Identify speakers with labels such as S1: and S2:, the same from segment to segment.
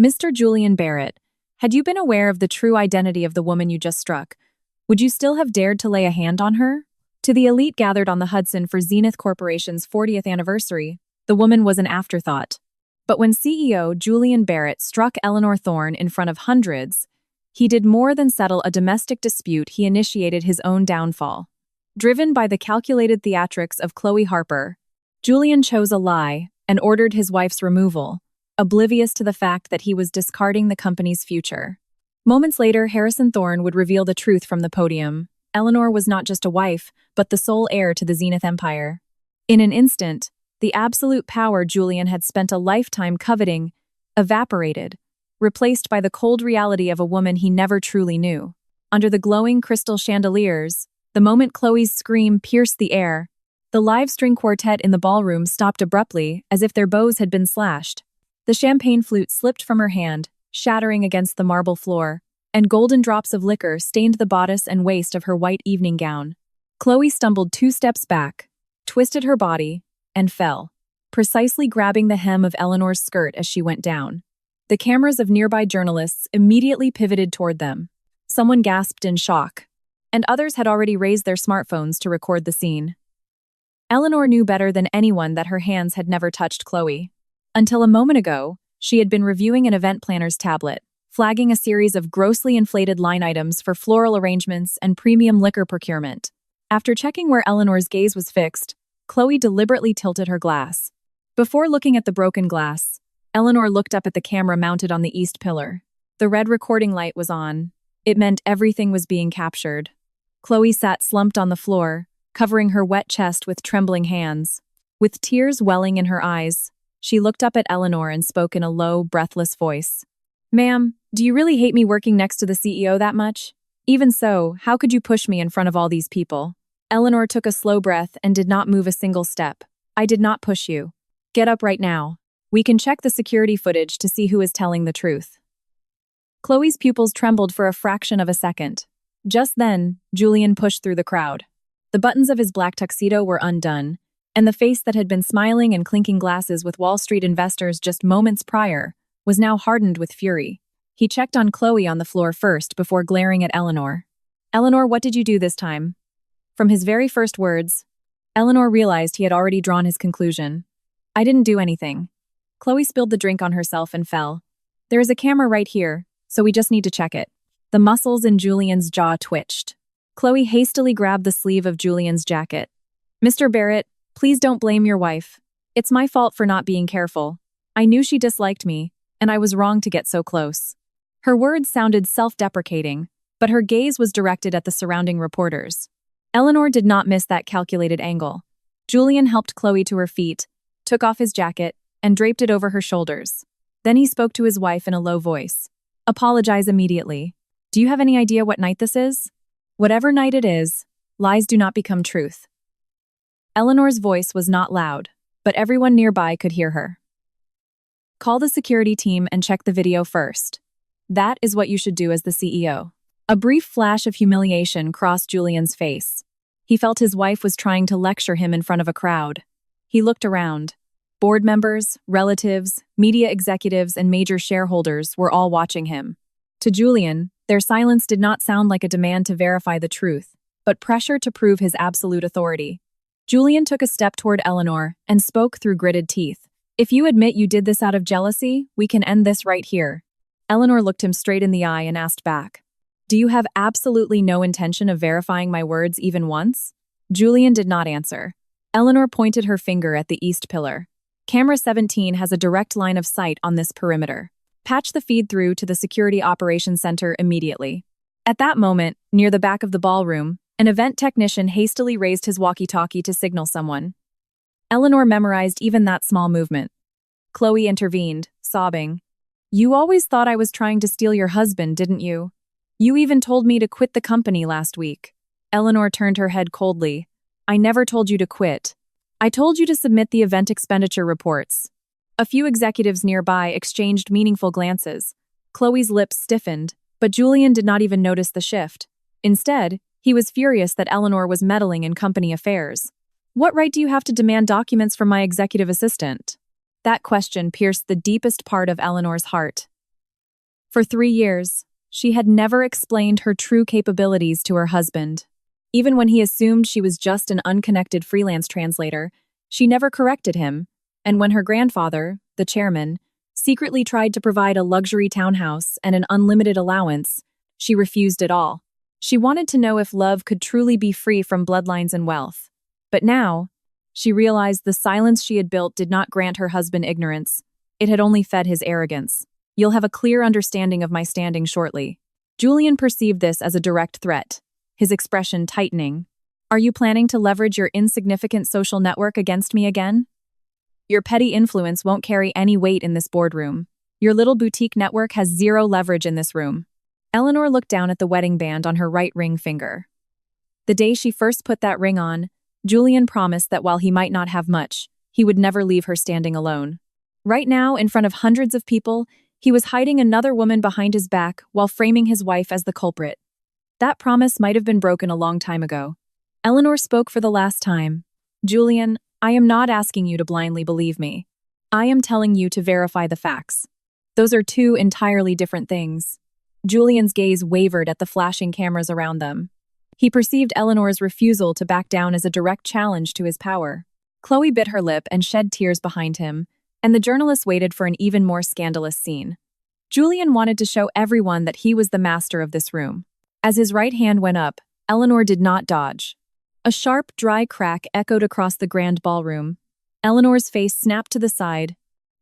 S1: Mr. Julian Barrett, had you been aware of the true identity of the woman you just struck, would you still have dared to lay a hand on her? To the elite gathered on the Hudson for Zenith Corporation's 40th anniversary, the woman was an afterthought. But when CEO Julian Barrett struck Eleanor Thorne in front of hundreds, he did more than settle a domestic dispute. He initiated his own downfall. Driven by the calculated theatrics of Chloe Harper, Julian chose a lie and ordered his wife's removal, oblivious to the fact that he was discarding the company's future. Moments later, Harrison Thorne would reveal the truth from the podium. Eleanor was not just a wife, but the sole heir to the Zenith Empire. In an instant, the absolute power Julian had spent a lifetime coveting evaporated, replaced by the cold reality of a woman he never truly knew. Under the glowing crystal chandeliers, the moment Chloe's scream pierced the air, the live string quartet in the ballroom stopped abruptly, as if their bows had been slashed. The champagne flute slipped from her hand, shattering against the marble floor, and golden drops of liquor stained the bodice and waist of her white evening gown. Chloe stumbled 2 steps back, twisted her body, and fell, precisely grabbing the hem of Eleanor's skirt as she went down. The cameras of nearby journalists immediately pivoted toward them. Someone gasped in shock, and others had already raised their smartphones to record the scene. Eleanor knew better than anyone that her hands had never touched Chloe. Until a moment ago, she had been reviewing an event planner's tablet, flagging a series of grossly inflated line items for floral arrangements and premium liquor procurement. After checking where Eleanor's gaze was fixed, Chloe deliberately tilted her glass. Before looking at the broken glass, Eleanor looked up at the camera mounted on the east pillar. The red recording light was on. It meant everything was being captured. Chloe sat slumped on the floor, covering her wet chest with trembling hands. With tears welling in her eyes, she looked up at Eleanor and spoke in a low, breathless voice. "Ma'am, do you really hate me working next to the CEO that much? Even so, how could you push me in front of all these people?" Eleanor took a slow breath and did not move a single step. "I did not push you. Get up right now. We can check the security footage to see who is telling the truth." Chloe's pupils trembled for a fraction of a second. Just then, Julian pushed through the crowd. The buttons of his black tuxedo were undone, and the face that had been smiling and clinking glasses with Wall Street investors just moments prior was now hardened with fury. He checked on Chloe on the floor first before glaring at Eleanor. "Eleanor, what did you do this time?" From his very first words, Eleanor realized he had already drawn his conclusion. "I didn't do anything." Chloe spilled the drink on herself and fell. "There is a camera right here, so we just need to check it." The muscles in Julian's jaw twitched. Chloe hastily grabbed the sleeve of Julian's jacket. "Mr. Barrett, please don't blame your wife. It's my fault for not being careful. I knew she disliked me, and I was wrong to get so close." Her words sounded self-deprecating, but her gaze was directed at the surrounding reporters. Eleanor did not miss that calculated angle. Julian helped Chloe to her feet, took off his jacket, and draped it over her shoulders. Then he spoke to his wife in a low voice. "Apologize immediately. Do you have any idea what night this is?" "Whatever night it is, lies do not become truth." Eleanor's voice was not loud, but everyone nearby could hear her. "Call the security team and check the video first. That is what you should do as the CEO." A brief flash of humiliation crossed Julian's face. He felt his wife was trying to lecture him in front of a crowd. He looked around. Board members, relatives, media executives, and major shareholders were all watching him. To Julian, their silence did not sound like a demand to verify the truth, but pressure to prove his absolute authority. Julian took a step toward Eleanor and spoke through gritted teeth. "If you admit you did this out of jealousy, we can end this right here." Eleanor looked him straight in the eye and asked back, "Do you have absolutely no intention of verifying my words even once?" Julian did not answer. Eleanor pointed her finger at the east pillar. "Camera 17 has a direct line of sight on this perimeter. Patch the feed through to the Security Operations Center immediately." At that moment, near the back of the ballroom, an event technician hastily raised his walkie-talkie to signal someone. Eleanor memorized even that small movement. Chloe intervened, sobbing. "You always thought I was trying to steal your husband, didn't you? You even told me to quit the company last week." Eleanor turned her head coldly. "I never told you to quit. I told you to submit the event expenditure reports." A few executives nearby exchanged meaningful glances. Chloe's lips stiffened, but Julian did not even notice the shift. Instead, he was furious that Eleanor was meddling in company affairs. "What right do you have to demand documents from my executive assistant?" That question pierced the deepest part of Eleanor's heart. For 3 years, she had never explained her true capabilities to her husband. Even when he assumed she was just an unconnected freelance translator, she never corrected him, and when her grandfather, the chairman, secretly tried to provide a luxury townhouse and an unlimited allowance, she refused it all. She wanted to know if love could truly be free from bloodlines and wealth. But now, she realized the silence she had built did not grant her husband ignorance. It had only fed his arrogance. You'll have a clear understanding of my standing shortly. Julian perceived this as a direct threat, his expression tightening. Are you planning to leverage your insignificant social network against me again? Your petty influence won't carry any weight in this boardroom. Your little boutique network has zero leverage in this room. Eleanor looked down at the wedding band on her right ring finger. The day she first put that ring on, Julian promised that while he might not have much, he would never leave her standing alone. Right now, in front of hundreds of people, he was hiding another woman behind his back while framing his wife as the culprit. That promise might have been broken a long time ago. Eleanor spoke for the last time. Julian, I am not asking you to blindly believe me. I am telling you to verify the facts. Those are two entirely different things. Julian's gaze wavered at the flashing cameras around them. He perceived Eleanor's refusal to back down as a direct challenge to his power. Chloe bit her lip and shed tears behind him, and the journalists waited for an even more scandalous scene. Julian wanted to show everyone that he was the master of this room. As his right hand went up, Eleanor did not dodge. A sharp, dry crack echoed across the grand ballroom. Eleanor's face snapped to the side,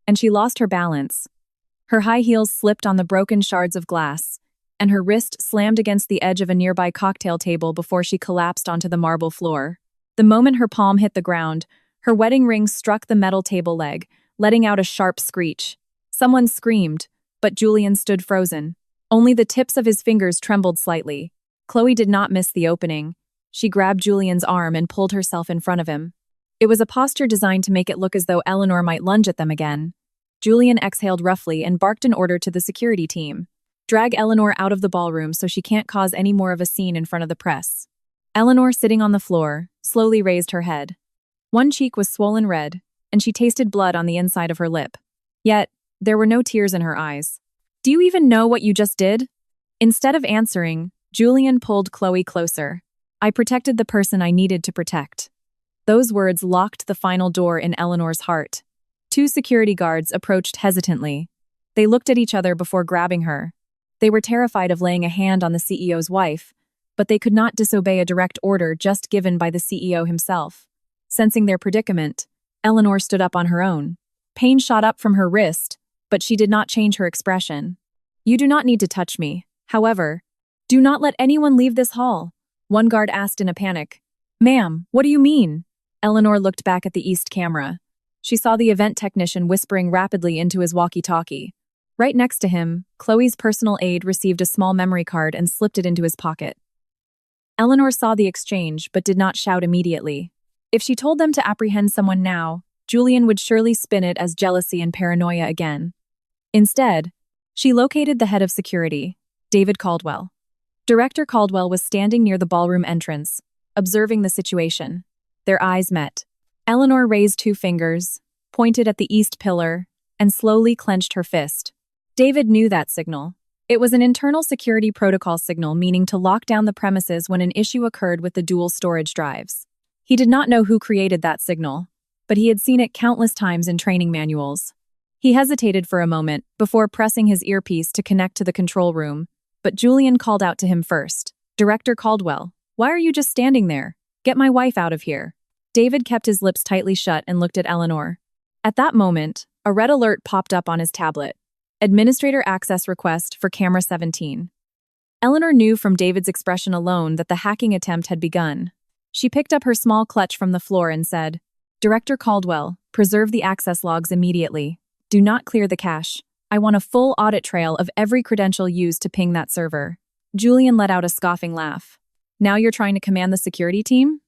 S1: and she lost her balance. Her high heels slipped on the broken shards of glass, and her wrist slammed against the edge of a nearby cocktail table before she collapsed onto the marble floor. The moment her palm hit the ground, her wedding ring struck the metal table leg, letting out a sharp screech. Someone screamed, but Julian stood frozen. Only the tips of his fingers trembled slightly. Chloe did not miss the opening. She grabbed Julian's arm and pulled herself in front of him. It was a posture designed to make it look as though Eleanor might lunge at them again. Julian exhaled roughly and barked an order to the security team. Drag Eleanor out of the ballroom so she can't cause any more of a scene in front of the press. Eleanor, sitting on the floor, slowly raised her head. One cheek was swollen red, and she tasted blood on the inside of her lip. Yet, there were no tears in her eyes. Do you even know what you just did? Instead of answering, Julian pulled Chloe closer. I protected the person I needed to protect. Those words locked the final door in Eleanor's heart. Two security guards approached hesitantly. They looked at each other before grabbing her. They were terrified of laying a hand on the CEO's wife, but they could not disobey a direct order just given by the CEO himself. Sensing their predicament, Eleanor stood up on her own. Pain shot up from her wrist, but she did not change her expression. You do not need to touch me. However, do not let anyone leave this hall. One guard asked in a panic. Ma'am, what do you mean? Eleanor looked back at the east camera. She saw the event technician whispering rapidly into his walkie-talkie. Right next to him, Chloe's personal aide received a small memory card and slipped it into his pocket. Eleanor saw the exchange but did not shout immediately. If she told them to apprehend someone now, Julian would surely spin it as jealousy and paranoia again. Instead, she located the head of security, David Caldwell. Director Caldwell was standing near the ballroom entrance, observing the situation. Their eyes met. Eleanor raised 2 fingers, pointed at the east pillar, and slowly clenched her fist. David knew that signal. It was an internal security protocol signal meaning to lock down the premises when an issue occurred with the dual storage drives. He did not know who created that signal, but he had seen it countless times in training manuals. He hesitated for a moment before pressing his earpiece to connect to the control room, but Julian called out to him first. Director Caldwell, why are you just standing there? Get my wife out of here. David kept his lips tightly shut and looked at Eleanor. At that moment, a red alert popped up on his tablet. Administrator access request for camera 17. Eleanor knew from David's expression alone that the hacking attempt had begun. She picked up her small clutch from the floor and said, Director Caldwell, preserve the access logs immediately. Do not clear the cache. I want a full audit trail of every credential used to ping that server. Julian let out a scoffing laugh. Now you're trying to command the security team?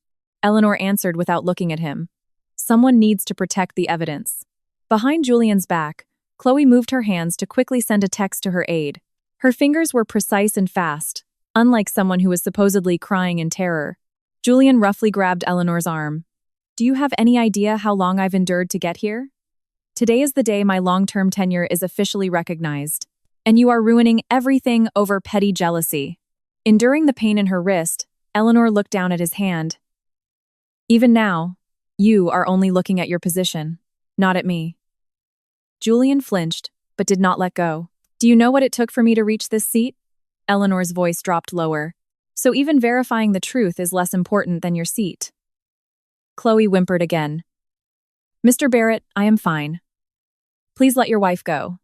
S1: Eleanor answered without looking at him. Someone needs to protect the evidence. Behind Julian's back, Chloe moved her hands to quickly send a text to her aide. Her fingers were precise and fast, unlike someone who was supposedly crying in terror. Julian roughly grabbed Eleanor's arm. Do you have any idea how long I've endured to get here? Today is the day my long-term tenure is officially recognized. And you are ruining everything over petty jealousy. Enduring the pain in her wrist, Eleanor looked down at his hand. Even now, you are only looking at your position, not at me. Julian flinched, but did not let go. Do you know what it took for me to reach this seat? Eleanor's voice dropped lower. So even verifying the truth is less important than your seat. Chloe whimpered again. Mr. Barrett, I am fine. Please let your wife go.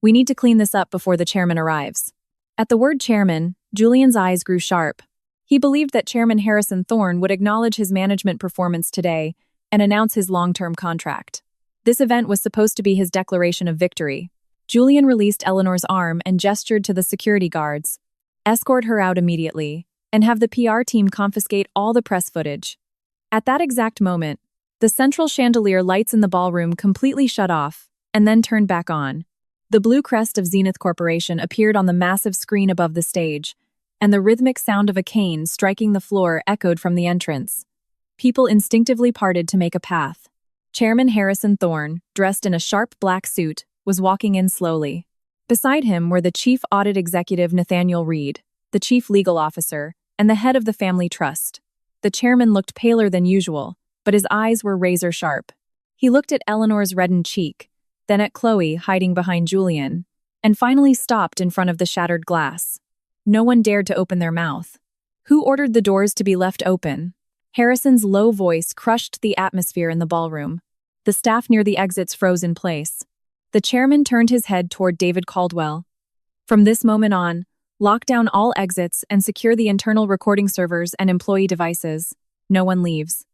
S1: We need to clean this up before the chairman arrives. At the word chairman, Julian's eyes grew sharp. He believed that Chairman Harrison Thorne would acknowledge his management performance today and announce his long-term contract. This event was supposed to be his declaration of victory. Julian released Eleanor's arm and gestured to the security guards. Escort her out immediately, and have the PR team confiscate all the press footage. At that exact moment, the central chandelier lights in the ballroom completely shut off, and then turned back on. The blue crest of Zenith Corporation appeared on the massive screen above the stage, and the rhythmic sound of a cane striking the floor echoed from the entrance. People instinctively parted to make a path. Chairman Harrison Thorne, dressed in a sharp black suit, was walking in slowly. Beside him were the Chief Audit Executive Nathaniel Reed, the Chief Legal Officer, and the head of the family trust. The chairman looked paler than usual, but his eyes were razor-sharp. He looked at Eleanor's reddened cheek, then at Chloe hiding behind Julian, and finally stopped in front of the shattered glass. No one dared to open their mouth. Who ordered the doors to be left open? Harrison's low voice crushed the atmosphere in the ballroom. The staff near the exits froze in place. The chairman turned his head toward David Caldwell. From this moment on, lock down all exits and secure the internal recording servers and employee devices. No one leaves.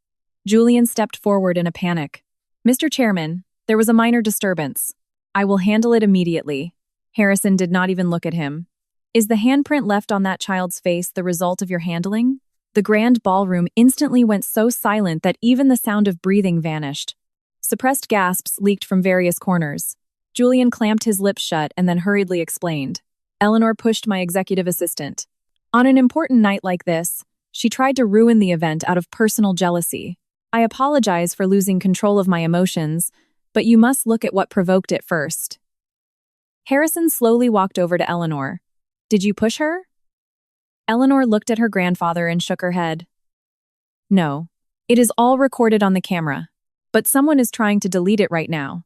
S1: Julian stepped forward in a panic. Mr. Chairman, there was a minor disturbance. I will handle it immediately. Harrison did not even look at him. Is the handprint left on that child's face the result of your handling? The grand ballroom instantly went so silent that even the sound of breathing vanished. Suppressed gasps leaked from various corners. Julian clamped his lips shut and then hurriedly explained. Eleanor pushed my executive assistant. On an important night like this, she tried to ruin the event out of personal jealousy. I apologize for losing control of my emotions, but you must look at what provoked it first. Harrison slowly walked over to Eleanor. Did you push her? Eleanor looked at her grandfather and shook her head. No. It is all recorded on the camera, but someone is trying to delete it right now.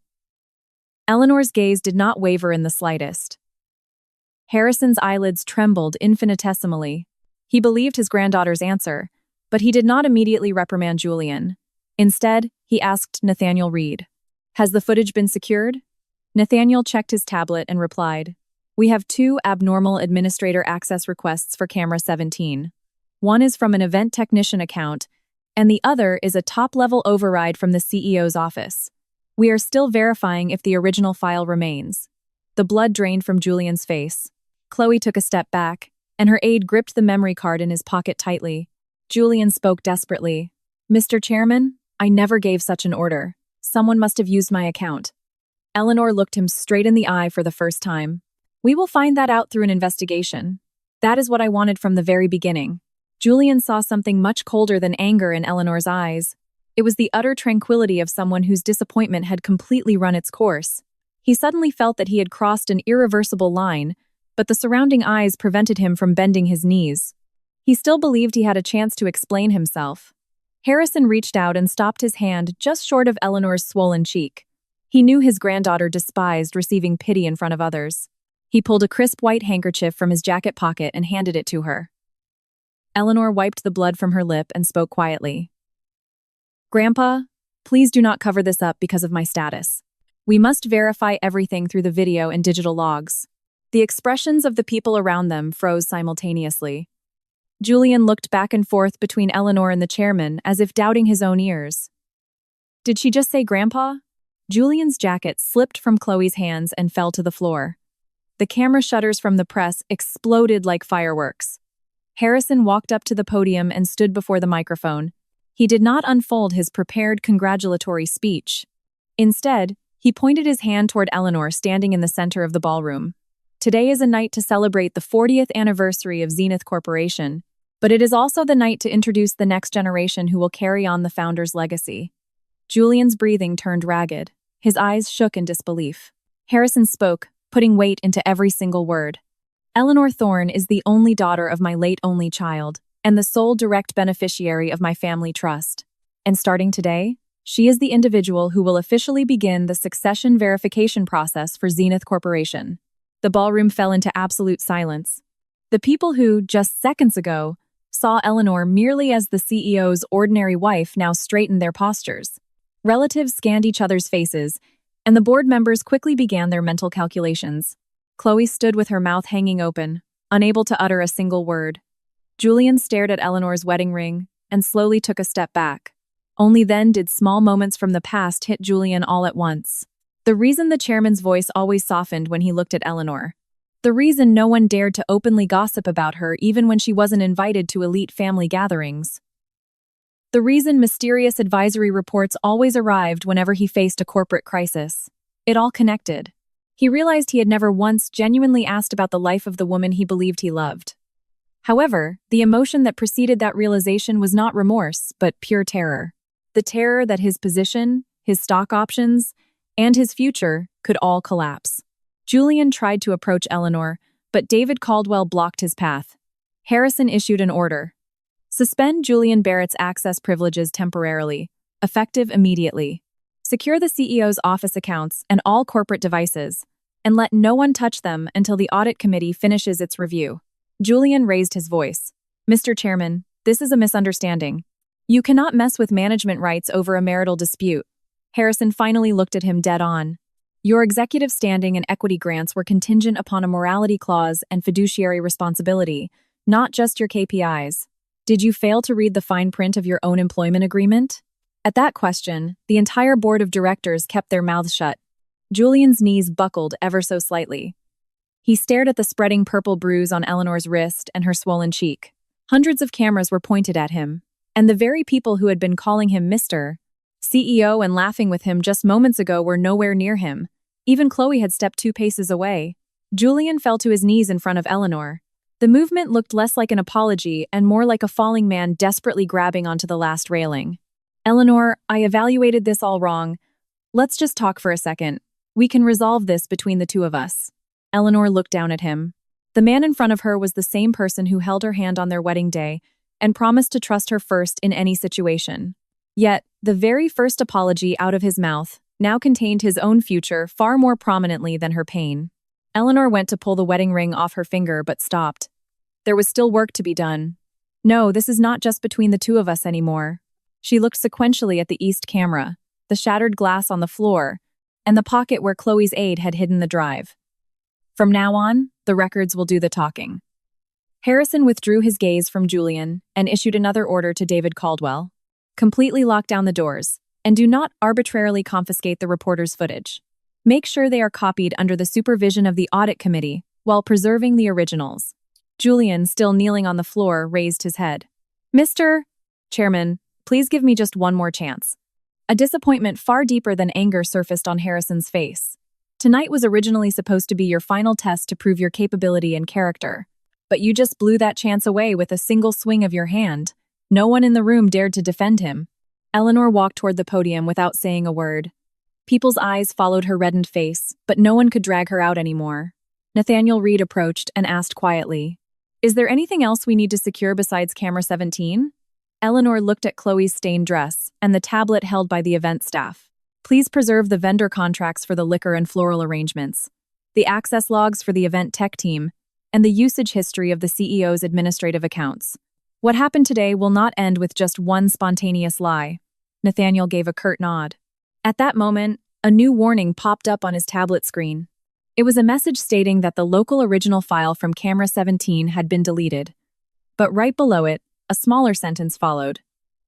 S1: Eleanor's gaze did not waver in the slightest. Harrison's eyelids trembled infinitesimally. He believed his granddaughter's answer, but he did not immediately reprimand Julian. Instead, he asked Nathaniel Reed, "Has the footage been secured?" Nathaniel checked his tablet and replied, "We have 2 abnormal administrator access requests for camera 17. One is from an event technician account, and the other is a top-level override from the CEO's office. We are still verifying if the original file remains." The blood drained from Julian's face. Chloe took a step back, and her aide gripped the memory card in his pocket tightly. Julian spoke desperately. "Mr. Chairman, I never gave such an order. Someone must have used my account." Eleanor looked him straight in the eye for the first time. "We will find that out through an investigation. That is what I wanted from the very beginning." Julian saw something much colder than anger in Eleanor's eyes. It was the utter tranquility of someone whose disappointment had completely run its course. He suddenly felt that he had crossed an irreversible line, but the surrounding eyes prevented him from bending his knees. He still believed he had a chance to explain himself. Harrison reached out and stopped his hand just short of Eleanor's swollen cheek. He knew his granddaughter despised receiving pity in front of others. He pulled a crisp white handkerchief from his jacket pocket and handed it to her. Eleanor wiped the blood from her lip and spoke quietly. "Grandpa, please do not cover this up because of my status. We must verify everything through the video and digital logs." The expressions of the people around them froze simultaneously. Julian looked back and forth between Eleanor and the chairman as if doubting his own ears. Did she just say Grandpa? Julian's jacket slipped from Chloe's hands and fell to the floor. The camera shutters from the press exploded like fireworks. Harrison walked up to the podium and stood before the microphone. He did not unfold his prepared congratulatory speech. Instead, he pointed his hand toward Eleanor standing in the center of the ballroom. Today is a night to celebrate the 40th anniversary of Zenith Corporation, but it is also the night to introduce the next generation who will carry on the founder's legacy. Julian's breathing turned ragged. His eyes shook in disbelief. Harrison spoke, putting weight into every single word. Eleanor Thorne is the only daughter of my late only child, and the sole direct beneficiary of my family trust. And starting today, she is the individual who will officially begin the succession verification process for Zenith Corporation. The ballroom fell into absolute silence. The people who, just seconds ago, saw Eleanor merely as the CEO's ordinary wife now straightened their postures. Relatives scanned each other's faces, and the board members quickly began their mental calculations. Chloe stood with her mouth hanging open, unable to utter a single word. Julian stared at Eleanor's wedding ring and slowly took a step back. Only then did small moments from the past hit Julian all at once. The reason the chairman's voice always softened when he looked at Eleanor. The reason no one dared to openly gossip about her even when she wasn't invited to elite family gatherings. The reason mysterious advisory reports always arrived whenever he faced a corporate crisis. It all connected. He realized he had never once genuinely asked about the life of the woman he believed he loved. However, the emotion that preceded that realization was not remorse, but pure terror. The terror that his position, his stock options, and his future could all collapse. Julian tried to approach Eleanor, but David Caldwell blocked his path. Harrison issued an order. Suspend Julian Barrett's access privileges temporarily, effective immediately. Secure the CEO's office accounts and all corporate devices, and let no one touch them until the audit committee finishes its review. Julian raised his voice. Mr. Chairman, this is a misunderstanding. You cannot mess with management rights over a marital dispute. Harrison finally looked at him dead on. Your executive standing and equity grants were contingent upon a morality clause and fiduciary responsibility, not just your KPIs. Did you fail to read the fine print of your own employment agreement? At that question, the entire board of directors kept their mouths shut. Julian's knees buckled ever so slightly. He stared at the spreading purple bruise on Eleanor's wrist and her swollen cheek. Hundreds of cameras were pointed at him, and the very people who had been calling him Mr. CEO and laughing with him just moments ago were nowhere near him. Even Chloe had stepped 2 paces away. Julian fell to his knees in front of Eleanor. The movement looked less like an apology and more like a falling man desperately grabbing onto the last railing. Eleanor, I evaluated this all wrong. Let's just talk for a second. We can resolve this between the two of us. Eleanor looked down at him. The man in front of her was the same person who held her hand on their wedding day and promised to trust her first in any situation. Yet, the very first apology out of his mouth now contained his own future far more prominently than her pain. Eleanor went to pull the wedding ring off her finger but stopped. There was still work to be done. No, this is not just between the two of us anymore. She looked sequentially at the east camera, the shattered glass on the floor, and the pocket where Chloe's aide had hidden the drive. From now on, the records will do the talking. Harrison withdrew his gaze from Julian and issued another order to David Caldwell. Completely lock down the doors, and do not arbitrarily confiscate the reporter's footage. Make sure they are copied under the supervision of the audit committee while preserving the originals. Julian, still kneeling on the floor, raised his head. Mr. Chairman, please give me just one more chance. A disappointment far deeper than anger surfaced on Harrison's face. Tonight was originally supposed to be your final test to prove your capability and character. But you just blew that chance away with a single swing of your hand. No one in the room dared to defend him. Eleanor walked toward the podium without saying a word. People's eyes followed her reddened face, but no one could drag her out anymore. Nathaniel Reed approached and asked quietly, Is there anything else we need to secure besides camera 17? Eleanor looked at Chloe's stained dress and the tablet held by the event staff. Please preserve the vendor contracts for the liquor and floral arrangements, the access logs for the event tech team, and the usage history of the CEO's administrative accounts. What happened today will not end with just one spontaneous lie. Nathaniel gave a curt nod. At that moment, a new warning popped up on his tablet screen. It was a message stating that the local original file from camera 17 had been deleted. But right below it, a smaller sentence followed.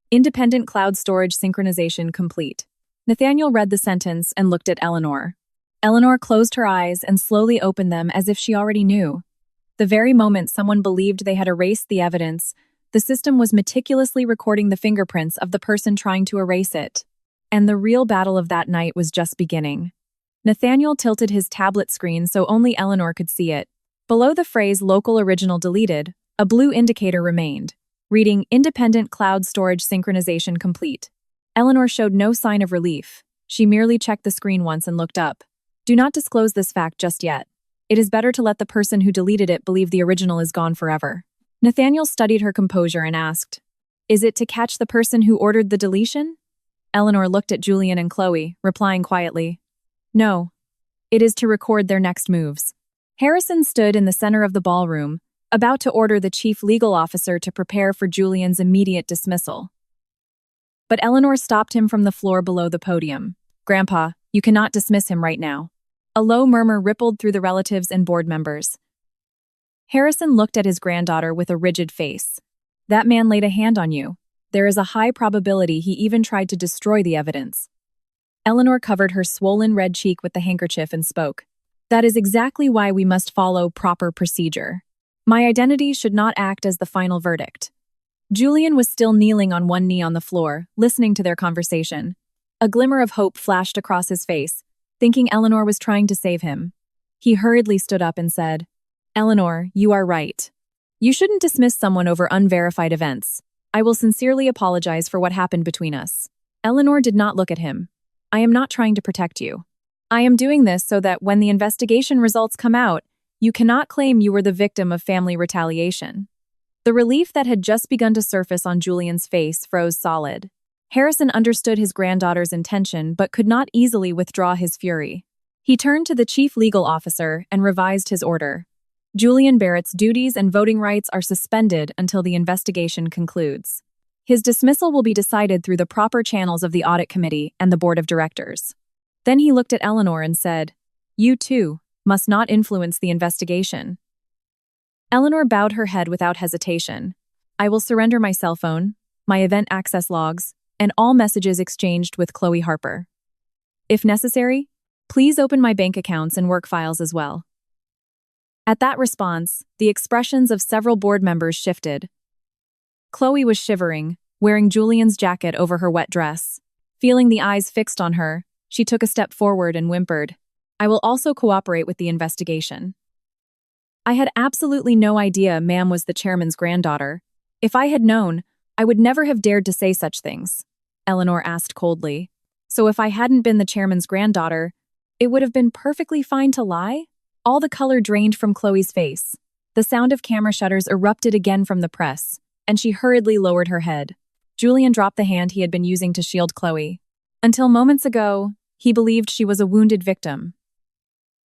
S1: Independent cloud storage synchronization complete. Nathaniel read the sentence and looked at Eleanor. Eleanor closed her eyes and slowly opened them as if she already knew. The very moment someone believed they had erased the evidence, the system was meticulously recording the fingerprints of the person trying to erase it. And the real battle of that night was just beginning. Nathaniel tilted his tablet screen so only Eleanor could see it. Below the phrase local original deleted, a blue indicator remained, reading Independent Cloud Storage Synchronization Complete. Eleanor showed no sign of relief. She merely checked the screen once and looked up. Do not disclose this fact just yet. It is better to let the person who deleted it believe the original is gone forever. Nathaniel studied her composure and asked, "Is it to catch the person who ordered the deletion?" Eleanor looked at Julian and Chloe, replying quietly, "No. It is to record their next moves." Harrison stood in the center of the ballroom, about to order the chief legal officer to prepare for Julian's immediate dismissal. But Eleanor stopped him from the floor below the podium. "Grandpa, you cannot dismiss him right now." A low murmur rippled through the relatives and board members. Harrison looked at his granddaughter with a rigid face. "That man laid a hand on you. There is a high probability he even tried to destroy the evidence." Eleanor covered her swollen red cheek with the handkerchief and spoke. "That is exactly why we must follow proper procedure. My identity should not act as the final verdict." Julian was still kneeling on one knee on the floor, listening to their conversation. A glimmer of hope flashed across his face, thinking Eleanor was trying to save him. He hurriedly stood up and said, "Eleanor, you are right. You shouldn't dismiss someone over unverified events. I will sincerely apologize for what happened between us." Eleanor did not look at him. "I am not trying to protect you. I am doing this so that when the investigation results come out, you cannot claim you were the victim of family retaliation." The relief that had just begun to surface on Julian's face froze solid. Harrison understood his granddaughter's intention but could not easily withdraw his fury. He turned to the chief legal officer and revised his order. Julian Barrett's duties and voting rights are suspended until the investigation concludes. His dismissal will be decided through the proper channels of the audit committee and the board of directors. Then he looked at Eleanor and said, "You too must not influence the investigation." Eleanor bowed her head without hesitation. "I will surrender my cell phone, my event access logs, and all messages exchanged with Chloe Harper. If necessary, please open my bank accounts and work files as well." At that response, the expressions of several board members shifted. Chloe was shivering, wearing Julian's jacket over her wet dress. Feeling the eyes fixed on her, she took a step forward and whimpered, "I will also cooperate with the investigation." "I had absolutely no idea Ma'am was the chairman's granddaughter. If I had known, I would never have dared to say such things," Eleanor asked coldly. "So if I hadn't been the chairman's granddaughter, it would have been perfectly fine to lie?" All the color drained from Chloe's face. The sound of camera shutters erupted again from the press, and she hurriedly lowered her head. Julian dropped the hand he had been using to shield Chloe. Until moments ago, he believed she was a wounded victim.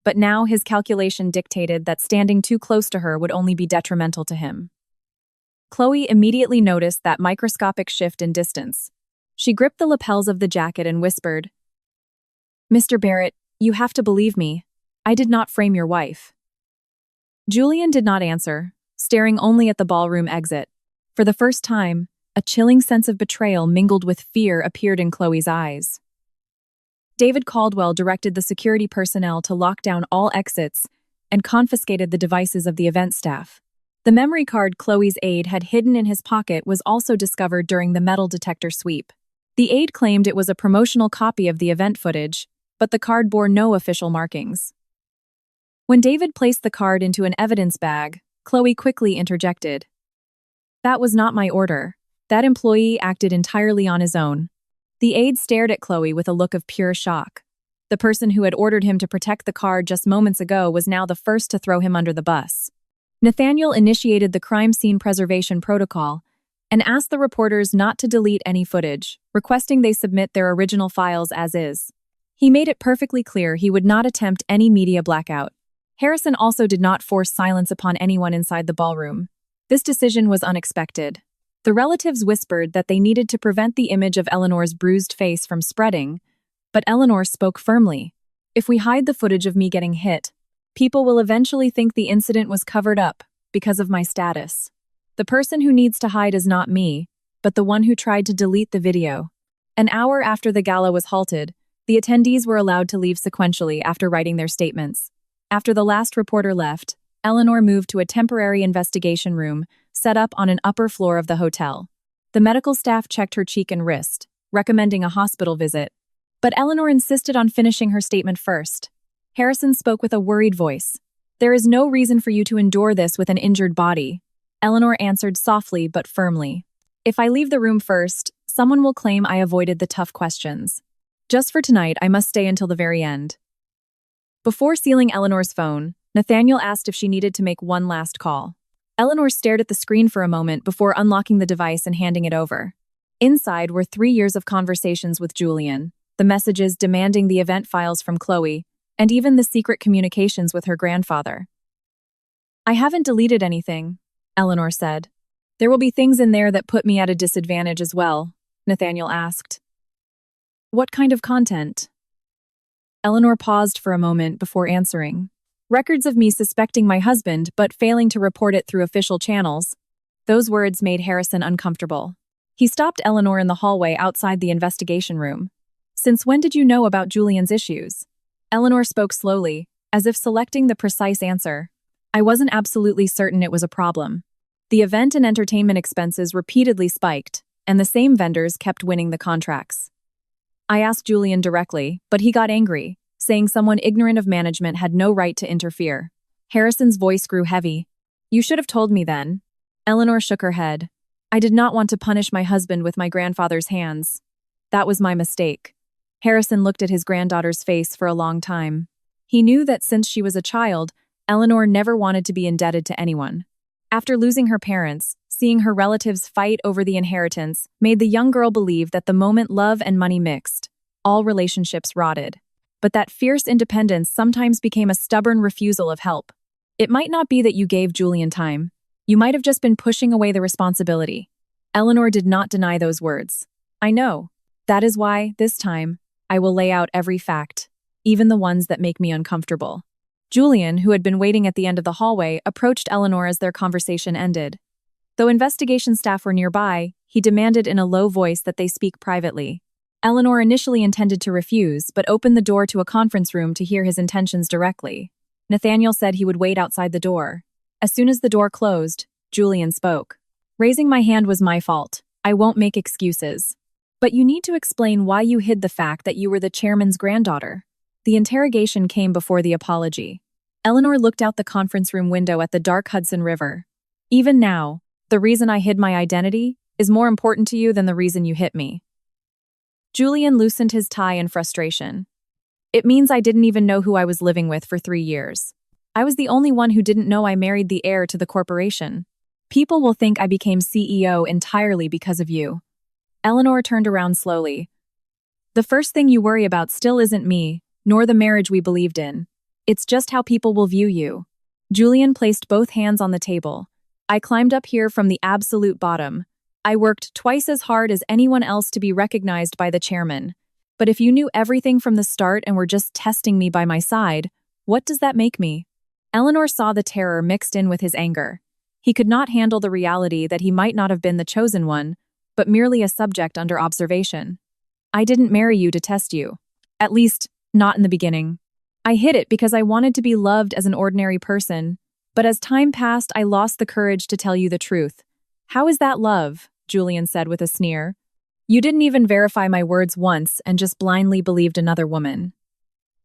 S1: But now his calculation dictated that standing too close to her would only be detrimental to him. Chloe immediately noticed that microscopic shift in distance. She gripped the lapels of the jacket and whispered, "Mr. Barrett, you have to believe me. I did not frame your wife." Julian did not answer, staring only at the ballroom exit. For the first time, a chilling sense of betrayal mingled with fear appeared in Chloe's eyes. David Caldwell directed the security personnel to lock down all exits and confiscated the devices of the event staff. The memory card Chloe's aide had hidden in his pocket was also discovered during the metal detector sweep. The aide claimed it was a promotional copy of the event footage, but the card bore no official markings. When David placed the card into an evidence bag, Chloe quickly interjected, "That was not my order. That employee acted entirely on his own." The aide stared at Chloe with a look of pure shock. The person who had ordered him to protect the card just moments ago was now the first to throw him under the bus. Nathaniel initiated the crime scene preservation protocol and asked the reporters not to delete any footage, requesting they submit their original files as is. He made it perfectly clear he would not attempt any media blackout. Harrison also did not force silence upon anyone inside the ballroom. This decision was unexpected. The relatives whispered that they needed to prevent the image of Eleanor's bruised face from spreading, but Eleanor spoke firmly. "If we hide the footage of me getting hit, people will eventually think the incident was covered up because of my status. The person who needs to hide is not me, but the one who tried to delete the video." An hour after the gala was halted, the attendees were allowed to leave sequentially after writing their statements. After the last reporter left, Eleanor moved to a temporary investigation room set up on an upper floor of the hotel. The medical staff checked her cheek and wrist, recommending a hospital visit. But Eleanor insisted on finishing her statement first. Harrison spoke with a worried voice. "There is no reason for you to endure this with an injured body." Eleanor answered softly but firmly. "If I leave the room first, someone will claim I avoided the tough questions. Just for tonight, I must stay until the very end." Before sealing Eleanor's phone, Nathaniel asked if she needed to make one last call. Eleanor stared at the screen for a moment before unlocking the device and handing it over. Inside were 3 years of conversations with Julian, the messages demanding the event files from Chloe, and even the secret communications with her grandfather. "I haven't deleted anything," Eleanor said. "There will be things in there that put me at a disadvantage as well," Nathaniel asked. "What kind of content?" Eleanor paused for a moment before answering. "Records of me suspecting my husband but failing to report it through official channels." Those words made Harrison uncomfortable. He stopped Eleanor in the hallway outside the investigation room. "Since when did you know about Julian's issues?" Eleanor spoke slowly, as if selecting the precise answer. "I wasn't absolutely certain it was a problem. The event and entertainment expenses repeatedly spiked, and the same vendors kept winning the contracts. I asked Julian directly, but he got angry, saying someone ignorant of management had no right to interfere." Harrison's voice grew heavy. "You should have told me then." Eleanor shook her head. "I did not want to punish my husband with my grandfather's hands. That was my mistake." Harrison looked at his granddaughter's face for a long time. He knew that since she was a child, Eleanor never wanted to be indebted to anyone. After losing her parents, seeing her relatives fight over the inheritance made the young girl believe that the moment love and money mixed, all relationships rotted. But that fierce independence sometimes became a stubborn refusal of help. "It might not be that you gave Julian time. You might have just been pushing away the responsibility." Eleanor did not deny those words. "I know. That is why, this time, I will lay out every fact, even the ones that make me uncomfortable." Julian, who had been waiting at the end of the hallway, approached Eleanor as their conversation ended. Though investigation staff were nearby, he demanded in a low voice that they speak privately. Eleanor initially intended to refuse, but opened the door to a conference room to hear his intentions directly. Nathaniel said he would wait outside the door. As soon as the door closed, Julian spoke. "Raising my hand was my fault. I won't make excuses. But you need to explain why you hid the fact that you were the chairman's granddaughter." The interrogation came before the apology. Eleanor looked out the conference room window at the dark Hudson River. "Even now, the reason I hid my identity is more important to you than the reason you hit me." Julian loosened his tie in frustration. "It means I didn't even know who I was living with for 3 years. I was the only one who didn't know I married the heir to the corporation. People will think I became CEO entirely because of you." Eleanor turned around slowly. "The first thing you worry about still isn't me, nor the marriage we believed in. It's just how people will view you." Julian placed both hands on the table. "I climbed up here from the absolute bottom. I worked twice as hard as anyone else to be recognized by the chairman. But if you knew everything from the start and were just testing me by my side, what does that make me?" Eleanor saw the terror mixed in with his anger. He could not handle the reality that he might not have been the chosen one, but merely a subject under observation. "I didn't marry you to test you. At least, not in the beginning. I hid it because I wanted to be loved as an ordinary person, but as time passed I lost the courage to tell you the truth." "How is that love?" Julian said with a sneer. "You didn't even verify my words once and just blindly believed another woman."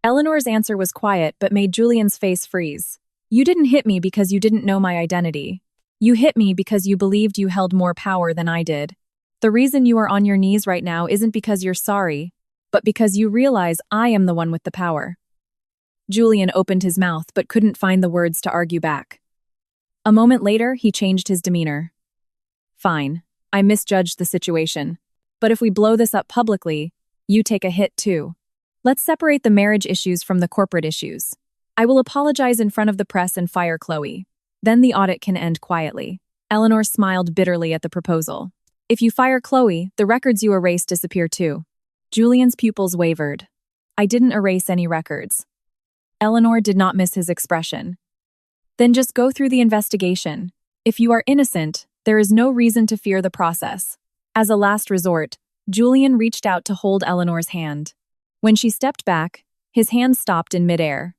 S1: Eleanor's answer was quiet but made Julian's face freeze. "You didn't hit me because you didn't know my identity. You hit me because you believed you held more power than I did. The reason you are on your knees right now isn't because you're sorry, but because you realize I am the one with the power." Julian opened his mouth but couldn't find the words to argue back. A moment later, he changed his demeanor. "Fine, I misjudged the situation. But if we blow this up publicly, you take a hit too. Let's separate the marriage issues from the corporate issues. I will apologize in front of the press and fire Chloe. Then the audit can end quietly." Eleanor smiled bitterly at the proposal. "If you fire Chloe, the records you erased disappear too." Julian's pupils wavered. "I didn't erase any records." Eleanor did not miss his expression. "Then just go through the investigation. If you are innocent, there is no reason to fear the process." As a last resort, Julian reached out to hold Eleanor's hand. When she stepped back, his hand stopped in midair.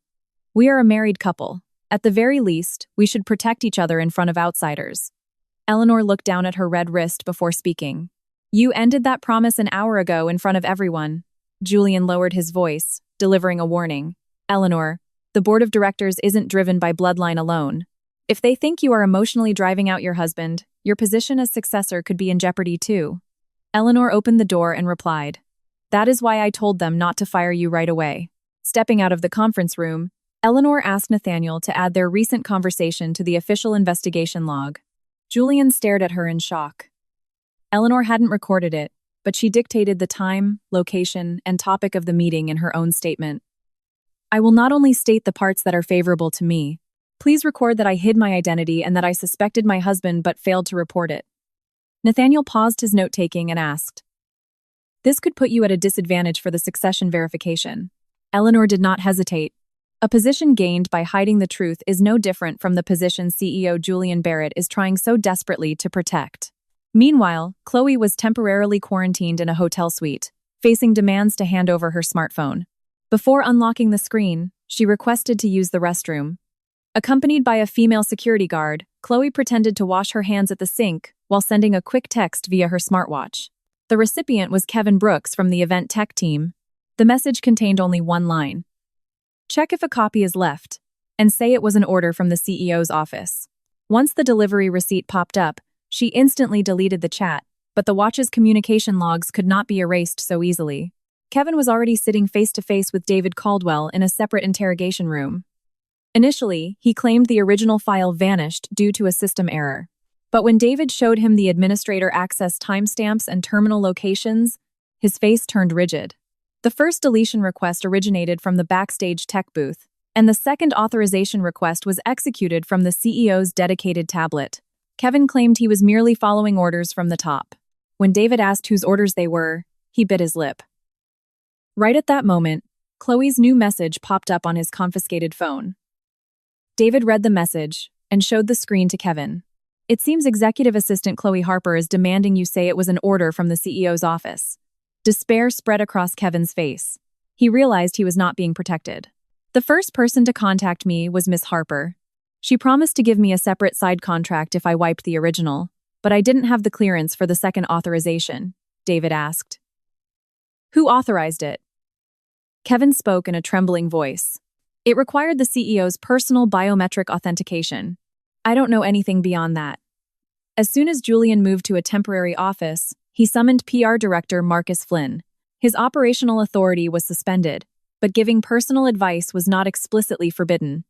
S1: "We are a married couple. At the very least, we should protect each other in front of outsiders." Eleanor looked down at her red wrist before speaking. "You ended that promise an hour ago in front of everyone." Julian lowered his voice, delivering a warning. "Eleanor, the board of directors isn't driven by bloodline alone. If they think you are emotionally driving out your husband, your position as successor could be in jeopardy too." Eleanor opened the door and replied, "That is why I told them not to fire you right away." Stepping out of the conference room, Eleanor asked Nathaniel to add their recent conversation to the official investigation log. Julian stared at her in shock. Eleanor hadn't recorded it, but she dictated the time, location, and topic of the meeting in her own statement. I will not only state the parts that are favorable to me. Please record that I hid my identity and that I suspected my husband but failed to report it. Nathaniel paused his note-taking and asked, This could put you at a disadvantage for the succession verification. Eleanor did not hesitate. A position gained by hiding the truth is no different from the position CEO Julian Barrett is trying so desperately to protect. Meanwhile, Chloe was temporarily quarantined in a hotel suite, facing demands to hand over her smartphone. Before unlocking the screen, she requested to use the restroom. Accompanied by a female security guard, Chloe pretended to wash her hands at the sink while sending a quick text via her smartwatch. The recipient was Kevin Brooks from the event tech team. The message contained only one line. Check if a copy is left, and say it was an order from the CEO's office. Once the delivery receipt popped up, she instantly deleted the chat, but the watch's communication logs could not be erased so easily. Kevin was already sitting face-to-face with David Caldwell in a separate interrogation room. Initially, he claimed the original file vanished due to a system error. But when David showed him the administrator access timestamps and terminal locations, his face turned rigid. The first deletion request originated from the backstage tech booth, and the second authorization request was executed from the CEO's dedicated tablet. Kevin claimed he was merely following orders from the top. When David asked whose orders they were, he bit his lip. Right at that moment, Chloe's new message popped up on his confiscated phone. David read the message and showed the screen to Kevin. It seems Executive Assistant Chloe Harper is demanding you say it was an order from the CEO's office. Despair spread across Kevin's face. He realized he was not being protected. The first person to contact me was Miss Harper. She promised to give me a separate side contract if I wiped the original, but I didn't have the clearance for the second authorization, David asked. Who authorized it? Kevin spoke in a trembling voice. It required the CEO's personal biometric authentication. I don't know anything beyond that. As soon as Julian moved to a temporary office, he summoned PR Director Marcus Flynn. His operational authority was suspended, but giving personal advice was not explicitly forbidden.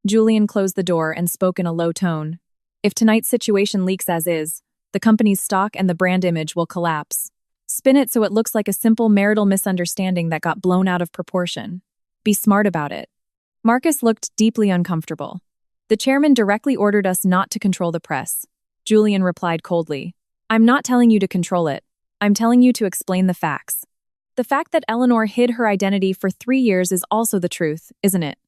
S1: Julian closed the door and spoke in a low tone. If tonight's situation leaks as is, the company's stock and the brand image will collapse. Spin it so it looks like a simple marital misunderstanding that got blown out of proportion. Be smart about it. Marcus looked deeply uncomfortable. The chairman directly ordered us not to control the press. Julian replied coldly. I'm not telling you to control it. I'm telling you to explain the facts. The fact that Eleanor hid her identity for 3 years is also the truth, isn't it?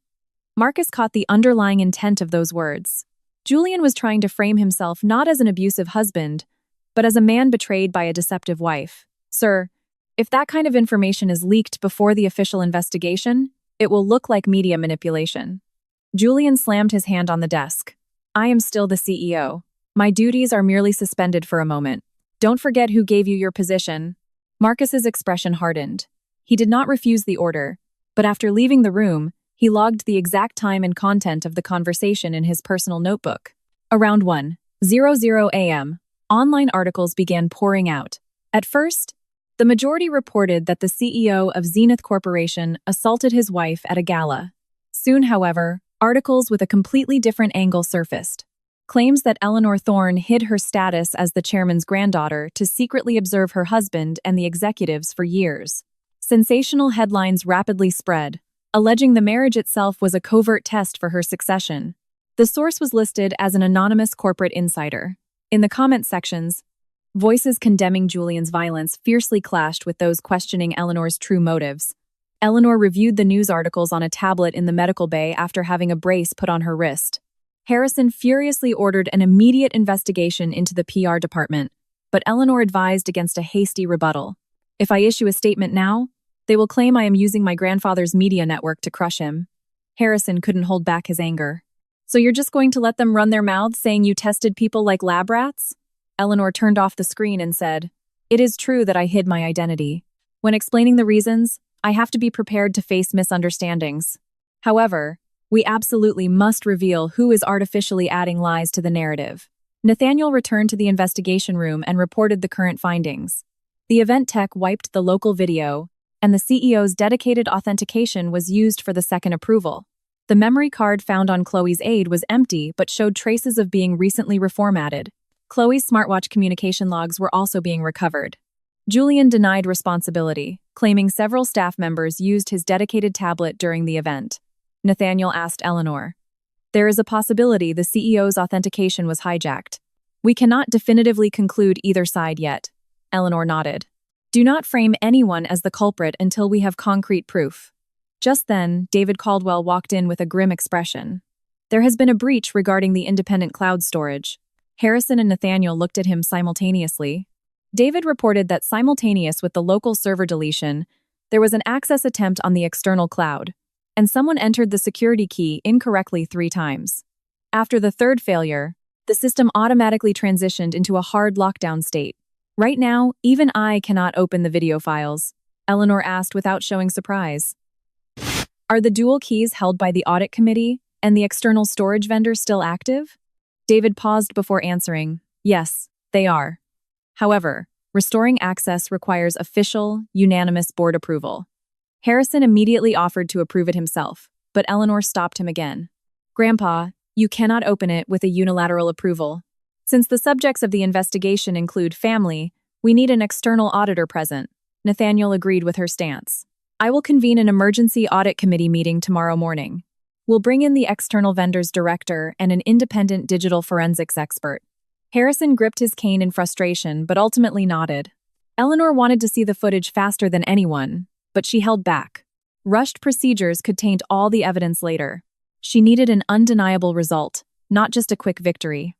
S1: Marcus caught the underlying intent of those words. Julian was trying to frame himself not as an abusive husband, but as a man betrayed by a deceptive wife. Sir, if that kind of information is leaked before the official investigation, it will look like media manipulation. Julian slammed his hand on the desk. I am still the CEO. My duties are merely suspended for a moment. Don't forget who gave you your position. Marcus's expression hardened. He did not refuse the order, but after leaving the room, he logged the exact time and content of the conversation in his personal notebook. Around 1:00 a.m., online articles began pouring out. At first, the majority reported that the CEO of Zenith Corporation assaulted his wife at a gala. Soon, however, articles with a completely different angle surfaced. Claims that Eleanor Thorne hid her status as the chairman's granddaughter to secretly observe her husband and the executives for years. Sensational headlines rapidly spread, alleging the marriage itself was a covert test for her succession. The source was listed as an anonymous corporate insider. In the comment sections, voices condemning Julian's violence fiercely clashed with those questioning Eleanor's true motives. Eleanor reviewed the news articles on a tablet in the medical bay after having a brace put on her wrist. Harrison furiously ordered an immediate investigation into the PR department, but Eleanor advised against a hasty rebuttal. If I issue a statement now, they will claim I am using my grandfather's media network to crush him. Harrison couldn't hold back his anger. So you're just going to let them run their mouths saying you tested people like lab rats? Eleanor turned off the screen and said, It is true that I hid my identity. When explaining the reasons, I have to be prepared to face misunderstandings. However, we absolutely must reveal who is artificially adding lies to the narrative. Nathaniel returned to the investigation room and reported the current findings. The event tech wiped the local video, and the CEO's dedicated authentication was used for the second approval. The memory card found on Chloe's aide was empty but showed traces of being recently reformatted. Chloe's smartwatch communication logs were also being recovered. Julian denied responsibility, claiming several staff members used his dedicated tablet during the event. Nathaniel asked Eleanor, "There is a possibility the CEO's authentication was hijacked. We cannot definitively conclude either side yet." Eleanor nodded. "Do not frame anyone as the culprit until we have concrete proof." Just then, David Caldwell walked in with a grim expression. There has been a breach regarding the independent cloud storage. Harrison and Nathaniel looked at him simultaneously. David reported that simultaneous with the local server deletion, there was an access attempt on the external cloud, and someone entered the security key incorrectly 3 times. After the third failure, the system automatically transitioned into a hard lockdown state. "Right now, even I cannot open the video files," Eleanor asked without showing surprise. "Are the dual keys held by the audit committee and the external storage vendor still active?" David paused before answering, "Yes, they are. However, restoring access requires official, unanimous board approval." Harrison immediately offered to approve it himself, but Eleanor stopped him again. "Grandpa, you cannot open it with a unilateral approval. Since the subjects of the investigation include family, we need an external auditor present." Nathaniel agreed with her stance. "I will convene an emergency audit committee meeting tomorrow morning. We'll bring in the external vendor's director and an independent digital forensics expert." Harrison gripped his cane in frustration but ultimately nodded. Eleanor wanted to see the footage faster than anyone, but she held back. Rushed procedures could taint all the evidence later. She needed an undeniable result, not just a quick victory.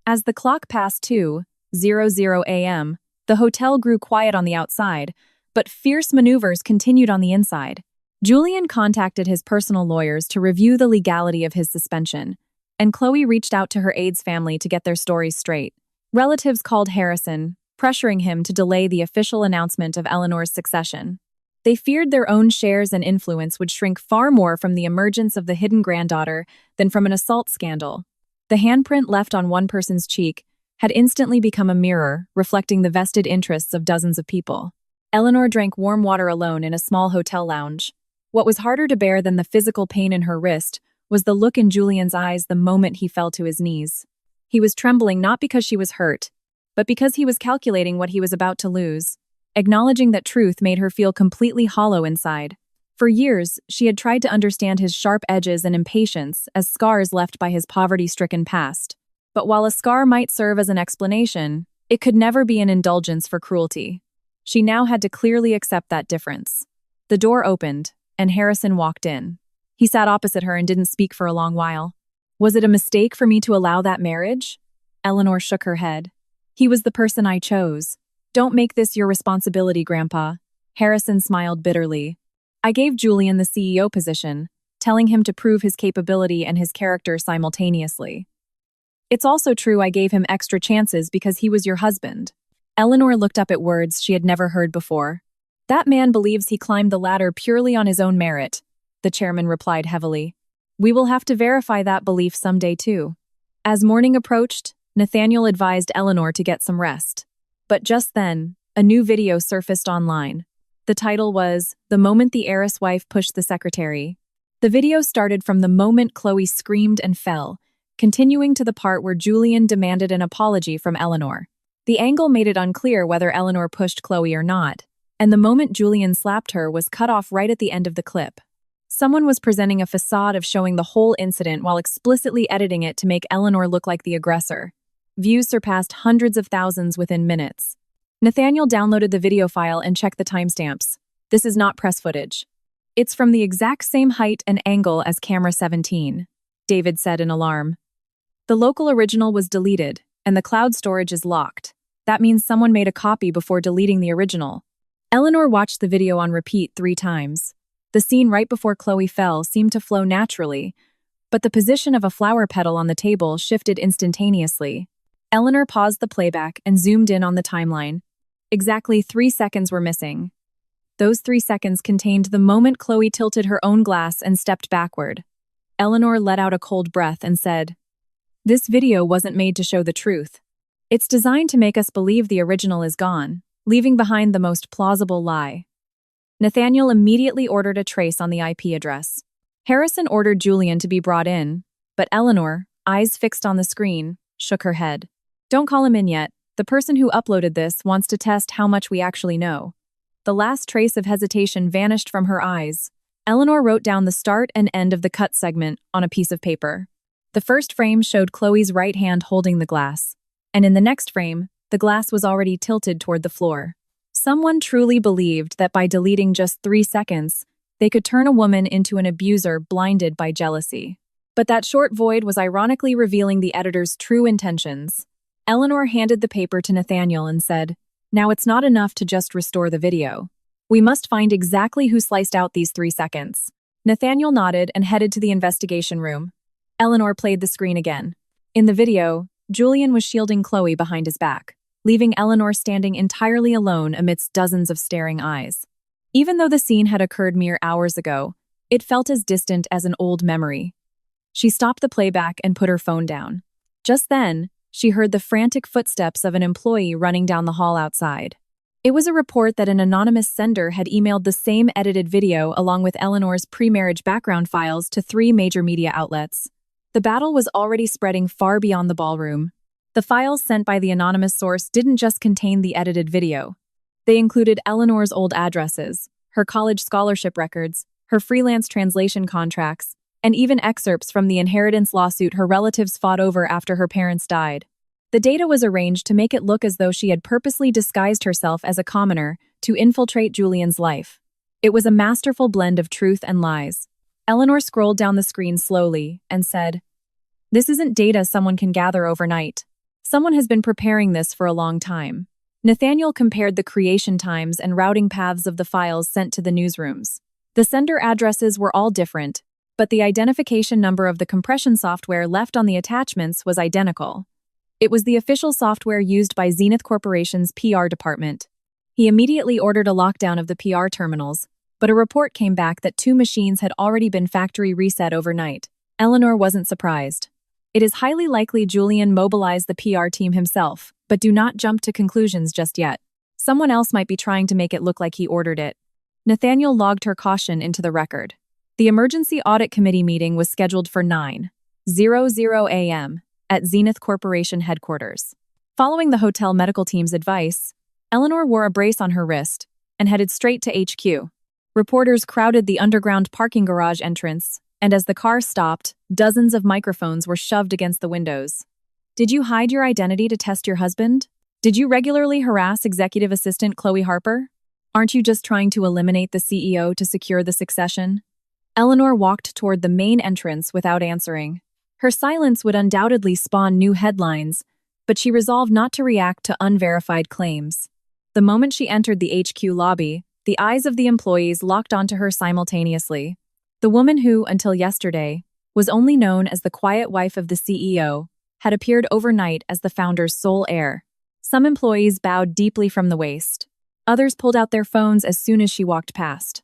S1: As the clock passed 2:00 a.m., the hotel grew quiet on the outside, but fierce maneuvers continued on the inside. Julian contacted his personal lawyers to review the legality of his suspension, and Chloe reached out to her aide's family to get their stories straight. Relatives called Harrison, pressuring him to delay the official announcement of Eleanor's succession. They feared their own shares and influence would shrink far more from the emergence of the hidden granddaughter than from an assault scandal. The handprint left on one person's cheek had instantly become a mirror, reflecting the vested interests of dozens of people. Eleanor drank warm water alone in a small hotel lounge. What was harder to bear than the physical pain in her wrist was the look in Julian's eyes the moment he fell to his knees. He was trembling not because she was hurt, but because he was calculating what he was about to lose. Acknowledging that truth made her feel completely hollow inside. For years, she had tried to understand his sharp edges and impatience as scars left by his poverty-stricken past. But while a scar might serve as an explanation, it could never be an indulgence for cruelty. She now had to clearly accept that difference. The door opened, and Harrison walked in. He sat opposite her and didn't speak for a long while. "Was it a mistake for me to allow that marriage?" Eleanor shook her head. "He was the person I chose. Don't make this your responsibility, Grandpa." Harrison smiled bitterly. "I gave Julian the CEO position, telling him to prove his capability and his character simultaneously. It's also true I gave him extra chances because he was your husband." Eleanor looked up at words she had never heard before. "That man believes he climbed the ladder purely on his own merit," the chairman replied heavily. "We will have to verify that belief someday too." As morning approached, Nathaniel advised Eleanor to get some rest. But just then, a new video surfaced online. The title was, "The Moment the Heiress Wife Pushed the Secretary." The video started from the moment Chloe screamed and fell, continuing to the part where Julian demanded an apology from Eleanor. The angle made it unclear whether Eleanor pushed Chloe or not, and the moment Julian slapped her was cut off right at the end of the clip. Someone was presenting a facade of showing the whole incident while explicitly editing it to make Eleanor look like the aggressor. Views surpassed hundreds of thousands within minutes. Nathaniel downloaded the video file and checked the timestamps. "This is not press footage. It's from the exact same height and angle as camera 17, David said in alarm. "The local original was deleted, and the cloud storage is locked. That means someone made a copy before deleting the original." Eleanor watched the video on repeat 3 times. The scene right before Chloe fell seemed to flow naturally, but the position of a flower petal on the table shifted instantaneously. Eleanor paused the playback and zoomed in on the timeline. Exactly 3 seconds were missing. Those 3 seconds contained the moment Chloe tilted her own glass and stepped backward. Eleanor let out a cold breath and said, "This video wasn't made to show the truth. It's designed to make us believe the original is gone, leaving behind the most plausible lie." Nathaniel immediately ordered a trace on the IP address. Harrison ordered Julian to be brought in, but Eleanor, eyes fixed on the screen, shook her head. Don't call him in yet. The person who uploaded this wants to test how much we actually know. The last trace of hesitation vanished from her eyes. Eleanor wrote down the start and end of the cut segment on a piece of paper. The first frame showed Chloe's right hand holding the glass, and in the next frame, the glass was already tilted toward the floor. Someone truly believed that by deleting just 3 seconds, they could turn a woman into an abuser blinded by jealousy. But that short void was ironically revealing the editor's true intentions. Eleanor handed the paper to Nathaniel and said, "Now it's not enough to just restore the video. We must find exactly who sliced out these 3 seconds." Nathaniel nodded and headed to the investigation room. Eleanor played the screen again. In the video, Julian was shielding Chloe behind his back, leaving Eleanor standing entirely alone amidst dozens of staring eyes. Even though the scene had occurred mere hours ago, it felt as distant as an old memory. She stopped the playback and put her phone down. Just then, she heard the frantic footsteps of an employee running down the hall outside. It was a report that an anonymous sender had emailed the same edited video along with Eleanor's pre-marriage background files to 3 major media outlets. The battle was already spreading far beyond the ballroom. The files sent by the anonymous source didn't just contain the edited video. They included Eleanor's old addresses, her college scholarship records, her freelance translation contracts, and even excerpts from the inheritance lawsuit her relatives fought over after her parents died. The data was arranged to make it look as though she had purposely disguised herself as a commoner to infiltrate Julian's life. It was a masterful blend of truth and lies. Eleanor scrolled down the screen slowly and said, "This isn't data someone can gather overnight. Someone has been preparing this for a long time." Nathaniel compared the creation times and routing paths of the files sent to the newsrooms. The sender addresses were all different, but the identification number of the compression software left on the attachments was identical. It was the official software used by Zenith Corporation's PR department. He immediately ordered a lockdown of the PR terminals, but a report came back that 2 machines had already been factory reset overnight. Eleanor wasn't surprised. It is highly likely Julian mobilized the PR team himself, but do not jump to conclusions just yet. Someone else might be trying to make it look like he ordered it. Nathaniel logged her caution into the record. The Emergency Audit Committee meeting was scheduled for 9:00 a.m. at Zenith Corporation headquarters. Following the hotel medical team's advice, Eleanor wore a brace on her wrist and headed straight to HQ. Reporters crowded the underground parking garage entrance, and as the car stopped, dozens of microphones were shoved against the windows. "Did you hide your identity to test your husband? Did you regularly harass executive assistant Chloe Harper? Aren't you just trying to eliminate the CEO to secure the succession?" Eleanor walked toward the main entrance without answering. Her silence would undoubtedly spawn new headlines, but she resolved not to react to unverified claims. The moment she entered the HQ lobby, the eyes of the employees locked onto her simultaneously. The woman who, until yesterday, was only known as the quiet wife of the CEO, had appeared overnight as the founder's sole heir. Some employees bowed deeply from the waist. Others pulled out their phones as soon as she walked past.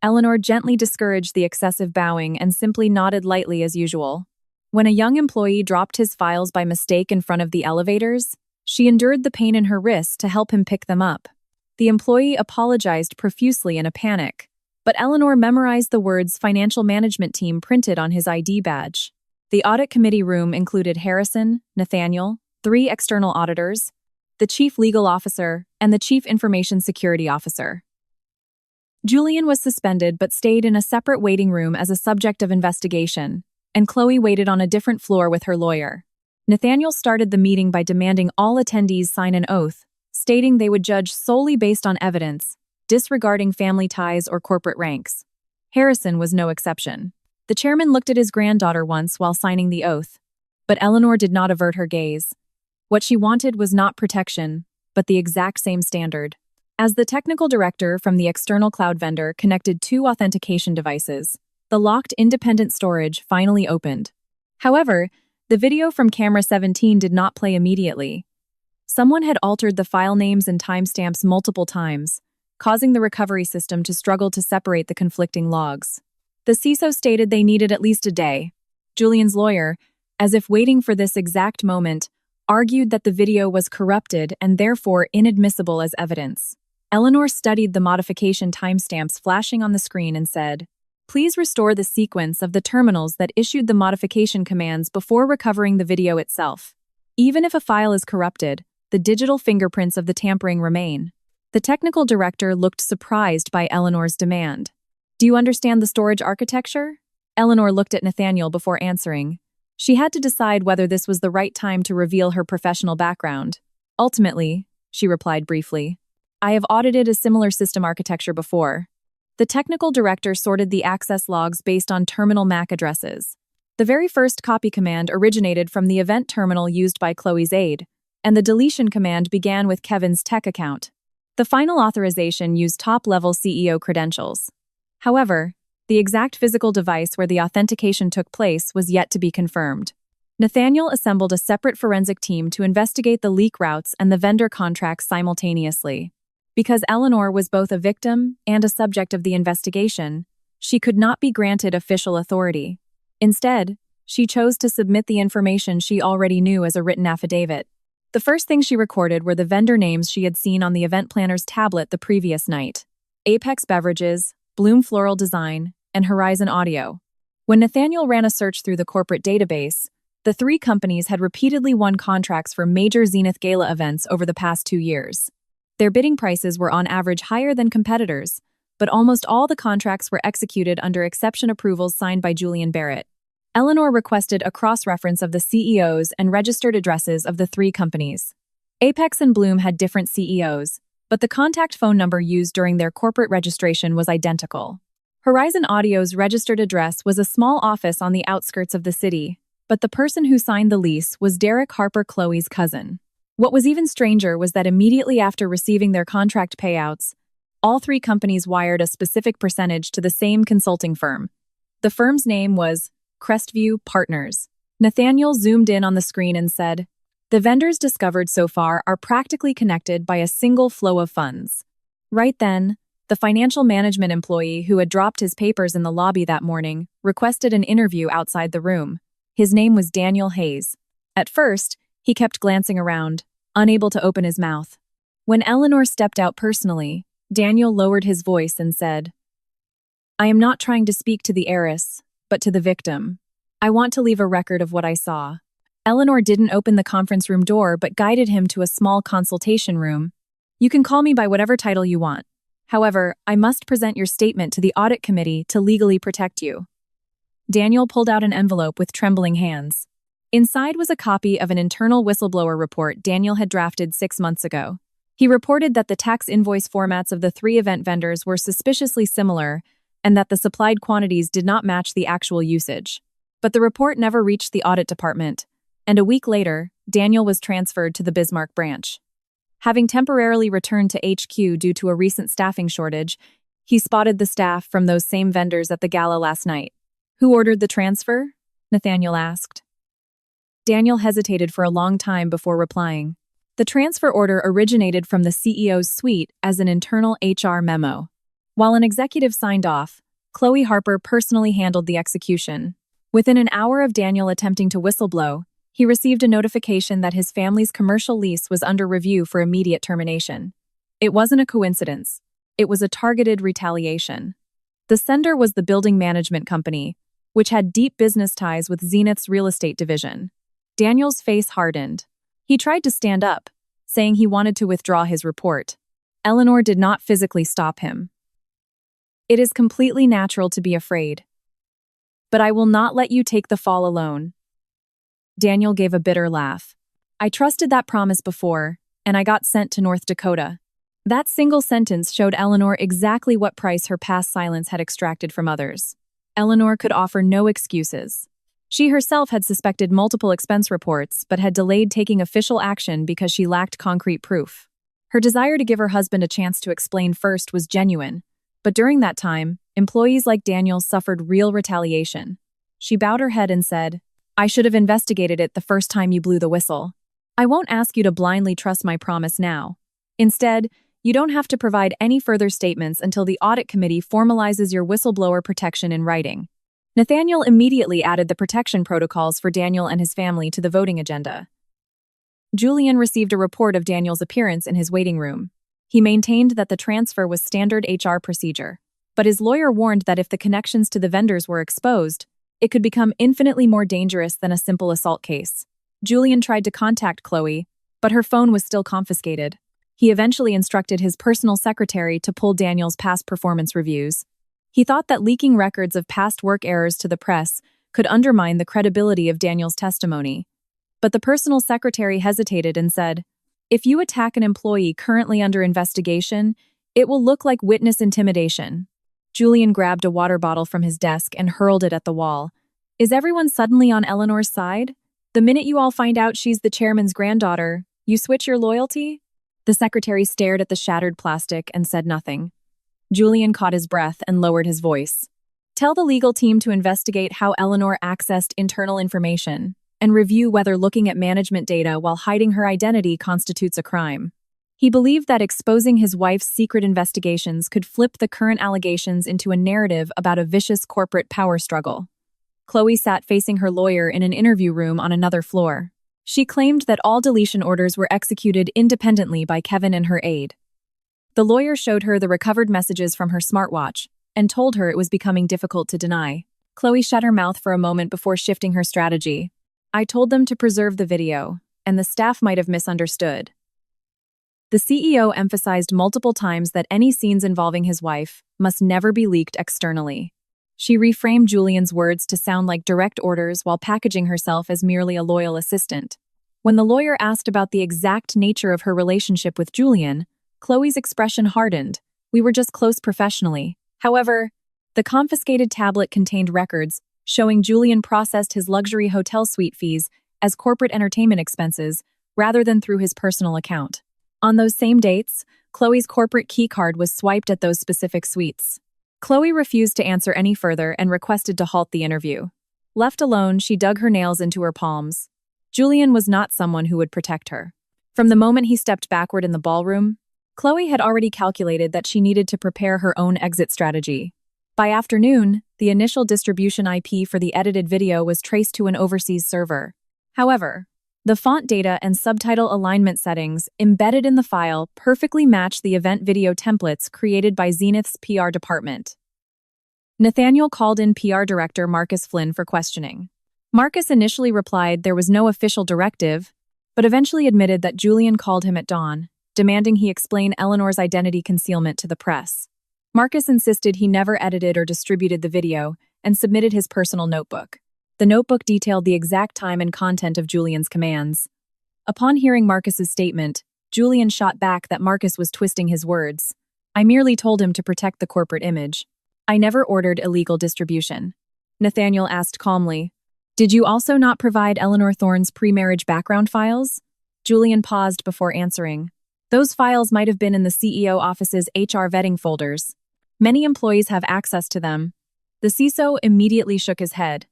S1: Eleanor gently discouraged the excessive bowing and simply nodded lightly as usual. When a young employee dropped his files by mistake in front of the elevators, she endured the pain in her wrist to help him pick them up. The employee apologized profusely in a panic, but Eleanor memorized the words financial management team printed on his ID badge. The audit committee room included Harrison, Nathaniel, 3 external auditors, the chief legal officer, and the chief information security officer. Julian was suspended but stayed in a separate waiting room as a subject of investigation, and Chloe waited on a different floor with her lawyer. Nathaniel started the meeting by demanding all attendees sign an oath, stating they would judge solely based on evidence, disregarding family ties or corporate ranks. Harrison was no exception. The chairman looked at his granddaughter once while signing the oath, but Eleanor did not avert her gaze. What she wanted was not protection, but the exact same standard. As the technical director from the external cloud vendor connected 2 authentication devices, the locked independent storage finally opened. However, the video from camera 17 did not play immediately. Someone had altered the file names and timestamps multiple times, causing the recovery system to struggle to separate the conflicting logs. The CISO stated they needed at least a day. Julian's lawyer, as if waiting for this exact moment, argued that the video was corrupted and therefore inadmissible as evidence. Eleanor studied the modification timestamps flashing on the screen and said, Please restore the sequence of the terminals that issued the modification commands before recovering the video itself. Even if a file is corrupted, the digital fingerprints of the tampering remain. The technical director looked surprised by Eleanor's demand. Do you understand the storage architecture? Eleanor looked at Nathaniel before answering. She had to decide whether this was the right time to reveal her professional background. Ultimately, she replied briefly, I have audited a similar system architecture before. The technical director sorted the access logs based on terminal MAC addresses. The very first copy command originated from the event terminal used by Chloe's aide, and the deletion command began with Kevin's tech account. The final authorization used top-level CEO credentials. However, the exact physical device where the authentication took place was yet to be confirmed. Nathaniel assembled a separate forensic team to investigate the leak routes and the vendor contracts simultaneously. Because Eleanor was both a victim and a subject of the investigation, she could not be granted official authority. Instead, she chose to submit the information she already knew as a written affidavit. The first thing she recorded were the vendor names she had seen on the event planner's tablet the previous night: Apex Beverages, Bloom Floral Design, and Horizon Audio. When Nathaniel ran a search through the corporate database, the three companies had repeatedly won contracts for major Zenith Gala events over the past 2 years. Their bidding prices were on average higher than competitors, but almost all the contracts were executed under exception approvals signed by Julian Barrett. Eleanor requested a cross-reference of the CEOs and registered addresses of the three companies. Apex and Bloom had different CEOs, but the contact phone number used during their corporate registration was identical. Horizon Audio's registered address was a small office on the outskirts of the city, but the person who signed the lease was Derek Harper, Chloe's cousin. What was even stranger was that immediately after receiving their contract payouts, all three companies wired a specific percentage to the same consulting firm. The firm's name was Crestview Partners. Nathaniel zoomed in on the screen and said, "The vendors discovered so far are practically connected by a single flow of funds." Right then, the financial management employee who had dropped his papers in the lobby that morning requested an interview outside the room. His name was Daniel Hayes. At first, he kept glancing around, unable to open his mouth. When Eleanor stepped out personally, Daniel lowered his voice and said, "I am not trying to speak to the heiress, but to the victim. I want to leave a record of what I saw." Eleanor didn't open the conference room door but guided him to a small consultation room. "You can call me by whatever title you want. However, I must present your statement to the audit committee to legally protect you." Daniel pulled out an envelope with trembling hands. Inside was a copy of an internal whistleblower report Daniel had drafted 6 months ago. He reported that the tax invoice formats of the three event vendors were suspiciously similar and that the supplied quantities did not match the actual usage. But the report never reached the audit department, and a week later, Daniel was transferred to the Bismarck branch. Having temporarily returned to HQ due to a recent staffing shortage, he spotted the staff from those same vendors at the gala last night. "Who ordered the transfer?" Nathaniel asked. Daniel hesitated for a long time before replying. The transfer order originated from the CEO's suite as an internal HR memo. While an executive signed off, Chloe Harper personally handled the execution. Within an hour of Daniel attempting to whistleblow, he received a notification that his family's commercial lease was under review for immediate termination. It wasn't a coincidence. It was a targeted retaliation. The sender was the building management company, which had deep business ties with Zenith's real estate division. Daniel's face hardened. He tried to stand up, saying he wanted to withdraw his report. Eleanor did not physically stop him. "It is completely natural to be afraid. But I will not let you take the fall alone." Daniel gave a bitter laugh. "I trusted that promise before, and I got sent to North Dakota." That single sentence showed Eleanor exactly what price her past silence had extracted from others. Eleanor could offer no excuses. She herself had suspected multiple expense reports, but had delayed taking official action because she lacked concrete proof. Her desire to give her husband a chance to explain first was genuine, but during that time, employees like Daniel suffered real retaliation. She bowed her head and said, "I should have investigated it the first time you blew the whistle. I won't ask you to blindly trust my promise now. Instead, you don't have to provide any further statements until the audit committee formalizes your whistleblower protection in writing." Nathaniel immediately added the protection protocols for Daniel and his family to the voting agenda. Julian received a report of Daniel's appearance in his waiting room. He maintained that the transfer was standard HR procedure. But his lawyer warned that if the connections to the vendors were exposed, it could become infinitely more dangerous than a simple assault case. Julian tried to contact Chloe, but her phone was still confiscated. He eventually instructed his personal secretary to pull Daniel's past performance reviews. He thought that leaking records of past work errors to the press could undermine the credibility of Daniel's testimony. But the personal secretary hesitated and said, "If you attack an employee currently under investigation, it will look like witness intimidation." Julian grabbed a water bottle from his desk and hurled it at the wall. Is everyone suddenly on Eleanor's side? The minute you all find out she's the chairman's granddaughter, you switch your loyalty? The secretary stared at the shattered plastic and said nothing. Julian caught his breath and lowered his voice. Tell the legal team to investigate how Eleanor accessed internal information and review whether looking at management data while hiding her identity constitutes a crime. He believed that exposing his wife's secret investigations could flip the current allegations into a narrative about a vicious corporate power struggle. Chloe sat facing her lawyer in an interview room on another floor. She claimed that all deletion orders were executed independently by Kevin and her aide. The lawyer showed her the recovered messages from her smartwatch and told her it was becoming difficult to deny. Chloe shut her mouth for a moment before shifting her strategy. I told them to preserve the video, and the staff might have misunderstood. The CEO emphasized multiple times that any scenes involving his wife must never be leaked externally. She reframed Julian's words to sound like direct orders while packaging herself as merely a loyal assistant. When the lawyer asked about the exact nature of her relationship with Julian, Chloe's expression hardened. We were just close professionally. However, the confiscated tablet contained records showing Julian processed his luxury hotel suite fees as corporate entertainment expenses rather than through his personal account. On those same dates, Chloe's corporate keycard was swiped at those specific suites. Chloe refused to answer any further and requested to halt the interview. Left alone, she dug her nails into her palms. Julian was not someone who would protect her. From the moment he stepped backward in the ballroom, Chloe had already calculated that she needed to prepare her own exit strategy. By afternoon, the initial distribution IP for the edited video was traced to an overseas server. However, the font data and subtitle alignment settings embedded in the file perfectly matched the event video templates created by Zenith's PR department. Nathaniel called in PR director Marcus Flynn for questioning. Marcus initially replied there was no official directive, but eventually admitted that Julian called him at dawn, demanding he explain Eleanor's identity concealment to the press. Marcus insisted he never edited or distributed the video and submitted his personal notebook. The notebook detailed the exact time and content of Julian's commands. Upon hearing Marcus's statement, Julian shot back that Marcus was twisting his words. I merely told him to protect the corporate image. I never ordered illegal distribution. Nathaniel asked calmly, Did you also not provide Eleanor Thorne's pre-marriage background files? Julian paused before answering. Those files might have been in the CEO office's HR vetting folders. Many employees have access to them. The CISO immediately shook his head.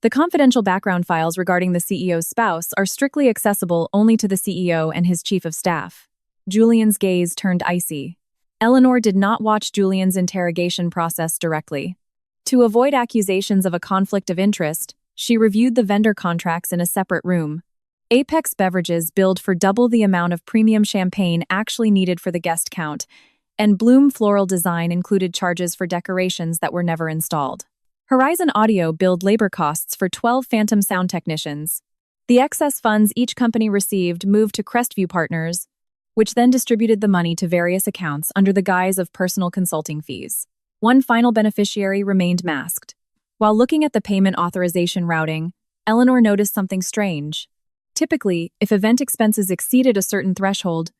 S1: The confidential background files regarding the CEO's spouse are strictly accessible only to the CEO and his chief of staff. Julian's gaze turned icy. Eleanor did not watch Julian's interrogation process directly. To avoid accusations of a conflict of interest, she reviewed the vendor contracts in a separate room. Apex Beverages billed for double the amount of premium champagne actually needed for the guest count, and Bloom Floral Design included charges for decorations that were never installed. Horizon Audio billed labor costs for 12 Phantom sound technicians. The excess funds each company received moved to Crestview Partners, which then distributed the money to various accounts under the guise of personal consulting fees. One final beneficiary remained masked. While looking at the payment authorization routing, Eleanor noticed something strange. Typically, if event expenses exceeded a certain threshold,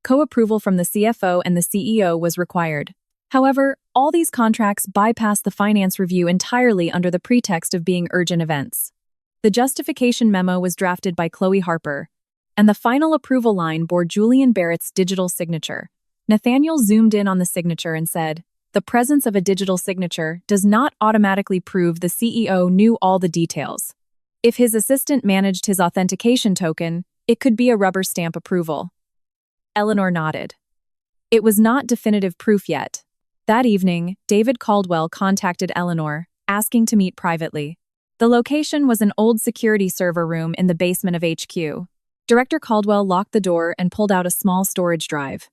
S1: co-approval from the CFO and the CEO was required. However, all these contracts bypassed the finance review entirely under the pretext of being urgent events. The justification memo was drafted by Chloe Harper, and the final approval line bore Julian Barrett's digital signature. Nathaniel zoomed in on the signature and said, The presence of a digital signature does not automatically prove the CEO knew all the details. If his assistant managed his authentication token, it could be a rubber stamp approval. Eleanor nodded. It was not definitive proof yet. That evening, David Caldwell contacted Eleanor, asking to meet privately. The location was an old security server room in the basement of HQ. Director Caldwell locked the door and pulled out a small storage drive.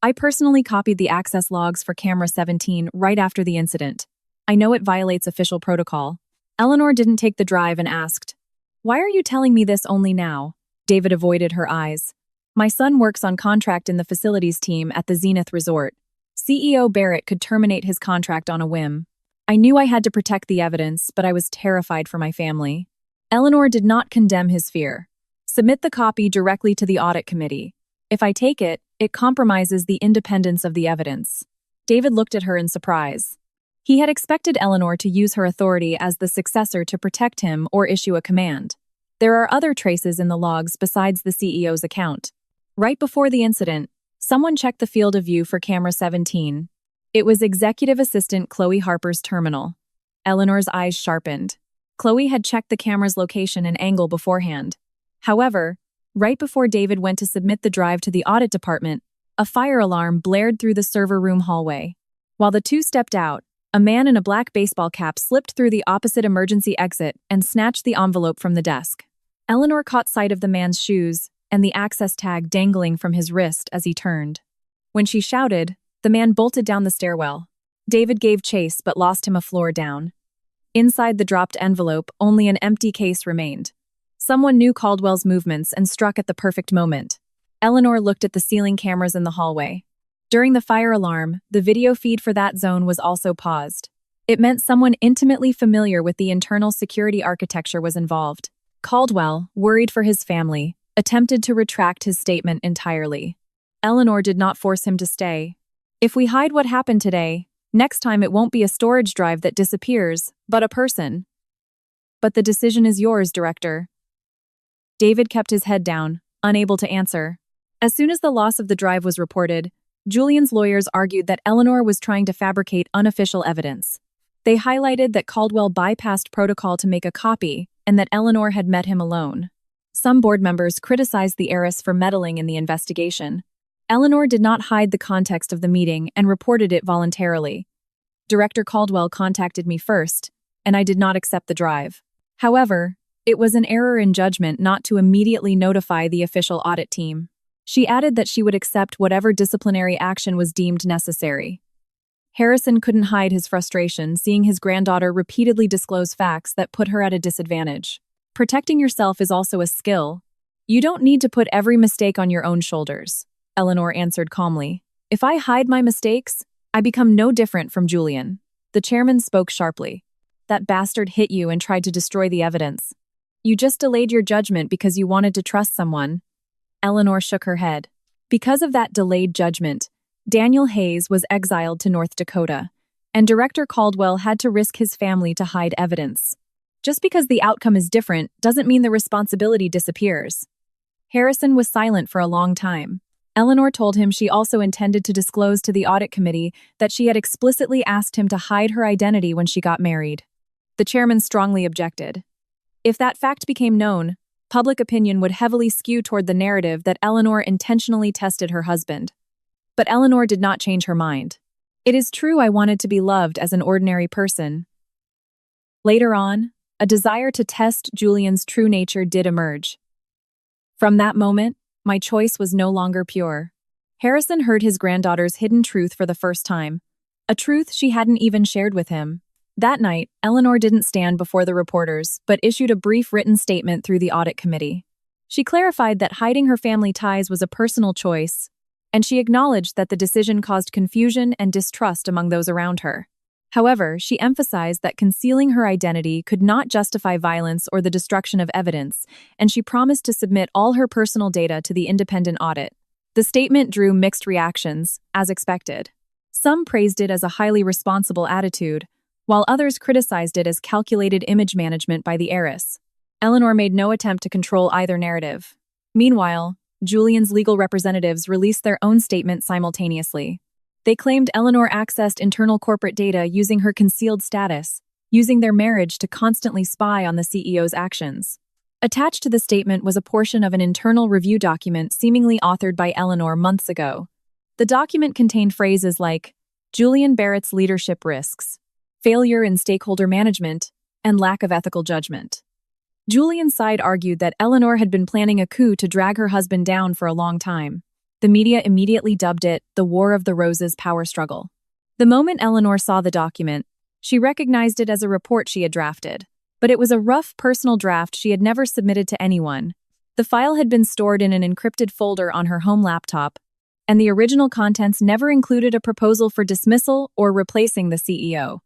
S1: I personally copied the access logs for camera 17 right after the incident. I know it violates official protocol. Eleanor didn't take the drive and asked, "Why are you telling me this only now?" David avoided her eyes. "My son works on contract in the facilities team at the Zenith Resort. CEO Barrett could terminate his contract on a whim. I knew I had to protect the evidence, but I was terrified for my family." Eleanor did not condemn his fear. "Submit the copy directly to the audit committee. If I take it, it compromises the independence of the evidence." David looked at her in surprise. He had expected Eleanor to use her authority as the successor to protect him or issue a command. There are other traces in the logs besides the CEO's account. Right before the incident, someone checked the field of view for camera 17. It was Executive Assistant Chloe Harper's terminal. Eleanor's eyes sharpened. Chloe had checked the camera's location and angle beforehand. However, right before David went to submit the drive to the audit department, a fire alarm blared through the server room hallway. While the two stepped out, a man in a black baseball cap slipped through the opposite emergency exit and snatched the envelope from the desk. Eleanor caught sight of the man's shoes and the access tag dangling from his wrist as he turned. When she shouted, the man bolted down the stairwell. David gave chase but lost him a floor down. Inside the dropped envelope, only an empty case remained. Someone knew Caldwell's movements and struck at the perfect moment. Eleanor looked at the ceiling cameras in the hallway. During the fire alarm, the video feed for that zone was also paused. It meant someone intimately familiar with the internal security architecture was involved. Caldwell, worried for his family, attempted to retract his statement entirely. Eleanor did not force him to stay. "If we hide what happened today, next time it won't be a storage drive that disappears, but a person." "But the decision is yours, Director." David kept his head down, unable to answer. As soon as the loss of the drive was reported, Julian's lawyers argued that Eleanor was trying to fabricate unofficial evidence. They highlighted that Caldwell bypassed protocol to make a copy and that Eleanor had met him alone. Some board members criticized the heiress for meddling in the investigation. Eleanor did not hide the context of the meeting and reported it voluntarily. "Director Caldwell contacted me first, and I did not accept the drive. However, it was an error in judgment not to immediately notify the official audit team." She added that she would accept whatever disciplinary action was deemed necessary. Harrison couldn't hide his frustration seeing his granddaughter repeatedly disclose facts that put her at a disadvantage. "Protecting yourself is also a skill. You don't need to put every mistake on your own shoulders," Eleanor answered calmly. "If I hide my mistakes, I become no different from Julian." The chairman spoke sharply. "That bastard hit you and tried to destroy the evidence. You just delayed your judgment because you wanted to trust someone." Eleanor shook her head. Because of that delayed judgment, Daniel Hayes was exiled to North Dakota, and Director Caldwell had to risk his family to hide evidence. Just because the outcome is different doesn't mean the responsibility disappears. Harrison was silent for a long time. Eleanor told him she also intended to disclose to the audit committee that she had explicitly asked him to hide her identity when she got married. The chairman strongly objected. If that fact became known, public opinion would heavily skew toward the narrative that Eleanor intentionally tested her husband. But Eleanor did not change her mind. "It is true I wanted to be loved as an ordinary person." Later on, a desire to test Julian's true nature did emerge. "From that moment, my choice was no longer pure." Harrison heard his granddaughter's hidden truth for the first time, a truth she hadn't even shared with him. That night, Eleanor didn't stand before the reporters, but issued a brief written statement through the audit committee. She clarified that hiding her family ties was a personal choice, and she acknowledged that the decision caused confusion and distrust among those around her. However, she emphasized that concealing her identity could not justify violence or the destruction of evidence, and she promised to submit all her personal data to the independent audit. The statement drew mixed reactions, as expected. Some praised it as a highly responsible attitude, while others criticized it as calculated image management by the heiress. Eleanor made no attempt to control either narrative. Meanwhile, Julian's legal representatives released their own statement simultaneously. They claimed Eleanor accessed internal corporate data using her concealed status, using their marriage to constantly spy on the CEO's actions. Attached to the statement was a portion of an internal review document seemingly authored by Eleanor months ago. The document contained phrases like, "Julian Barrett's leadership risks," "failure in stakeholder management," and "lack of ethical judgment." Julian's side argued that Eleanor had been planning a coup to drag her husband down for a long time. The media immediately dubbed it the War of the Roses power struggle. The moment Eleanor saw the document, she recognized it as a report she had drafted. But it was a rough personal draft she had never submitted to anyone. The file had been stored in an encrypted folder on her home laptop, and the original contents never included a proposal for dismissal or replacing the CEO.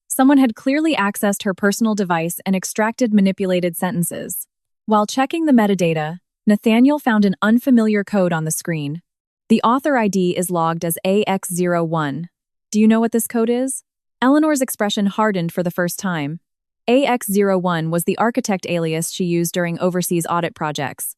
S1: Someone had clearly accessed her personal device and extracted manipulated sentences. While checking the metadata, Nathaniel found an unfamiliar code on the screen. The author ID is logged as AX01. Do you know what this code is? Eleanor's expression hardened for the first time. AX01 was the architect alias she used during overseas audit projects.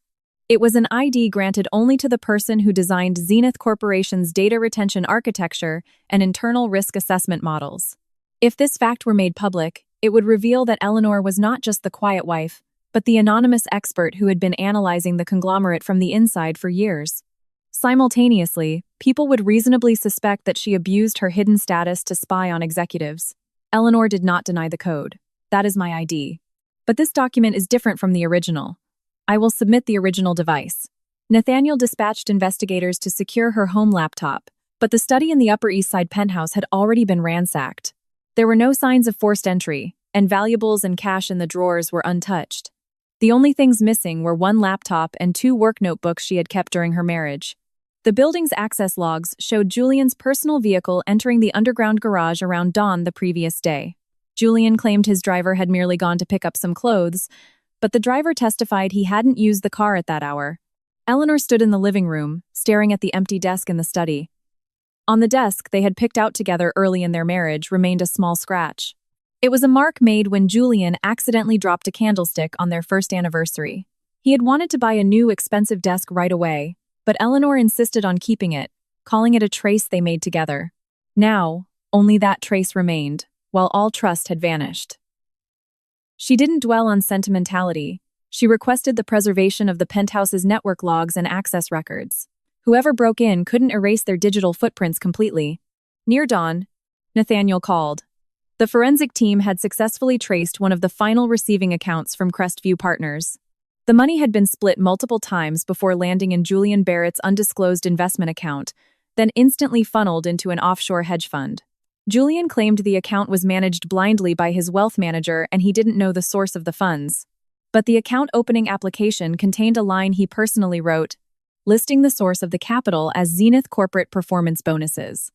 S1: It was an ID granted only to the person who designed Zenith Corporation's data retention architecture and internal risk assessment models. If this fact were made public, it would reveal that Eleanor was not just the quiet wife, but the anonymous expert who had been analyzing the conglomerate from the inside for years. Simultaneously, people would reasonably suspect that she abused her hidden status to spy on executives. Eleanor did not deny the code. That is my ID. But this document is different from the original. I will submit the original device. Nathaniel dispatched investigators to secure her home laptop, but the study in the Upper East Side penthouse had already been ransacked. There were no signs of forced entry, and valuables and cash in the drawers were untouched. The only things missing were one laptop and 2 work notebooks she had kept during her marriage. The building's access logs showed Julian's personal vehicle entering the underground garage around dawn the previous day. Julian claimed his driver had merely gone to pick up some clothes, but the driver testified he hadn't used the car at that hour. Eleanor stood in the living room, staring at the empty desk in the study. On the desk they had picked out together early in their marriage remained a small scratch. It was a mark made when Julian accidentally dropped a candlestick on their first anniversary. He had wanted to buy a new expensive desk right away, but Eleanor insisted on keeping it, calling it a trace they made together. Now, only that trace remained, while all trust had vanished. She didn't dwell on sentimentality. She requested the preservation of the penthouse's network logs and access records. Whoever broke in couldn't erase their digital footprints completely. Near dawn, Nathaniel called. The forensic team had successfully traced one of the final receiving accounts from Crestview Partners. The money had been split multiple times before landing in Julian Barrett's undisclosed investment account, then instantly funneled into an offshore hedge fund. Julian claimed the account was managed blindly by his wealth manager and he didn't know the source of the funds. But the account opening application contained a line he personally wrote, listing the source of the capital as Zenith Corporate Performance Bonuses.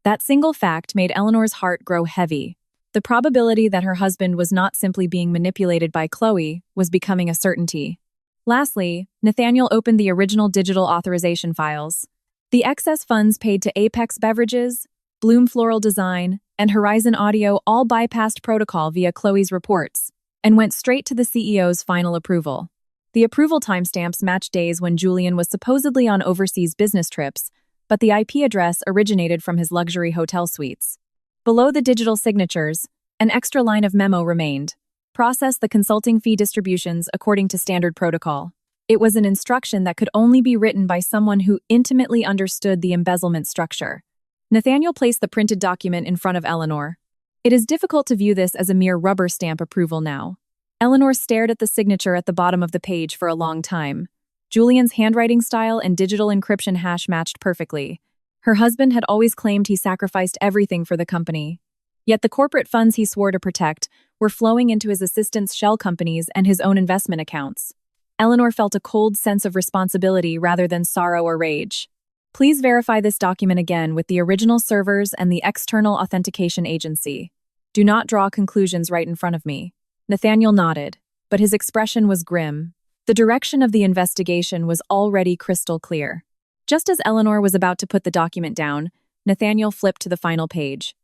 S1: That single fact made Eleanor's heart grow heavy. The probability that her husband was not simply being manipulated by Chloe was becoming a certainty. Lastly, Nathaniel opened the original digital authorization files. The excess funds paid to Apex Beverages, Bloom Floral Design, and Horizon Audio all bypassed protocol via Chloe's reports and went straight to the CEO's final approval. The approval timestamps matched days when Julian was supposedly on overseas business trips, but the IP address originated from his luxury hotel suites. Below the digital signatures, an extra line of memo remained. Process the consulting fee distributions according to standard protocol. It was an instruction that could only be written by someone who intimately understood the embezzlement structure. Nathaniel placed the printed document in front of Eleanor. It is difficult to view this as a mere rubber stamp approval now. Eleanor stared at the signature at the bottom of the page for a long time. Julian's handwriting style and digital encryption hash matched perfectly. Her husband had always claimed he sacrificed everything for the company. Yet the corporate funds he swore to protect were flowing into his assistant's shell companies and his own investment accounts. Eleanor felt a cold sense of responsibility rather than sorrow or rage. Please verify this document again with the original servers and the external authentication agency. Do not draw conclusions right in front of me. Nathaniel nodded, but his expression was grim. The direction of the investigation was already crystal clear. Just as Eleanor was about to put the document down, Nathaniel flipped to the final page.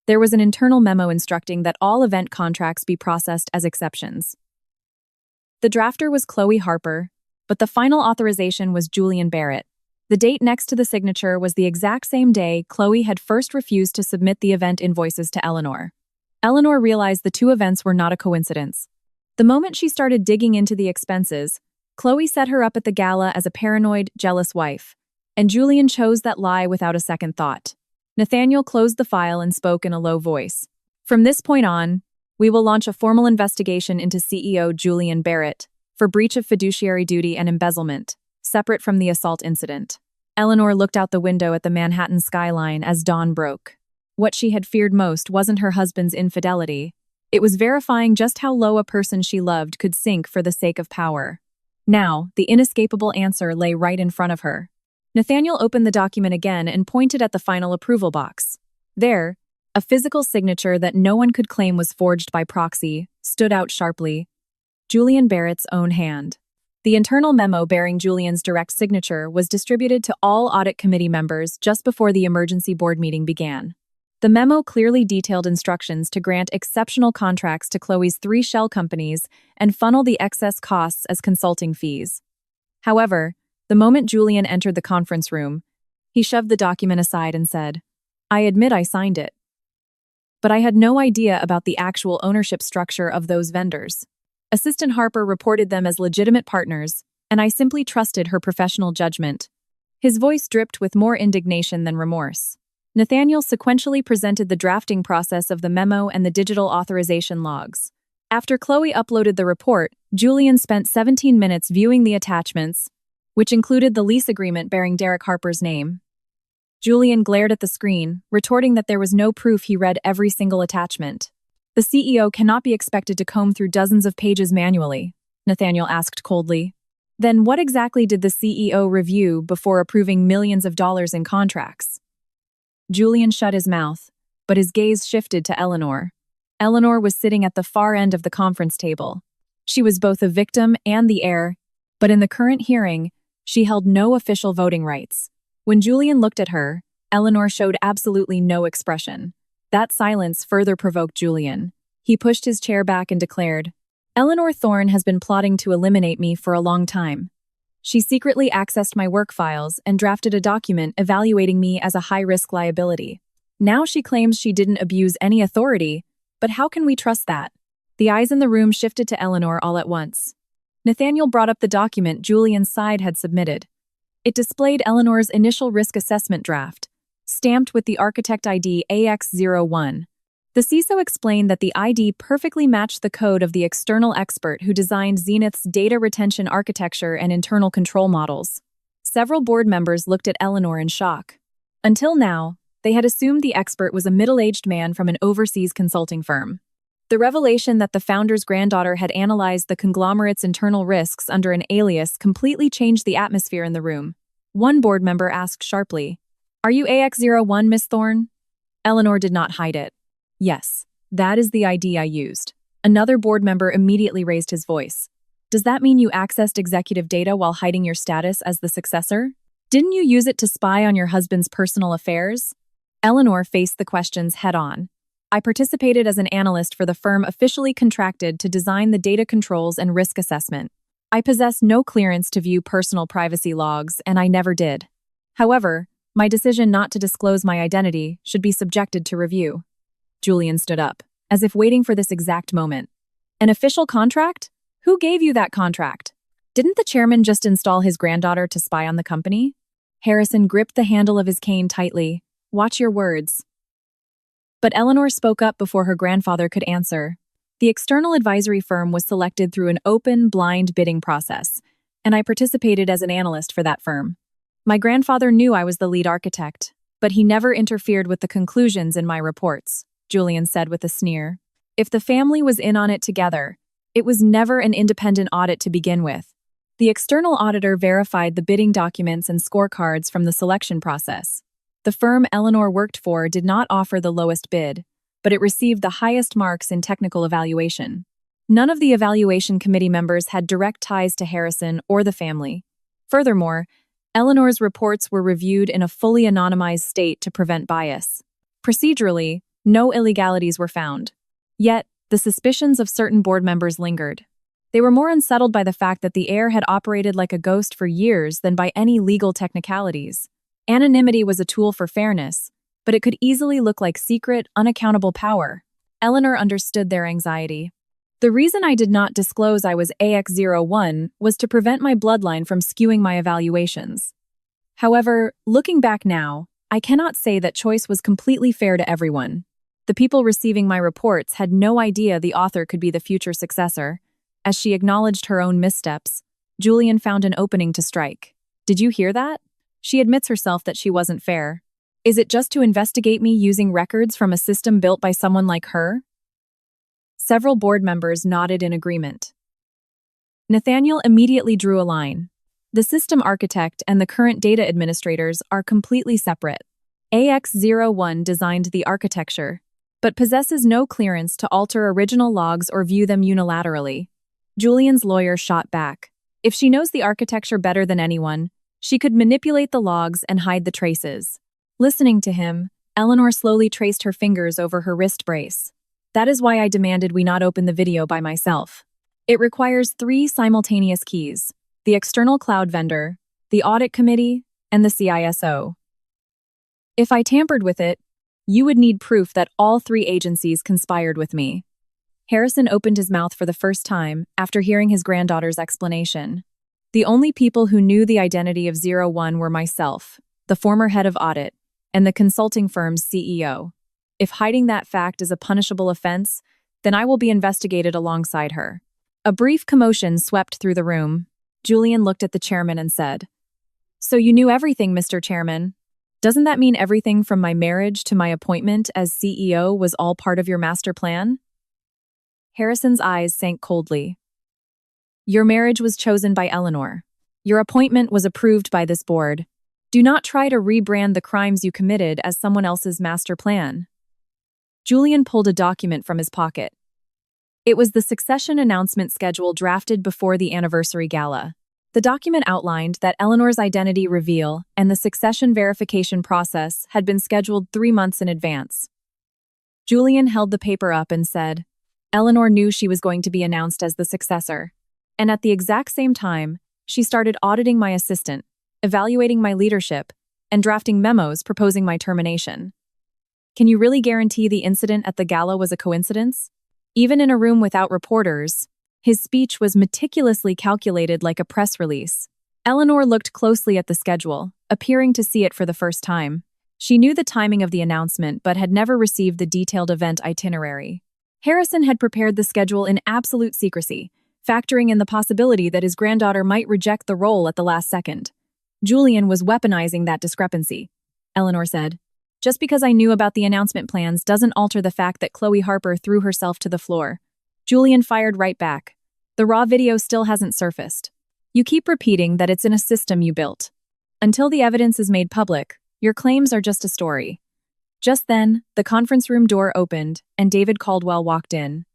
S1: There was an internal memo instructing that all event contracts be processed as exceptions. The drafter was Chloe Harper, but the final authorization was Julian Barrett. The date next to the signature was the exact same day Chloe had first refused to submit the event invoices to Eleanor. Eleanor realized the two events were not a coincidence. The moment she started digging into the expenses, Chloe set her up at the gala as a paranoid, jealous wife, and Julian chose that lie without a second thought. Nathaniel closed the file and spoke in a low voice. From this point on, we will launch a formal investigation into CEO Julian Barrett for breach of fiduciary duty and embezzlement. separate from the assault incident. Eleanor looked out the window at the Manhattan skyline as dawn broke. What she had feared most wasn't her husband's infidelity. It was verifying just how low a person she loved could sink for the sake of power. Now, the inescapable answer lay right in front of her. Nathaniel opened the document again and pointed at the final approval box. There, a physical signature that no one could claim was forged by proxy stood out sharply. Julian Barrett's own hand. The internal memo bearing Julian's direct signature was distributed to all audit committee members just before the emergency board meeting began. The memo clearly detailed instructions to grant exceptional contracts to Chloe's 3 shell companies and funnel the excess costs as consulting fees. However, the moment Julian entered the conference room, he shoved the document aside and said, "I admit I signed it. But I had no idea about the actual ownership structure of those vendors. Assistant Harper reported them as legitimate partners, and I simply trusted her professional judgment." His voice dripped with more indignation than remorse. Nathaniel sequentially presented the drafting process of the memo and the digital authorization logs. After Chloe uploaded the report, Julian spent 17 minutes viewing the attachments, which included the lease agreement bearing Derek Harper's name. Julian glared at the screen, retorting that there was no proof he read every single attachment. "The CEO cannot be expected to comb through dozens of pages manually," Nathaniel asked coldly. "Then what exactly did the CEO review before approving millions of dollars in contracts?" Julian shut his mouth, but his gaze shifted to Eleanor. Eleanor was sitting at the far end of the conference table. She was both a victim and the heir, but in the current hearing, she held no official voting rights. When Julian looked at her, Eleanor showed absolutely no expression. That silence further provoked Julian. He pushed his chair back and declared, "Eleanor Thorne has been plotting to eliminate me for a long time. She secretly accessed my work files and drafted a document evaluating me as a high-risk liability. Now she claims she didn't abuse any authority, but how can we trust that?" The eyes in the room shifted to Eleanor all at once. Nathaniel brought up the document Julian's side had submitted. It displayed Eleanor's initial risk assessment draft, stamped with the architect ID AX01. The CISO explained that the ID perfectly matched the code of the external expert who designed Zenith's data retention architecture and internal control models. Several board members looked at Eleanor in shock. Until now, they had assumed the expert was a middle-aged man from an overseas consulting firm. The revelation that the founder's granddaughter had analyzed the conglomerate's internal risks under an alias completely changed the atmosphere in the room. One board member asked sharply, "Are you AX01, Miss Thorne?" Eleanor did not hide it. "Yes, that is the ID I used." Another board member immediately raised his voice. "Does that mean you accessed executive data while hiding your status as the successor? Didn't you use it to spy on your husband's personal affairs?" Eleanor faced the questions head-on. "I participated as an analyst for the firm officially contracted to design the data controls and risk assessment. I possess no clearance to view personal privacy logs, and I never did. However, my decision not to disclose my identity should be subjected to review." Julian stood up, as if waiting for this exact moment. "An official contract? Who gave you that contract? Didn't the chairman just install his granddaughter to spy on the company?" Harrison gripped the handle of his cane tightly. "Watch your words." But Eleanor spoke up before her grandfather could answer. "The external advisory firm was selected through an open, blind bidding process, and I participated as an analyst for that firm. My grandfather knew I was the lead architect, but he never interfered with the conclusions in my reports," Julian said with a sneer. "If the family was in on it together, it was never an independent audit to begin with. The external auditor verified the bidding documents and scorecards from the selection process. The firm Eleanor worked for did not offer the lowest bid, but it received the highest marks in technical evaluation. None of the evaluation committee members had direct ties to Harrison or the family. Furthermore, Eleanor's reports were reviewed in a fully anonymized state to prevent bias. Procedurally, no illegalities were found. Yet, the suspicions of certain board members lingered. They were more unsettled by the fact that the heir had operated like a ghost for years than by any legal technicalities. Anonymity was a tool for fairness, but it could easily look like secret, unaccountable power. Eleanor understood their anxiety. "The reason I did not disclose I was AX01 was to prevent my bloodline from skewing my evaluations. However, looking back now, I cannot say that choice was completely fair to everyone. The people receiving my reports had no idea the author could be the future successor." As she acknowledged her own missteps, Julian found an opening to strike. Did you hear that? She admits herself that she wasn't fair. Is it just to investigate me using records from a system built by someone like her? Several board members nodded in agreement. Nathaniel immediately drew a line. The system architect and the current data administrators are completely separate. AX01 designed the architecture, but possesses no clearance to alter original logs or view them unilaterally. Julian's lawyer shot back. If she knows the architecture better than anyone, she could manipulate the logs and hide the traces. Listening to him, Eleanor slowly traced her fingers over her wrist brace. That is why I demanded we not open the video by myself. It requires 3 simultaneous keys: the external cloud vendor, the audit committee, and the CISO. If I tampered with it, you would need proof that all 3 agencies conspired with me. Harrison opened his mouth for the first time after hearing his granddaughter's explanation. The only people who knew the identity of 01 were myself, the former head of audit, and the consulting firm's CEO. If hiding that fact is a punishable offense, then I will be investigated alongside her. A brief commotion swept through the room. Julian looked at the chairman and said, "So you knew everything, Mr. Chairman. Doesn't that mean everything from my marriage to my appointment as CEO was all part of your master plan?" Harrison's eyes sank coldly. "Your marriage was chosen by Eleanor. Your appointment was approved by this board. Do not try to rebrand the crimes you committed as someone else's master plan." Julian pulled a document from his pocket. It was the succession announcement schedule drafted before the anniversary gala. The document outlined that Eleanor's identity reveal and the succession verification process had been scheduled 3 months in advance. Julian held the paper up and said, "Eleanor knew she was going to be announced as the successor. And at the exact same time, she started auditing my assistant, evaluating my leadership, and drafting memos proposing my termination. Can you really guarantee the incident at the gala was a coincidence?" Even in a room without reporters, his speech was meticulously calculated like a press release. Eleanor looked closely at the schedule, appearing to see it for the first time. She knew the timing of the announcement but had never received the detailed event itinerary. Harrison had prepared the schedule in absolute secrecy, factoring in the possibility that his granddaughter might reject the role at the last second. Julian was weaponizing that discrepancy. Eleanor said, "Just because I knew about the announcement plans doesn't alter the fact that Chloe Harper threw herself to the floor." Julian fired right back. "The raw video still hasn't surfaced. You keep repeating that it's in a system you built. Until the evidence is made public, your claims are just a story." Just then, the conference room door opened, and David Caldwell walked in.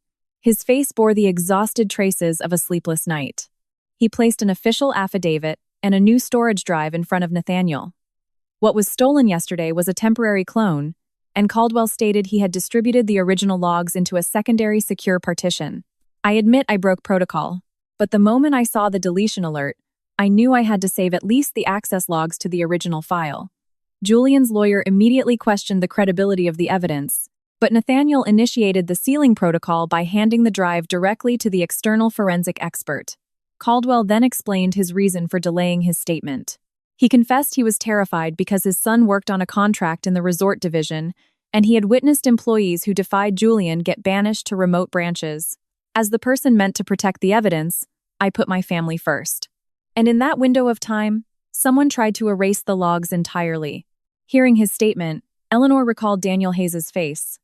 S1: His face bore the exhausted traces of a sleepless night. He placed an official affidavit and a new storage drive in front of Nathaniel. What was stolen yesterday was a temporary clone, and Caldwell stated he had distributed the original logs into a secondary secure partition. "I admit I broke protocol, but the moment I saw the deletion alert, I knew I had to save at least the access logs to the original file." Julian's lawyer immediately questioned the credibility of the evidence, but Nathaniel initiated the sealing protocol by handing the drive directly to the external forensic expert. Caldwell then explained his reason for delaying his statement. He confessed he was terrified because his son worked on a contract in the resort division, and he had witnessed employees who defied Julian get banished to remote branches. "As the person meant to protect the evidence, I put my family first. And in that window of time, someone tried to erase the logs entirely." Hearing his statement, Eleanor recalled Daniel Hayes's face.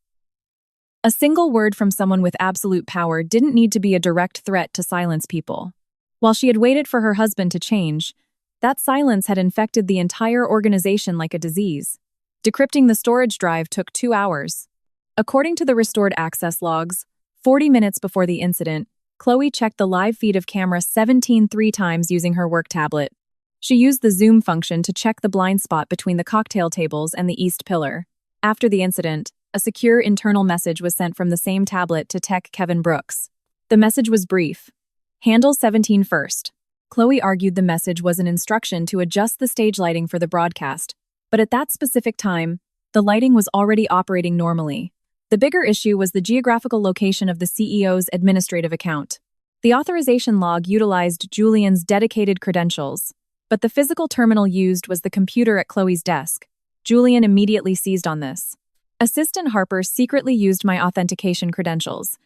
S1: A single word from someone with absolute power didn't need to be a direct threat to silence people. While she had waited for her husband to change, that silence had infected the entire organization like a disease. Decrypting the storage drive took 2 hours. According to the restored access logs, 40 minutes before the incident, Chloe checked the live feed of camera 17 times using her work tablet. She used the zoom function to check the blind spot between the cocktail tables and the east pillar. After the incident, a secure internal message was sent from the same tablet to tech Kevin Brooks. The message was brief. "Handle 17 first." Chloe argued the message was an instruction to adjust the stage lighting for the broadcast, but at that specific time, the lighting was already operating normally. The bigger issue was the geographical location of the CEO's administrative account. The authorization log utilized Julian's dedicated credentials, but the physical terminal used was the computer at Chloe's desk. Julian immediately seized on this. "Assistant Harper secretly used my authentication credentials.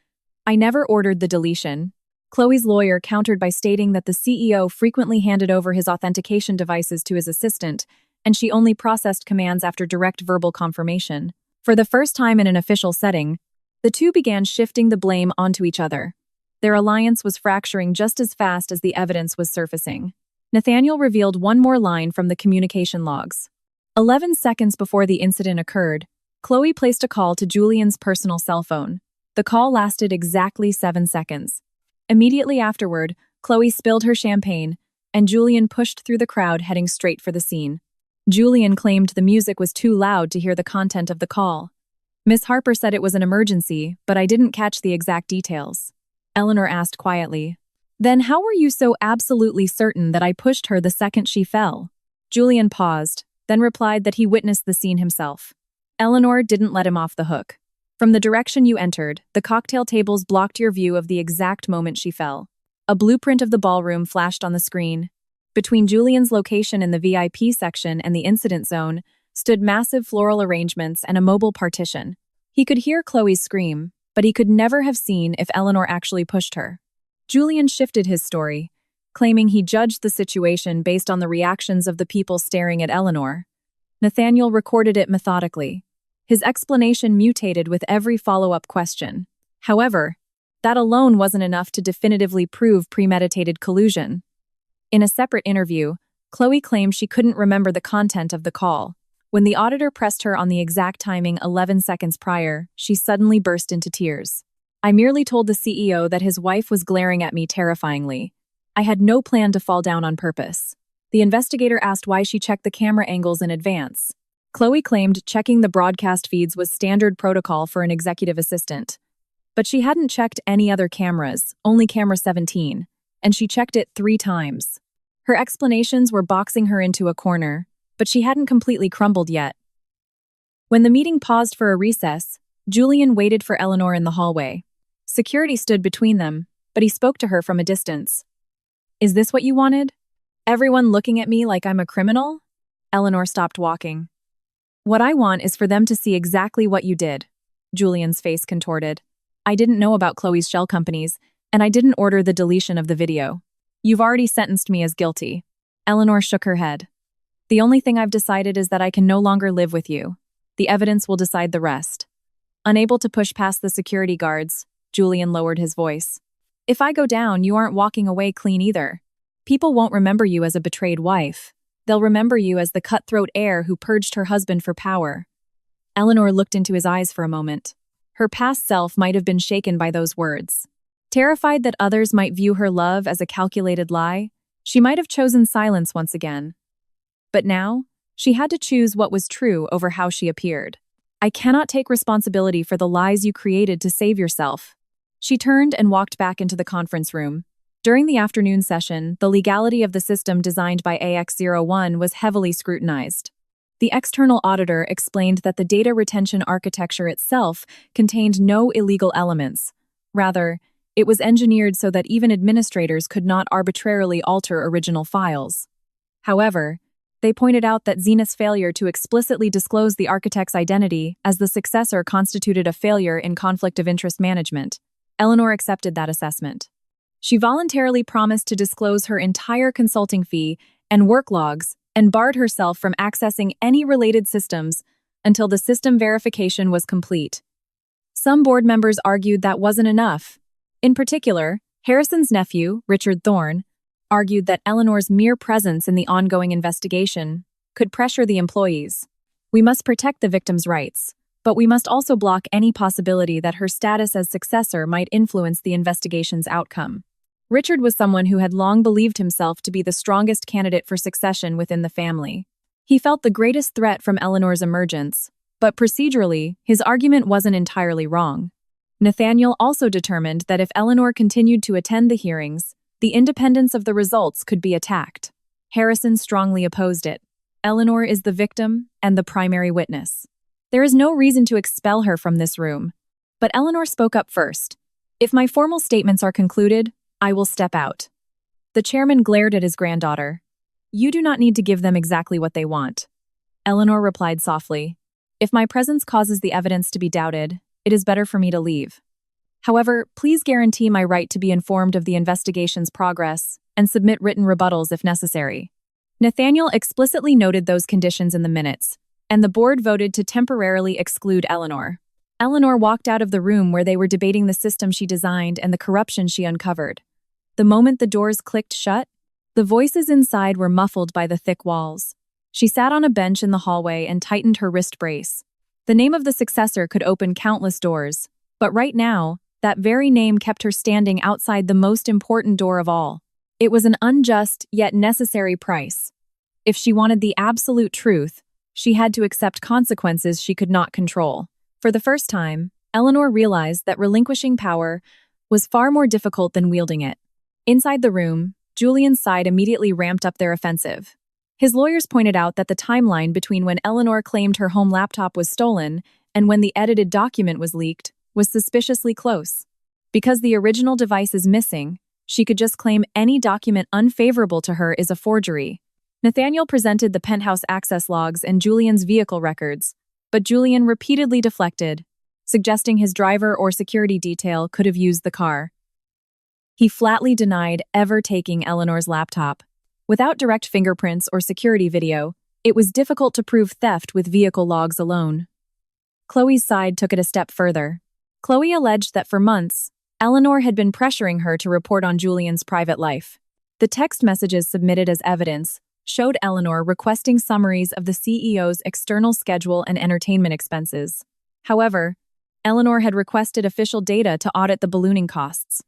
S1: I never ordered the deletion. Chloe's lawyer countered by stating that the CEO frequently handed over his authentication devices to his assistant, and she only processed commands after direct verbal confirmation. For the first time in an official setting, the two began shifting the blame onto each other. Their alliance was fracturing just as fast as the evidence was surfacing. Nathaniel revealed one more line from the communication logs. 11 seconds before the incident occurred, Chloe placed a call to Julian's personal cell phone. The call lasted exactly 7 seconds. Immediately afterward, Chloe spilled her champagne, and Julian pushed through the crowd heading straight for the scene. Julian claimed the music was too loud to hear the content of the call. Miss Harper said it was an emergency, but I didn't catch the exact details. Eleanor asked quietly. Then how were you so absolutely certain that I pushed her the second she fell? Julian paused, then replied that he witnessed the scene himself. Eleanor didn't let him off the hook. From the direction you entered, the cocktail tables blocked your view of the exact moment she fell. A blueprint of the ballroom flashed on the screen. Between Julian's location in the VIP section and the incident zone stood massive floral arrangements and a mobile partition. He could hear Chloe's scream, but he could never have seen if Eleanor actually pushed her. Julian shifted his story, claiming he judged the situation based on the reactions of the people staring at Eleanor. Nathaniel recorded it methodically. His explanation mutated with every follow-up question. However, that alone wasn't enough to definitively prove premeditated collusion. In a separate interview, Chloe claimed she couldn't remember the content of the call. When the auditor pressed her on the exact timing 11 seconds prior, she suddenly burst into tears. I merely told the CEO that his wife was glaring at me terrifyingly. I had no plan to fall down on purpose. The investigator asked why she checked the camera angles in advance. Chloe claimed checking the broadcast feeds was standard protocol for an executive assistant. But she hadn't checked any other cameras, only camera 17, and she checked it 3 times. Her explanations were boxing her into a corner, but she hadn't completely crumbled yet. When the meeting paused for a recess, Julian waited for Eleanor in the hallway. Security stood between them, but he spoke to her from a distance. Is this what you wanted? Everyone looking at me like I'm a criminal? Eleanor stopped walking. What I want is for them to see exactly what you did. Julian's face contorted. I didn't know about Chloe's shell companies, and I didn't order the deletion of the video. You've already sentenced me as guilty. Eleanor shook her head. The only thing I've decided is that I can no longer live with you. The evidence will decide the rest. Unable to push past the security guards, Julian lowered his voice. If I go down, you aren't walking away clean either. People won't remember you as a betrayed wife. They'll remember you as the cutthroat heir who purged her husband for power. Eleanor looked into his eyes for a moment. Her past self might have been shaken by those words. Terrified that others might view her love as a calculated lie, she might have chosen silence once again. But now, she had to choose what was true over how she appeared. I cannot take responsibility for the lies you created to save yourself. She turned and walked back into the conference room. During the afternoon session, the legality of the system designed by AX01 was heavily scrutinized. The external auditor explained that the data retention architecture itself contained no illegal elements. Rather, it was engineered so that even administrators could not arbitrarily alter original files. However, they pointed out that Zenith's failure to explicitly disclose the architect's identity as the successor constituted a failure in conflict of interest management. Eleanor accepted that assessment. She voluntarily promised to disclose her entire consulting fee and work logs and barred herself from accessing any related systems until the system verification was complete. Some board members argued that wasn't enough. In particular, Harrison's nephew, Richard Thorne, argued that Eleanor's mere presence in the ongoing investigation could pressure the employees. We must protect the victim's rights, but we must also block any possibility that her status as successor might influence the investigation's outcome. Richard was someone who had long believed himself to be the strongest candidate for succession within the family. He felt the greatest threat from Eleanor's emergence, but procedurally, his argument wasn't entirely wrong. Nathaniel also determined that if Eleanor continued to attend the hearings, the independence of the results could be attacked. Harrison strongly opposed it. Eleanor is the victim and the primary witness. There is no reason to expel her from this room. But Eleanor spoke up first. If my formal statements are concluded, I will step out. The chairman glared at his granddaughter. You do not need to give them exactly what they want. Eleanor replied softly. If my presence causes the evidence to be doubted, it is better for me to leave. However, please guarantee my right to be informed of the investigation's progress and submit written rebuttals if necessary. Nathaniel explicitly noted those conditions in the minutes, and the board voted to temporarily exclude Eleanor. Eleanor walked out of the room where they were debating the system she designed and the corruption she uncovered. The moment the doors clicked shut, the voices inside were muffled by the thick walls. She sat on a bench in the hallway and tightened her wrist brace. The name of the successor could open countless doors, but right now, that very name kept her standing outside the most important door of all. It was an unjust yet necessary price. If she wanted the absolute truth, she had to accept consequences she could not control. For the first time, Eleanor realized that relinquishing power was far more difficult than wielding it. Inside the room, Julian's side immediately ramped up their offensive. His lawyers pointed out that the timeline between when Eleanor claimed her home laptop was stolen and when the edited document was leaked was suspiciously close. Because the original device is missing, she could just claim any document unfavorable to her is a forgery. Nathaniel presented the penthouse access logs and Julian's vehicle records, but Julian repeatedly deflected, suggesting his driver or security detail could have used the car. He flatly denied ever taking Eleanor's laptop. Without direct fingerprints or security video, it was difficult to prove theft with vehicle logs alone. Chloe's side took it a step further. Chloe alleged that for months, Eleanor had been pressuring her to report on Julian's private life. The text messages submitted as evidence showed Eleanor requesting summaries of the CEO's external schedule and entertainment expenses. However, Eleanor had requested official data to audit the ballooning costs.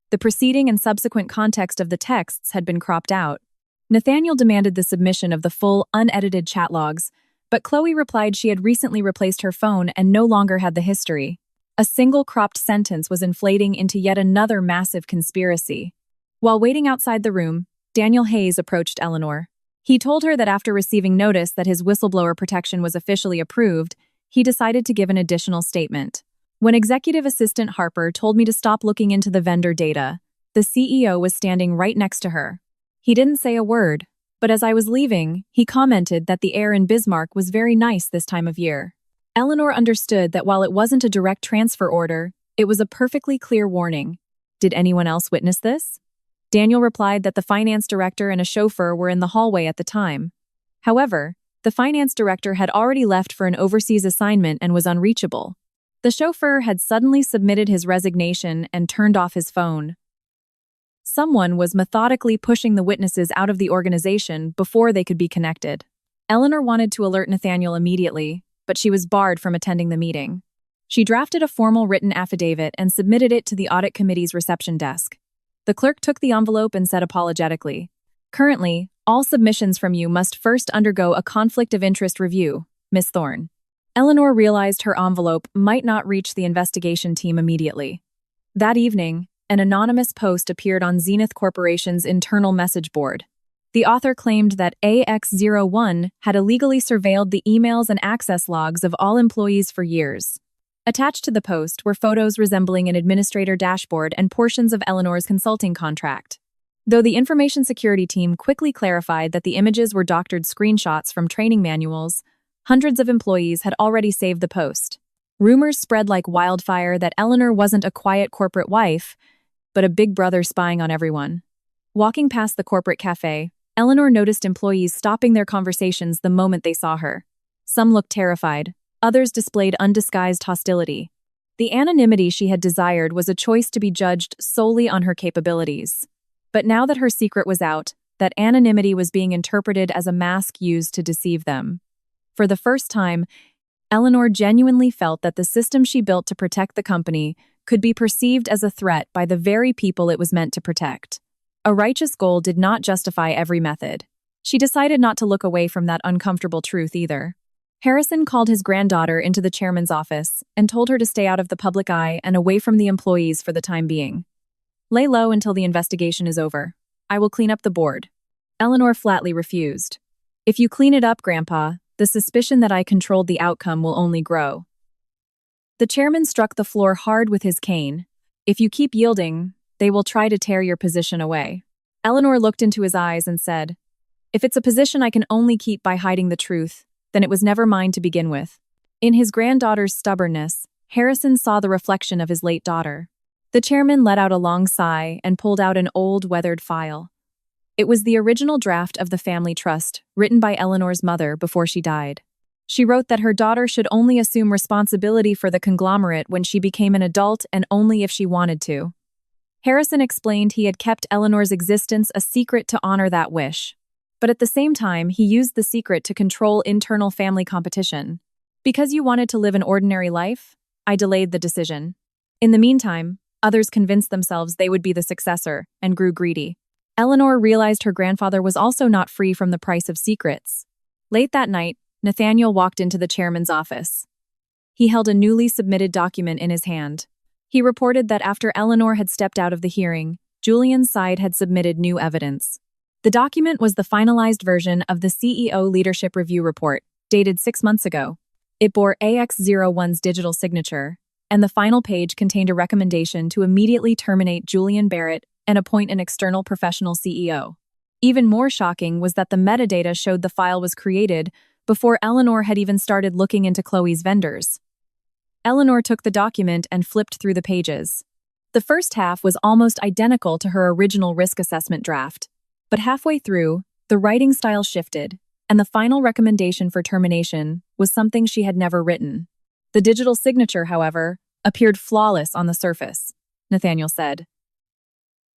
S1: The preceding and subsequent context of the texts had been cropped out. Nathaniel demanded the submission of the full, unedited chat logs, but Chloe replied she had recently replaced her phone and no longer had the history. A single cropped sentence was inflating into yet another massive conspiracy. While waiting outside the room, Daniel Hayes approached Eleanor. He told her that after receiving notice that his whistleblower protection was officially approved, he decided to give an additional statement. When Executive Assistant Harper told me to stop looking into the vendor data, the CEO was standing right next to her. He didn't say a word, but as I was leaving, he commented that the air in Bismarck was very nice this time of year. Eleanor understood that while it wasn't a direct transfer order, it was a perfectly clear warning. Did anyone else witness this? Daniel replied that the finance director and a chauffeur were in the hallway at the time. However, the finance director had already left for an overseas assignment and was unreachable. The chauffeur had suddenly submitted his resignation and turned off his phone. Someone was methodically pushing the witnesses out of the organization before they could be connected. Eleanor wanted to alert Nathaniel immediately, but she was barred from attending the meeting. She drafted a formal written affidavit and submitted it to the audit committee's reception desk. The clerk took the envelope and said apologetically, "Currently, all submissions from you must first undergo a conflict of interest review, Miss Thorne." Eleanor realized her envelope might not reach the investigation team immediately. That evening, an anonymous post appeared on Zenith Corporation's internal message board. The author claimed that AX01 had illegally surveilled the emails and access logs of all employees for years. Attached to the post were photos resembling an administrator dashboard and portions of Eleanor's consulting contract. Though the information security team quickly clarified that the images were doctored screenshots from training manuals, hundreds of employees had already saved the post. Rumors spread like wildfire that Eleanor wasn't a quiet corporate wife, but a big brother spying on everyone. Walking past the corporate cafe, Eleanor noticed employees stopping their conversations the moment they saw her. Some looked terrified. Others displayed undisguised hostility. The anonymity she had desired was a choice to be judged solely on her capabilities. But now that her secret was out, that anonymity was being interpreted as a mask used to deceive them. For the first time, Eleanor genuinely felt that the system she built to protect the company could be perceived as a threat by the very people it was meant to protect. A righteous goal did not justify every method. She decided not to look away from that uncomfortable truth either. Harrison called his granddaughter into the chairman's office and told her to stay out of the public eye and away from the employees for the time being. "Lay low until the investigation is over. I will clean up the board." Eleanor flatly refused. "If you clean it up, Grandpa, the suspicion that I controlled the outcome will only grow." The chairman struck the floor hard with his cane. "If you keep yielding, they will try to tear your position away." Eleanor looked into his eyes and said, "If it's a position I can only keep by hiding the truth, then it was never mine to begin with." In his granddaughter's stubbornness, Harrison saw the reflection of his late daughter. The chairman let out a long sigh and pulled out an old, weathered file. It was the original draft of the family trust, written by Eleanor's mother before she died. She wrote that her daughter should only assume responsibility for the conglomerate when she became an adult and only if she wanted to. Harrison explained he had kept Eleanor's existence a secret to honor that wish. But at the same time, he used the secret to control internal family competition. Because you wanted to live an ordinary life, I delayed the decision. In the meantime, others convinced themselves they would be the successor and grew greedy. Eleanor realized her grandfather was also not free from the price of secrets. Late that night, Nathaniel walked into the chairman's office. He held a newly submitted document in his hand. He reported that after Eleanor had stepped out of the hearing, Julian's side had submitted new evidence. The document was the finalized version of the CEO Leadership Review Report, dated 6 months ago. It bore AX01's digital signature, and the final page contained a recommendation to immediately terminate Julian Barrett and appoint an external professional CEO. Even more shocking was that the metadata showed the file was created before Eleanor had even started looking into Chloe's vendors. Eleanor took the document and flipped through the pages. The first half was almost identical to her original risk assessment draft, but halfway through, the writing style shifted, and the final recommendation for termination was something she had never written. The digital signature, however, appeared flawless on the surface, Nathaniel said.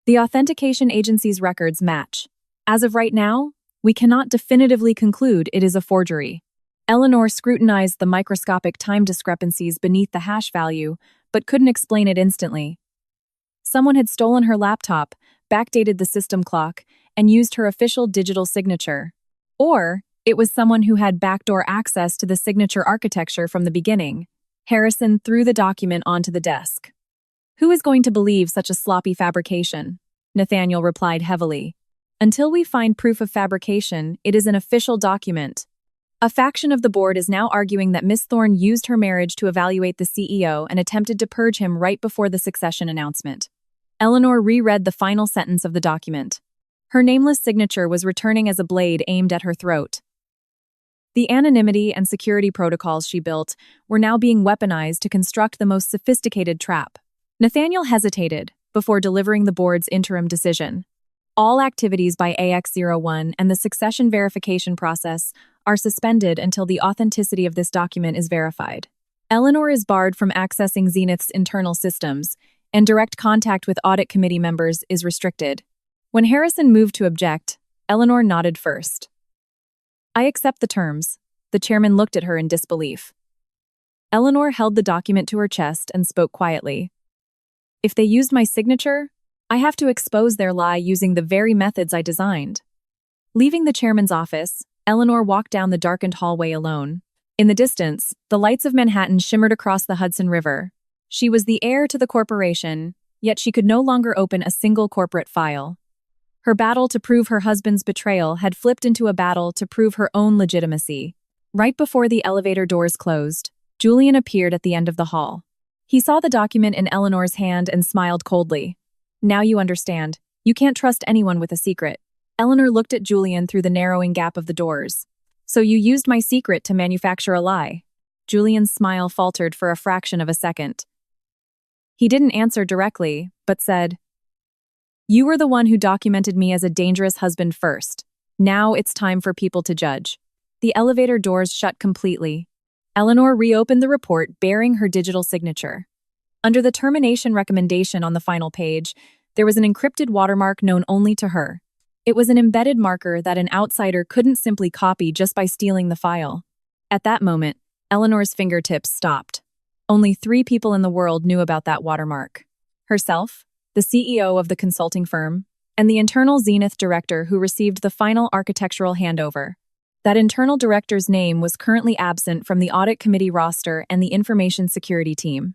S1: The authentication agency's records match. As of right now, we cannot definitively conclude it is a forgery. Eleanor scrutinized the microscopic time discrepancies beneath the hash value, but couldn't explain it instantly. Someone had stolen her laptop, backdated the system clock, and used her official digital signature. Or it was someone who had backdoor access to the signature architecture from the beginning. Harrison threw the document onto the desk. Who is going to believe such a sloppy fabrication? Nathaniel replied heavily. Until we find proof of fabrication, it is an official document. A faction of the board is now arguing that Miss Thorne used her marriage to evaluate the CEO and attempted to purge him right before the succession announcement. Eleanor reread the final sentence of the document. Her nameless signature was returning as a blade aimed at her throat. The anonymity and security protocols she built were now being weaponized to construct the most sophisticated trap. Nathaniel hesitated before delivering the board's interim decision. All activities by AX01 and the succession verification process are suspended until the authenticity of this document is verified. Eleanor is barred from accessing Zenith's internal systems, and direct contact with audit committee members is restricted. When Harrison moved to object, Eleanor nodded first. I accept the terms. The chairman looked at her in disbelief. Eleanor held the document to her chest and spoke quietly. If they used my signature, I have to expose their lie using the very methods I designed. Leaving the chairman's office, Eleanor walked down the darkened hallway alone. In the distance, the lights of Manhattan shimmered across the Hudson River. She was the heir to the corporation, yet she could no longer open a single corporate file. Her battle to prove her husband's betrayal had flipped into a battle to prove her own legitimacy. Right before the elevator doors closed, Julian appeared at the end of the hall. He saw the document in Eleanor's hand and smiled coldly. Now you understand. You can't trust anyone with a secret. Eleanor looked at Julian through the narrowing gap of the doors. So you used my secret to manufacture a lie. Julian's smile faltered for a fraction of a second. He didn't answer directly, but said, You were the one who documented me as a dangerous husband first. Now it's time for people to judge. The elevator doors shut completely. Eleanor reopened the report bearing her digital signature. Under the termination recommendation on the final page, there was an encrypted watermark known only to her. It was an embedded marker that an outsider couldn't simply copy just by stealing the file. At that moment, Eleanor's fingertips stopped. Only 3 people in the world knew about that watermark. Herself, the CEO of the consulting firm, and the internal Zenith director who received the final architectural handover. That internal director's name was currently absent from the audit committee roster and the information security team.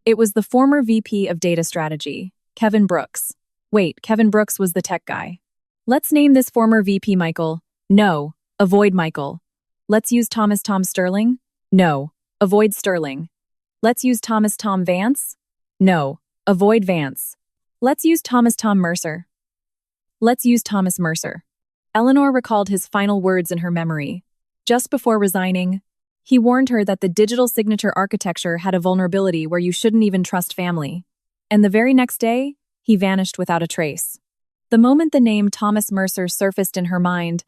S1: It was the former VP of Data Strategy, Kevin Brooks. Wait, Kevin Brooks was the tech guy. Let's name this former VP Michael. No, avoid Michael. Let's use Thomas Tom Sterling. No, avoid Sterling. Let's use Thomas Tom Vance. No, avoid Vance. Let's use Thomas Tom Mercer. Let's use Thomas Mercer. Eleanor recalled his final words in her memory. Just before resigning, he warned her that the digital signature architecture had a vulnerability where you shouldn't even trust family. And the very next day, he vanished without a trace. The moment the name Thomas Mercer surfaced in her mind,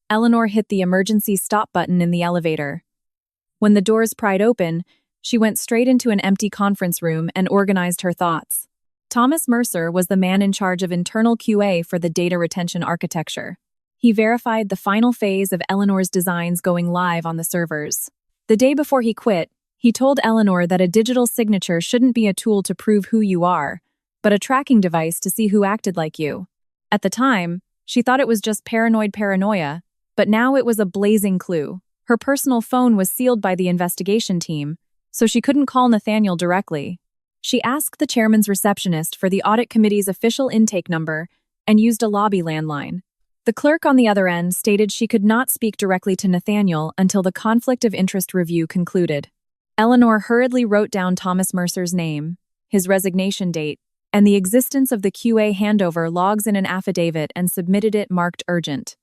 S1: Eleanor hit the emergency stop button in the elevator. When the doors pried open, she went straight into an empty conference room and organized her thoughts. Thomas Mercer was the man in charge of internal QA for the data retention architecture. He verified the final phase of Eleanor's designs going live on the servers. The day before he quit, he told Eleanor that a digital signature shouldn't be a tool to prove who you are, but a tracking device to see who acted like you. At the time, she thought it was just paranoia, but now it was a blazing clue. Her personal phone was sealed by the investigation team, so she couldn't call Nathaniel directly. She asked the chairman's receptionist for the audit committee's official intake number and used a lobby landline. The clerk on the other end stated she could not speak directly to Nathaniel until the conflict of interest review concluded. Eleanor hurriedly wrote down Thomas Mercer's name, his resignation date, and the existence of the QA handover logs in an affidavit and submitted it marked urgent.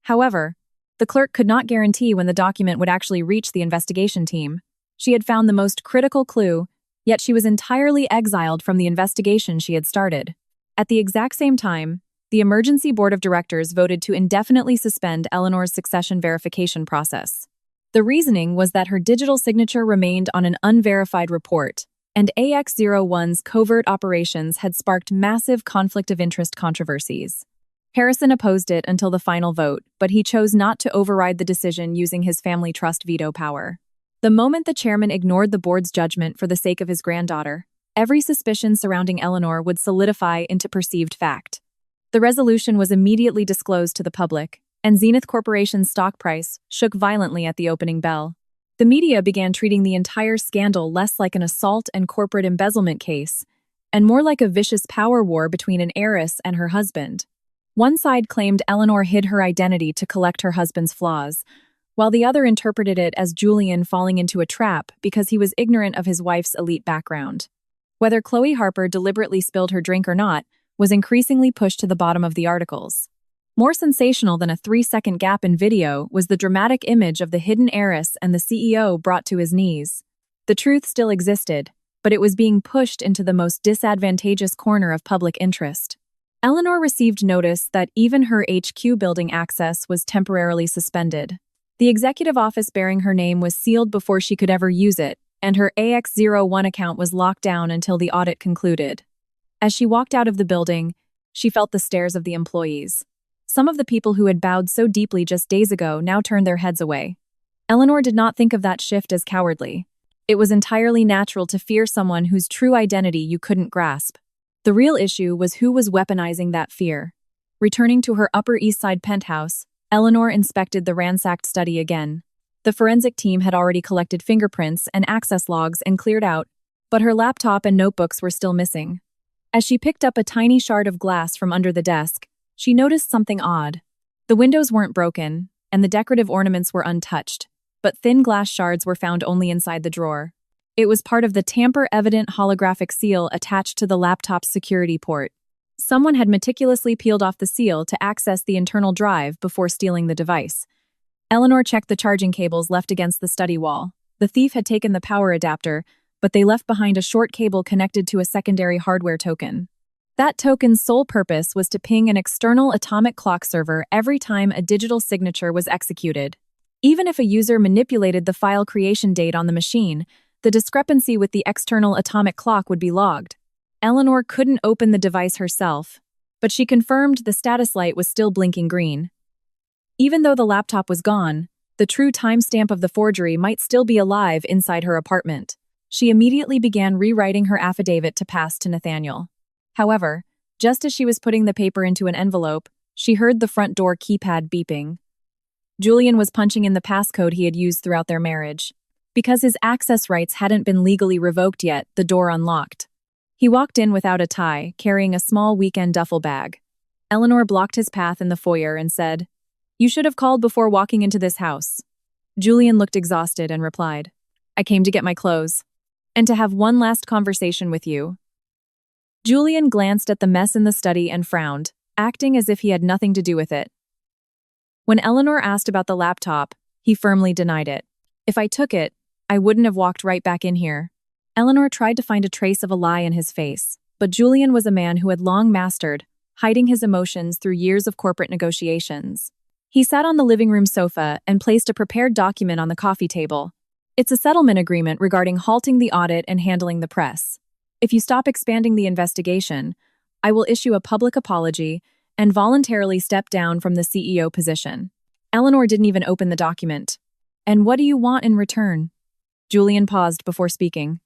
S1: However, the clerk could not guarantee when the document would actually reach the investigation team. She had found the most critical clue, yet she was entirely exiled from the investigation she had started. At the exact same time, the emergency board of directors voted to indefinitely suspend Eleanor's succession verification process. The reasoning was that her digital signature remained on an unverified report, and AX01's covert operations had sparked massive conflict of interest controversies. Harrison opposed it until the final vote, but he chose not to override the decision using his family trust veto power. The moment the chairman ignored the board's judgment for the sake of his granddaughter, every suspicion surrounding Eleanor would solidify into perceived fact. The resolution was immediately disclosed to the public, and Zenith Corporation's stock price shook violently at the opening bell. The media began treating the entire scandal less like an assault and corporate embezzlement case, and more like a vicious power war between an heiress and her husband. One side claimed Eleanor hid her identity to collect her husband's flaws, while the other interpreted it as Julian falling into a trap because he was ignorant of his wife's elite background. Whether Chloe Harper deliberately spilled her drink or not was increasingly pushed to the bottom of the articles. More sensational than a 3-second gap in video was the dramatic image of the hidden heiress and the CEO brought to his knees. The truth still existed, but it was being pushed into the most disadvantageous corner of public interest. Eleanor received notice that even her HQ building access was temporarily suspended. The executive office bearing her name was sealed before she could ever use it, and her AX01 account was locked down until the audit concluded. As she walked out of the building, she felt the stares of the employees. Some of the people who had bowed so deeply just days ago now turned their heads away. Eleanor did not think of that shift as cowardly. It was entirely natural to fear someone whose true identity you couldn't grasp. The real issue was who was weaponizing that fear. Returning to her Upper East Side penthouse, Eleanor inspected the ransacked study again. The forensic team had already collected fingerprints and access logs and cleared out, but her laptop and notebooks were still missing. As she picked up a tiny shard of glass from under the desk, she noticed something odd. The windows weren't broken, and the decorative ornaments were untouched, but thin glass shards were found only inside the drawer. It was part of the tamper-evident holographic seal attached to the laptop's security port. Someone had meticulously peeled off the seal to access the internal drive before stealing the device. Eleanor checked the charging cables left against the study wall. The thief had taken the power adapter, but they left behind a short cable connected to a secondary hardware token. That token's sole purpose was to ping an external atomic clock server every time a digital signature was executed. Even if a user manipulated the file creation date on the machine, the discrepancy with the external atomic clock would be logged. Eleanor couldn't open the device herself, but she confirmed the status light was still blinking green. Even though the laptop was gone, the true timestamp of the forgery might still be alive inside her apartment. She immediately began rewriting her affidavit to pass to Nathaniel. However, just as she was putting the paper into an envelope, she heard the front door keypad beeping. Julian was punching in the passcode he had used throughout their marriage. Because his access rights hadn't been legally revoked yet, the door unlocked. He walked in without a tie, carrying a small weekend duffel bag. Eleanor blocked his path in the foyer and said, "You should have called before walking into this house." Julian looked exhausted and replied, "I came to get my clothes. And to have one last conversation with you." Julian glanced at the mess in the study and frowned, acting as if he had nothing to do with it. When Eleanor asked about the laptop, he firmly denied it. "If I took it, I wouldn't have walked right back in here." Eleanor tried to find a trace of a lie in his face. but Julian was a man who had long mastered hiding his emotions through years of corporate negotiations. He sat on the living room sofa and placed a prepared document on the coffee table. It's a settlement agreement regarding halting the audit and handling the press. If you stop expanding the investigation, I will issue a public apology and voluntarily step down from the CEO position. Eleanor didn't even open the document. And what do you want in return? Julian paused before speaking.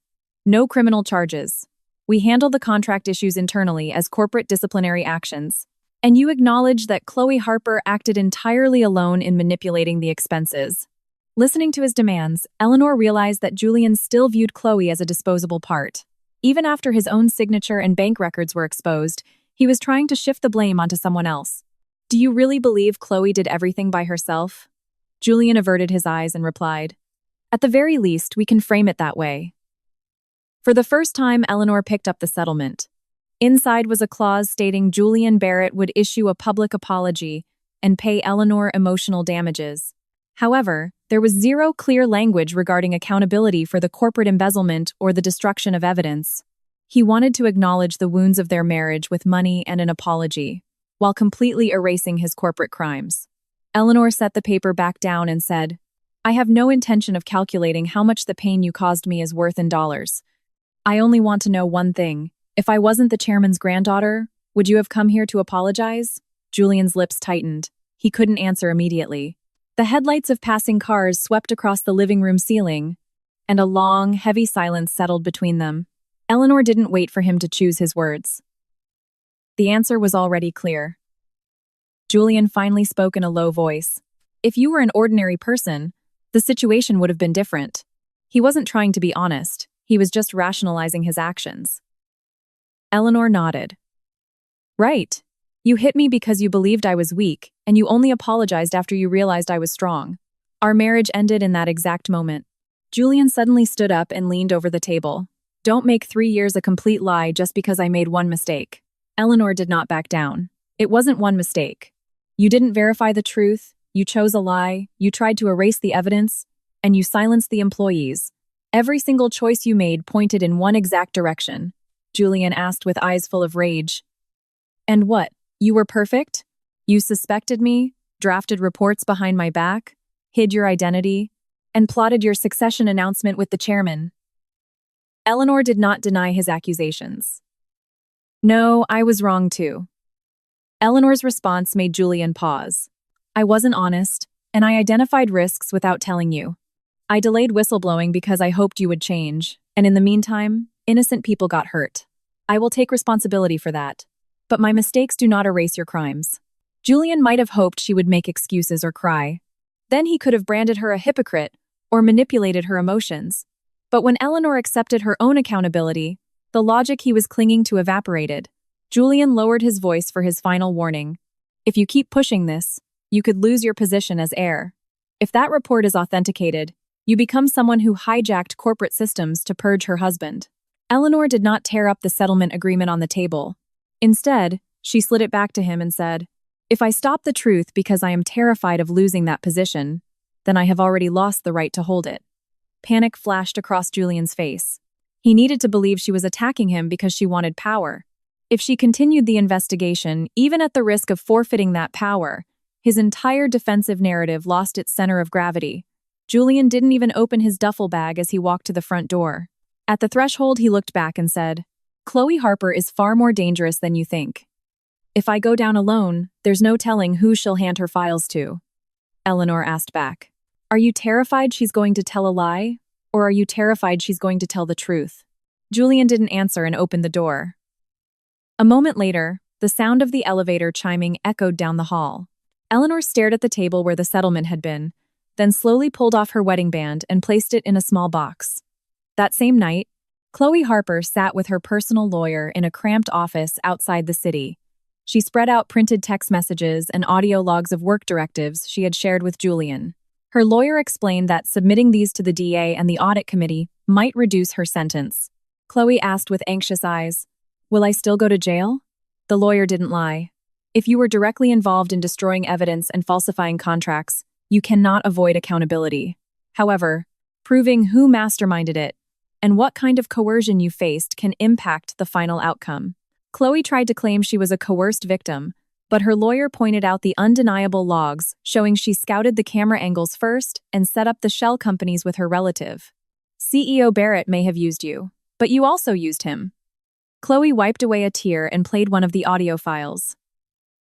S1: No criminal charges. We handle the contract issues internally as corporate disciplinary actions. And you acknowledge that Chloe Harper acted entirely alone in manipulating the expenses. Listening to his demands, Eleanor realized that Julian still viewed Chloe as a disposable part. Even after his own signature and bank records were exposed, he was trying to shift the blame onto someone else. Do you really believe Chloe did everything by herself? Julian averted his eyes and replied, At the very least, we can frame it that way. For the first time, Eleanor picked up the settlement. Inside was a clause stating Julian Barrett would issue a public apology and pay Eleanor emotional damages. However, there was zero clear language regarding accountability for the corporate embezzlement or the destruction of evidence. He wanted to acknowledge the wounds of their marriage with money and an apology, while completely erasing his corporate crimes. Eleanor set the paper back down and said, I have no intention of calculating how much the pain you caused me is worth in dollars. I only want to know one thing. If I wasn't the chairman's granddaughter, would you have come here to apologize? Julian's lips tightened. He couldn't answer immediately. The headlights of passing cars swept across the living room ceiling, and a long, heavy silence settled between them. Eleanor didn't wait for him to choose his words. The answer was already clear. Julian finally spoke in a low voice. If you were an ordinary person, the situation would have been different. He wasn't trying to be honest. He was just rationalizing his actions. Eleanor nodded. Right. You hit me because you believed I was weak, and you only apologized after you realized I was strong. Our marriage ended in that exact moment. Julian suddenly stood up and leaned over the table. Don't make 3 years a complete lie just because I made one mistake. Eleanor did not back down. It wasn't one mistake. You didn't verify the truth, you chose a lie, you tried to erase the evidence, and you silenced the employees. Every single choice you made pointed in one exact direction. Julian asked with eyes full of rage. And what? You were perfect? You suspected me, drafted reports behind my back, hid your identity, and plotted your succession announcement with the chairman. Eleanor did not deny his accusations. No, I was wrong too. Eleanor's response made Julian pause. I wasn't honest, and I identified risks without telling you. I delayed whistleblowing because I hoped you would change, and in the meantime, innocent people got hurt. I will take responsibility for that. But my mistakes do not erase your crimes. Julian might have hoped she would make excuses or cry. Then he could have branded her a hypocrite or manipulated her emotions. But when Eleanor accepted her own accountability, the logic he was clinging to evaporated. Julian lowered his voice for his final warning. If you keep pushing this, you could lose your position as heir. If that report is authenticated, you become someone who hijacked corporate systems to purge her husband. Eleanor did not tear up the settlement agreement on the table. Instead, she slid it back to him and said, If I stop the truth because I am terrified of losing that position, then I have already lost the right to hold it. Panic flashed across Julian's face. He needed to believe she was attacking him because she wanted power. If she continued the investigation, even at the risk of forfeiting that power, his entire defensive narrative lost its center of gravity. Julian didn't even open his duffel bag as he walked to the front door. At the threshold, he looked back and said, Chloe Harper is far more dangerous than you think. If I go down alone, there's no telling who she'll hand her files to. Eleanor asked back. Are you terrified she's going to tell a lie? Or are you terrified she's going to tell the truth? Julian didn't answer and opened the door. A moment later, the sound of the elevator chiming echoed down the hall. Eleanor stared at the table where the settlement had been, then slowly pulled off her wedding band and placed it in a small box. That same night, Chloe Harper sat with her personal lawyer in a cramped office outside the city. She spread out printed text messages and audio logs of work directives she had shared with Julian. Her lawyer explained that submitting these to the DA and the audit committee might reduce her sentence. Chloe asked with anxious eyes, Will I still go to jail? The lawyer didn't lie. If you were directly involved in destroying evidence and falsifying contracts, you cannot avoid accountability. However, proving who masterminded it and what kind of coercion you faced can impact the final outcome. Chloe tried to claim she was a coerced victim, but her lawyer pointed out the undeniable logs showing she scouted the camera angles first and set up the shell companies with her relative. CEO Barrett may have used you, but you also used him. Chloe wiped away a tear and played one of the audio files.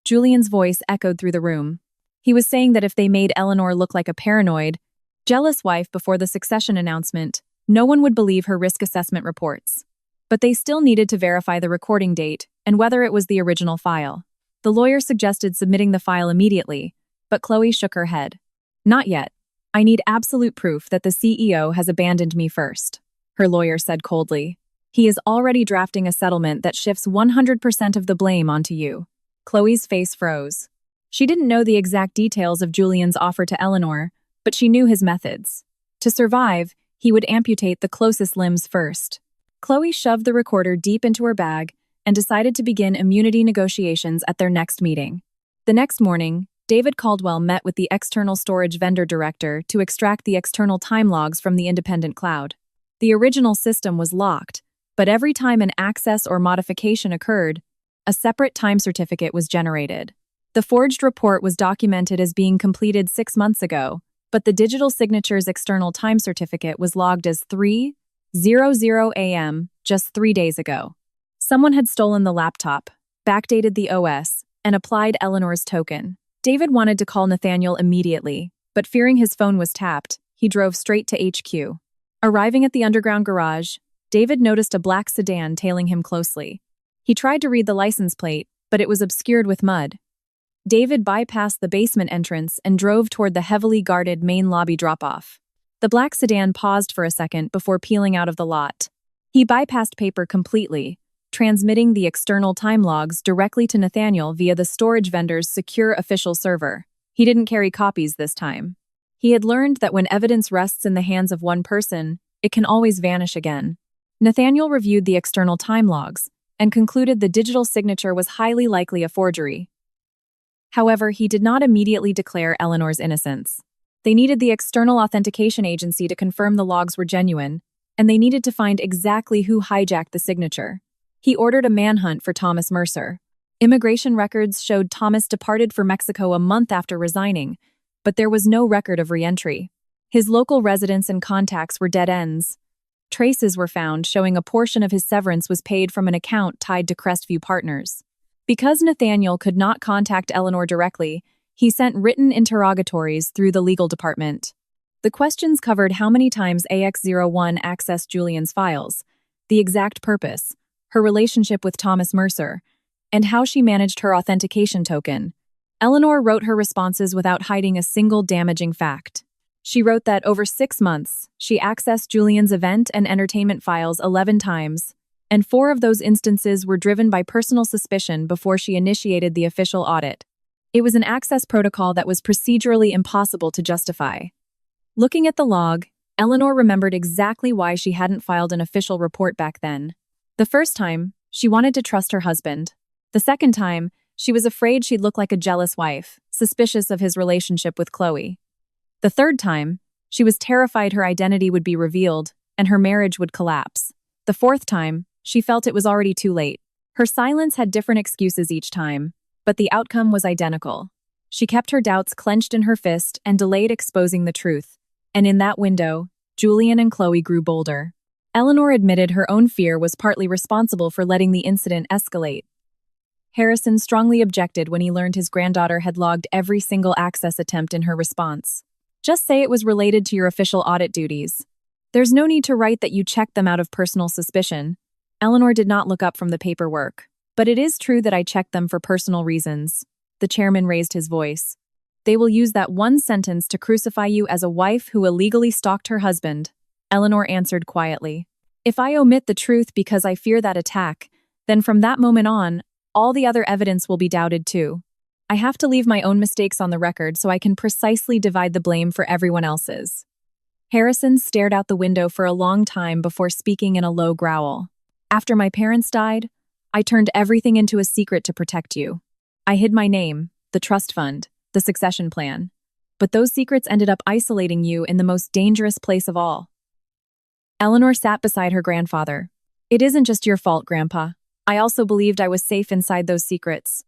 S1: Julian's voice echoed through the room. He was saying that if they made Eleanor look like a paranoid, jealous wife before the succession announcement, no one would believe her risk assessment reports. But they still needed to verify the recording date and whether it was the original file. The lawyer suggested submitting the file immediately, but Chloe shook her head. Not yet. I need absolute proof that the CEO has abandoned me first, her lawyer said coldly. He is already drafting a settlement that shifts 100% of the blame onto you. Chloe's face froze. She didn't know the exact details of Julian's offer to Eleanor, but she knew his methods. To survive, he would amputate the closest limbs first. Chloe shoved the recorder deep into her bag and decided to begin immunity negotiations at their next meeting. The next morning, David Caldwell met with the external storage vendor director to extract the external time logs from the independent cloud. The original system was locked, but every time an access or modification occurred, a separate time certificate was generated. The forged report was documented as being completed 6 months ago, but the digital signature's external time certificate was logged as 3:00 a.m. just 3 days ago. Someone had stolen the laptop, backdated the OS, and applied Eleanor's token. David wanted to call Nathaniel immediately, but fearing his phone was tapped, he drove straight to HQ. Arriving at the underground garage, David noticed a black sedan tailing him closely. He tried to read the license plate, but it was obscured with mud. David bypassed the basement entrance and drove toward the heavily guarded main lobby drop-off. The black sedan paused for a second before peeling out of the lot. He bypassed paper completely, transmitting the external time logs directly to Nathaniel via the storage vendor's secure official server. He didn't carry copies this time. He had learned that when evidence rests in the hands of one person, it can always vanish again. Nathaniel reviewed the external time logs and concluded the digital signature was highly likely a forgery. However, he did not immediately declare Eleanor's innocence. They needed the external authentication agency to confirm the logs were genuine, and they needed to find exactly who hijacked the signature. He ordered a manhunt for Thomas Mercer. Immigration records showed Thomas departed for Mexico a month after resigning, but there was no record of re-entry. His local residence and contacts were dead ends. Traces were found showing a portion of his severance was paid from an account tied to Crestview Partners. Because Nathaniel could not contact Eleanor directly, he sent written interrogatories through the legal department. The questions covered how many times AX01 accessed Julian's files, the exact purpose, her relationship with Thomas Mercer, and how she managed her authentication token. Eleanor wrote her responses without hiding a single damaging fact. She wrote that over 6 months, she accessed Julian's event and entertainment files 11 times, and 4 of those instances were driven by personal suspicion before she initiated the official audit. It was an access protocol that was procedurally impossible to justify. Looking at the log, Eleanor remembered exactly why she hadn't filed an official report back then. The first time, she wanted to trust her husband. The second time, she was afraid she'd look like a jealous wife, suspicious of his relationship with Chloe. The third time, she was terrified her identity would be revealed and her marriage would collapse. The fourth time, she felt it was already too late. Her silence had different excuses each time, but the outcome was identical. She kept her doubts clenched in her fist and delayed exposing the truth. And in that window, Julian and Chloe grew bolder. Eleanor admitted her own fear was partly responsible for letting the incident escalate. Harrison strongly objected when he learned his granddaughter had logged every single access attempt in her response. Just say it was related to your official audit duties. There's no need to write that you checked them out of personal suspicion. Eleanor did not look up from the paperwork. But it is true that I checked them for personal reasons. The chairman raised his voice. They will use that one sentence to crucify you as a wife who illegally stalked her husband. Eleanor answered quietly. If I omit the truth because I fear that attack, then from that moment on, all the other evidence will be doubted too. I have to leave my own mistakes on the record so I can precisely divide the blame for everyone else's. Harrison stared out the window for a long time before speaking in a low growl. After my parents died, I turned everything into a secret to protect you. I hid my name, the trust fund, the succession plan. But those secrets ended up isolating you in the most dangerous place of all. Eleanor sat beside her grandfather. It isn't just your fault, Grandpa. I also believed I was safe inside those secrets.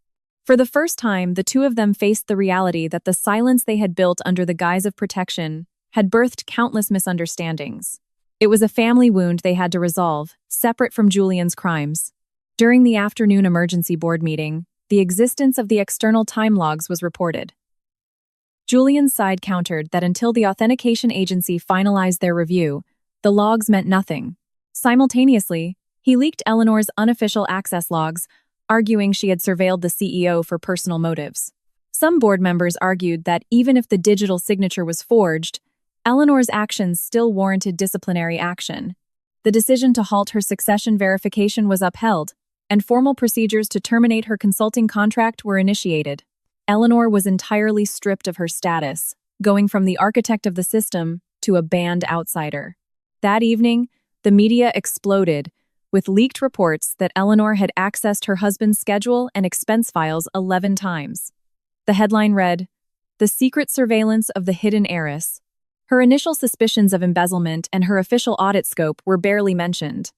S1: For the first time, the two of them faced the reality that the silence they had built under the guise of protection had birthed countless misunderstandings. It was a family wound they had to resolve, separate from Julian's crimes. During the afternoon emergency board meeting, the existence of the external time logs was reported. Julian's side countered that until the authentication agency finalized their review, the logs meant nothing. Simultaneously, he leaked Eleanor's unofficial access logs, arguing she had surveilled the CEO for personal motives. Some board members argued that even if the digital signature was forged, Eleanor's actions still warranted disciplinary action. The decision to halt her succession verification was upheld, and formal procedures to terminate her consulting contract were initiated. Eleanor was entirely stripped of her status, going from the architect of the system to a banned outsider. That evening, the media exploded, with leaked reports that Eleanor had accessed her husband's schedule and expense files 11 times. The headline read, "The Secret Surveillance of the Hidden Heiress." Her initial suspicions of embezzlement and her official audit scope were barely mentioned.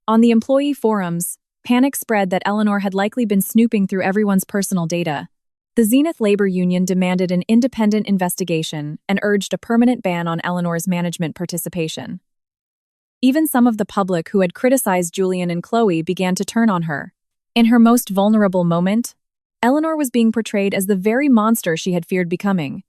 S1: On the employee forums, panic spread that Eleanor had likely been snooping through everyone's personal data. The Zenith Labor Union demanded an independent investigation and urged a permanent ban on Eleanor's management participation. Even some of the public who had criticized Julian and Chloe began to turn on her. In her most vulnerable moment, Eleanor was being portrayed as the very monster she had feared becoming.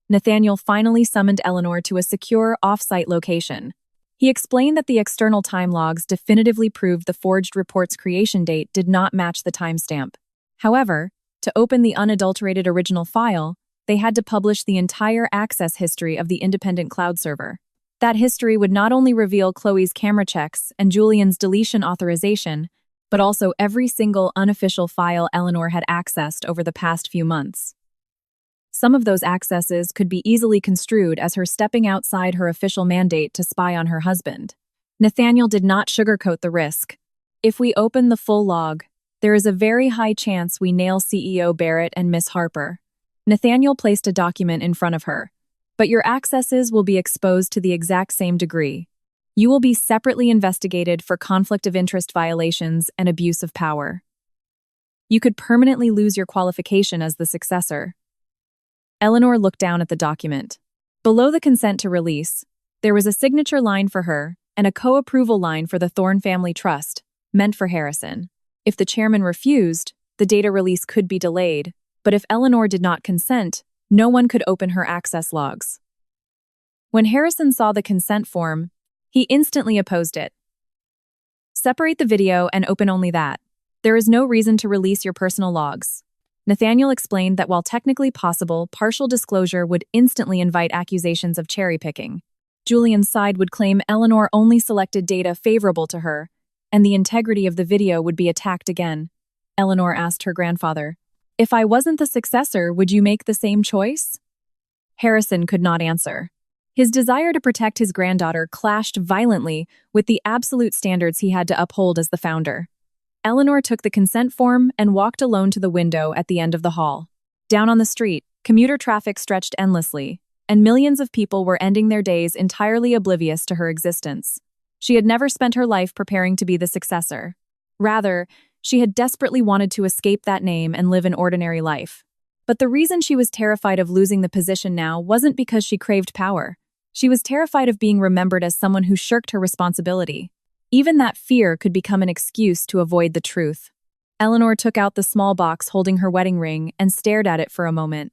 S1: Nathaniel finally summoned Eleanor to a secure, off-site location. He explained that the external time logs definitively proved the forged report's creation date did not match the timestamp. However, to open the unadulterated original file, they had to publish the entire access history of the independent cloud server. That history would not only reveal Chloe's camera checks and Julian's deletion authorization, but also every single unofficial file Eleanor had accessed over the past few months. Some of those accesses could be easily construed as her stepping outside her official mandate to spy on her husband. Nathaniel did not sugarcoat the risk. If we open the full log, there is a very high chance we nail CEO Barrett and Miss Harper. Nathaniel placed a document in front of her. But your accesses will be exposed to the exact same degree. You will be separately investigated for conflict of interest violations and abuse of power. You could permanently lose your qualification as the successor. Eleanor looked down at the document. Below the consent to release, there was a signature line for her and a co-approval line for the Thorne Family Trust, meant for Harrison. If the chairman refused, the data release could be delayed, but if Eleanor did not consent, no one could open her access logs. When Harrison saw the consent form, he instantly opposed it. Separate the video and open only that. There is no reason to release your personal logs. Nathaniel explained that while technically possible, partial disclosure would instantly invite accusations of cherry-picking. Julian's side would claim Eleanor only selected data favorable to her, and the integrity of the video would be attacked again. Eleanor asked her grandfather, "If I wasn't the successor, would you make the same choice?" Harrison could not answer. His desire to protect his granddaughter clashed violently with the absolute standards he had to uphold as the founder. Eleanor took the consent form and walked alone to the window at the end of the hall. Down on the street, commuter traffic stretched endlessly, and millions of people were ending their days entirely oblivious to her existence. She had never spent her life preparing to be the successor. Rather, she had desperately wanted to escape that name and live an ordinary life. But the reason she was terrified of losing the position now wasn't because she craved power. She was terrified of being remembered as someone who shirked her responsibility. Even that fear could become an excuse to avoid the truth. Eleanor took out the small box holding her wedding ring and stared at it for a moment.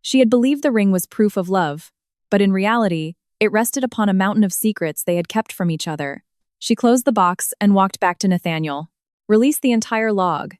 S1: She had believed the ring was proof of love, but in reality, it rested upon a mountain of secrets they had kept from each other. She closed the box and walked back to Nathaniel. "Release the entire log.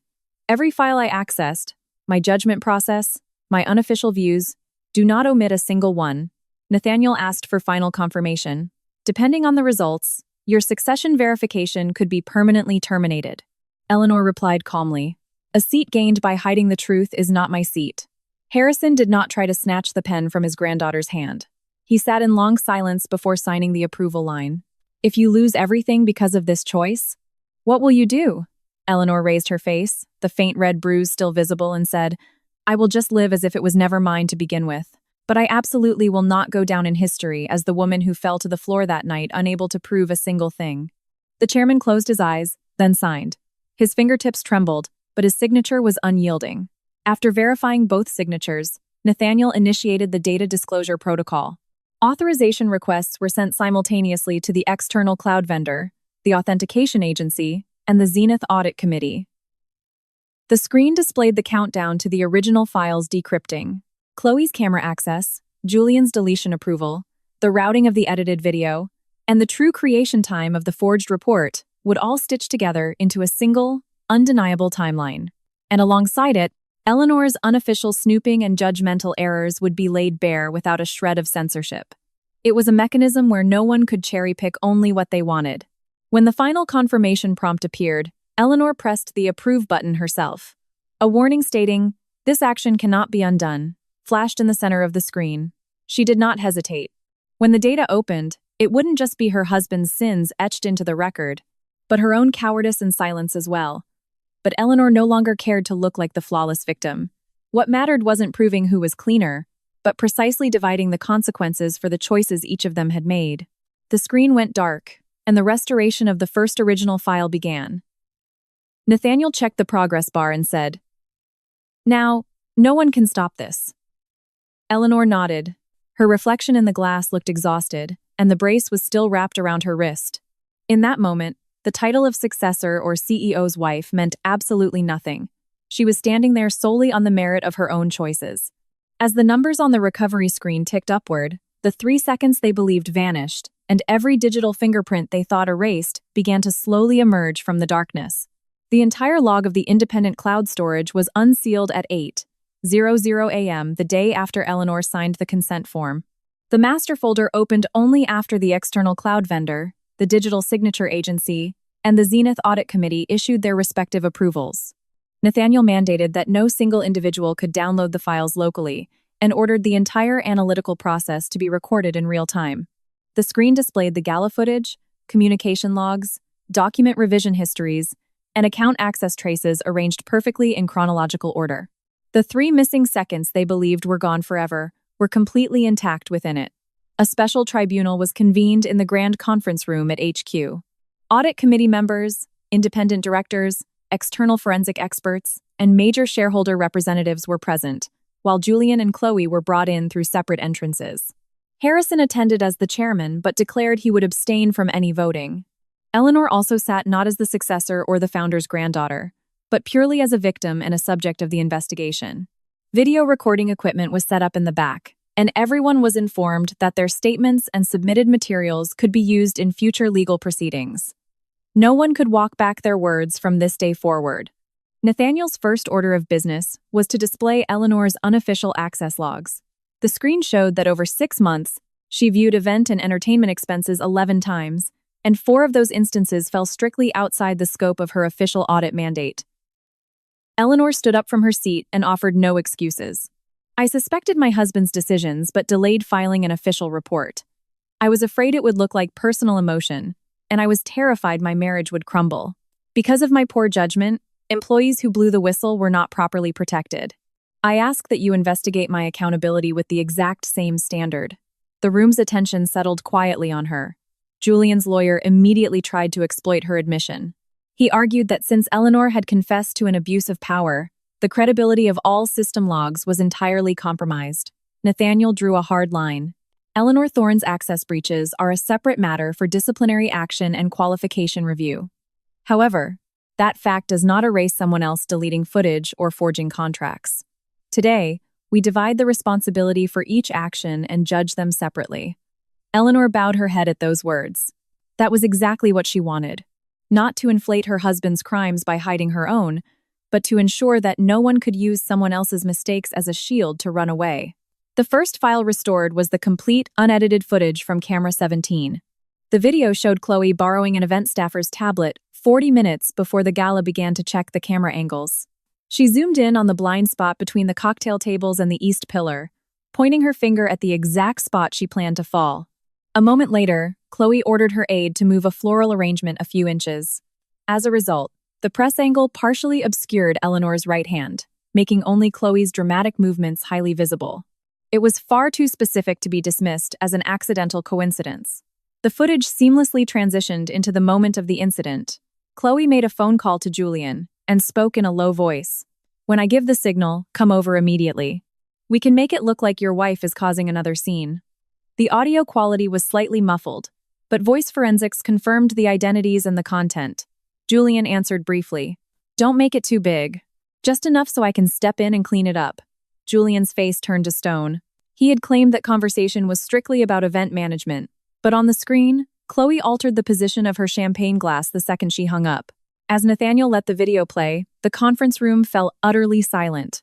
S1: Every file I accessed, my judgment process, my unofficial views, do not omit a single one." Nathaniel asked for final confirmation. "Depending on the results, your succession verification could be permanently terminated." Eleanor replied calmly, "A seat gained by hiding the truth is not my seat." Harrison did not try to snatch the pen from his granddaughter's hand. He sat in long silence before signing the approval line. "If you lose everything because of this choice, what will you do?" Eleanor raised her face, the faint red bruise still visible, and said, "I will just live as if it was never mine to begin with. But I absolutely will not go down in history as the woman who fell to the floor that night unable to prove a single thing. The chairman closed his eyes, then signed. His fingertips trembled, but his signature was unyielding. After verifying both signatures, Nathaniel initiated the data disclosure protocol. Authorization requests were sent simultaneously to the external cloud vendor, the authentication agency, and the Zenith Audit Committee. The screen displayed the countdown to the original files decrypting. Chloe's camera access, Julian's deletion approval, the routing of the edited video, and the true creation time of the forged report would all stitch together into a single, undeniable timeline. And alongside it, Eleanor's unofficial snooping and judgmental errors would be laid bare without a shred of censorship. It was a mechanism where no one could cherry-pick only what they wanted. When the final confirmation prompt appeared, Eleanor pressed the approve button herself. A warning stating, "This action cannot be undone," flashed in the center of the screen. She did not hesitate. When the data opened, it wouldn't just be her husband's sins etched into the record, but her own cowardice and silence as well. But Eleanor no longer cared to look like the flawless victim. What mattered wasn't proving who was cleaner, but precisely dividing the consequences for the choices each of them had made. The screen went dark, and the restoration of the first original file began. Nathaniel checked the progress bar and said, "Now, no one can stop this." Eleanor nodded. Her reflection in the glass looked exhausted, and the brace was still wrapped around her wrist. In that moment, the title of Successor or CEO's wife meant absolutely nothing. She was standing there solely on the merit of her own choices. As the numbers on the recovery screen ticked upward, the 3 seconds they believed vanished, and every digital fingerprint they thought erased began to slowly emerge from the darkness. The entire log of the independent cloud storage was unsealed at 8:00 a.m. the day after Eleanor signed the consent form. The master folder opened only after the external cloud vendor, the digital signature agency, and the Zenith Audit Committee issued their respective approvals. Nathaniel mandated that no single individual could download the files locally and ordered the entire analytical process to be recorded in real time. The screen displayed the gala footage, communication logs, document revision histories, and account access traces arranged perfectly in chronological order. The 3 missing seconds they believed were gone forever were completely intact within it. A special tribunal was convened in the Grand Conference Room at HQ. Audit committee members, independent directors, external forensic experts, and major shareholder representatives were present, while Julian and Chloe were brought in through separate entrances. Harrison attended as the chairman but declared he would abstain from any voting. Eleanor also sat not as the successor or the founder's granddaughter, but purely as a victim and a subject of the investigation. Video recording equipment was set up in the back, and everyone was informed that their statements and submitted materials could be used in future legal proceedings. No one could walk back their words from this day forward. Nathaniel's first order of business was to display Eleanor's unofficial access logs. The screen showed that over 6 months, she viewed event and entertainment expenses 11 times, and 4 of those instances fell strictly outside the scope of her official audit mandate. Eleanor stood up from her seat and offered no excuses. "I suspected my husband's decisions but delayed filing an official report. I was afraid it would look like personal emotion, and I was terrified my marriage would crumble. Because of my poor judgment, employees who blew the whistle were not properly protected. I ask that you investigate my accountability with the exact same standard." The room's attention settled quietly on her. Julian's lawyer immediately tried to exploit her admission. He argued that since Eleanor had confessed to an abuse of power, the credibility of all system logs was entirely compromised. Nathaniel drew a hard line. Eleanor Thorne's access breaches are a separate matter for disciplinary action and qualification review. However, that fact does not erase someone else deleting footage or forging contracts. Today, we divide the responsibility for each action and judge them separately. Eleanor bowed her head at those words. That was exactly what she wanted. Not to inflate her husband's crimes by hiding her own, but to ensure that no one could use someone else's mistakes as a shield to run away. The first file restored was the complete, unedited footage from camera 17. The video showed Chloe borrowing an event staffer's tablet 40 minutes before the gala began to check the camera angles. She zoomed in on the blind spot between the cocktail tables and the east pillar, pointing her finger at the exact spot she planned to fall. A moment later, Chloe ordered her aide to move a floral arrangement a few inches. As a result, the press angle partially obscured Eleanor's right hand, making only Chloe's dramatic movements highly visible. It was far too specific to be dismissed as an accidental coincidence. The footage seamlessly transitioned into the moment of the incident. Chloe made a phone call to Julian and spoke in a low voice. "When I give the signal, come over immediately. We can make it look like your wife is causing another scene." The audio quality was slightly muffled, but voice forensics confirmed the identities and the content. Julian answered briefly, "Don't make it too big. Just enough so I can step in and clean it up." Julian's face turned to stone. He had claimed that conversation was strictly about event management, but on the screen, Chloe altered the position of her champagne glass the second she hung up. As Nathaniel let the video play, the conference room fell utterly silent.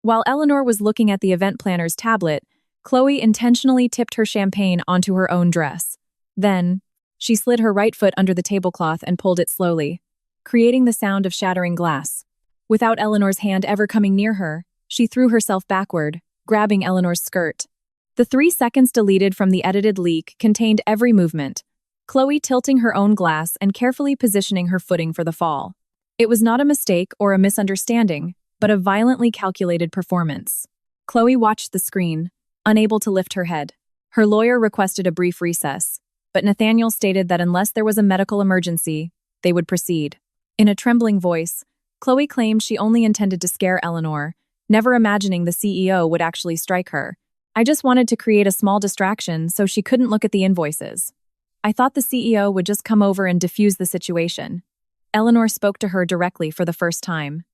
S1: While Eleanor was looking at the event planner's tablet, Chloe intentionally tipped her champagne onto her own dress. Then, she slid her right foot under the tablecloth and pulled it slowly, creating the sound of shattering glass. Without Eleanor's hand ever coming near her, she threw herself backward, grabbing Eleanor's skirt. The 3 seconds deleted from the edited leak contained every movement, Chloe tilting her own glass and carefully positioning her footing for the fall. It was not a mistake or a misunderstanding, but a violently calculated performance. Chloe watched the screen, unable to lift her head. Her lawyer requested a brief recess, but Nathaniel stated that unless there was a medical emergency, they would proceed. In a trembling voice, Chloe claimed she only intended to scare Eleanor, never imagining the CEO would actually strike her. "I just wanted to create a small distraction so she couldn't look at the invoices. I thought the CEO would just come over and diffuse the situation." Eleanor spoke to her directly for the first time.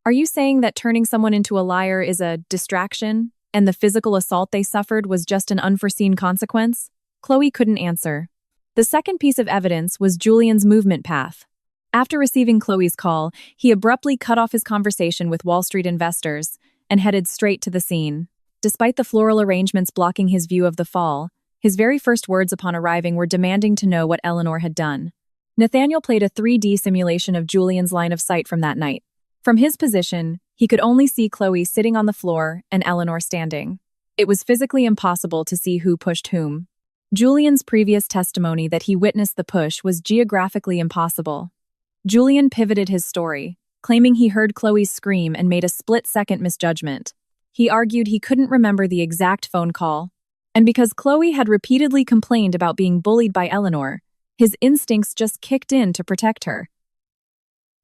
S1: "Are you saying that turning someone into a liar is a distraction, and the physical assault they suffered was just an unforeseen consequence?" Chloe couldn't answer. The second piece of evidence was Julian's movement path. After receiving Chloe's call, he abruptly cut off his conversation with Wall Street investors and headed straight to the scene. Despite the floral arrangements blocking his view of the fall, his very first words upon arriving were demanding to know what Eleanor had done. Nathaniel played a 3D simulation of Julian's line of sight from that night. From his position, he could only see Chloe sitting on the floor and Eleanor standing. It was physically impossible to see who pushed whom. Julian's previous testimony that he witnessed the push was geographically impossible. Julian pivoted his story, claiming he heard Chloe scream and made a split-second misjudgment. He argued he couldn't remember the exact phone call, and because Chloe had repeatedly complained about being bullied by Eleanor, his instincts just kicked in to protect her.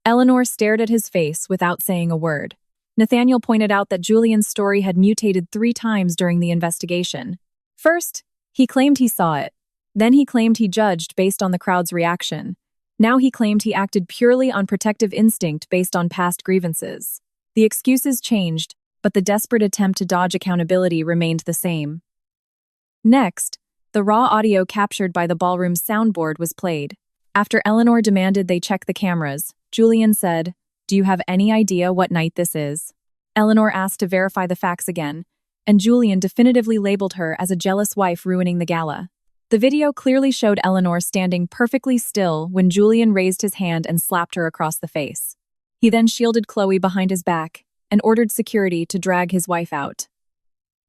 S1: Eleanor stared at his face without saying a word. Nathaniel pointed out that Julian's story had mutated 3 times during the investigation. First, he claimed he saw it. Then he claimed he judged based on the crowd's reaction. Now he claimed he acted purely on protective instinct based on past grievances. The excuses changed, but the desperate attempt to dodge accountability remained the same. Next, the raw audio captured by the ballroom's soundboard was played. After Eleanor demanded they check the cameras, Julian said, "Do you have any idea what night this is?" Eleanor asked to verify the facts again, and Julian definitively labeled her as a jealous wife ruining the gala. The video clearly showed Eleanor standing perfectly still when Julian raised his hand and slapped her across the face. He then shielded Chloe behind his back and ordered security to drag his wife out.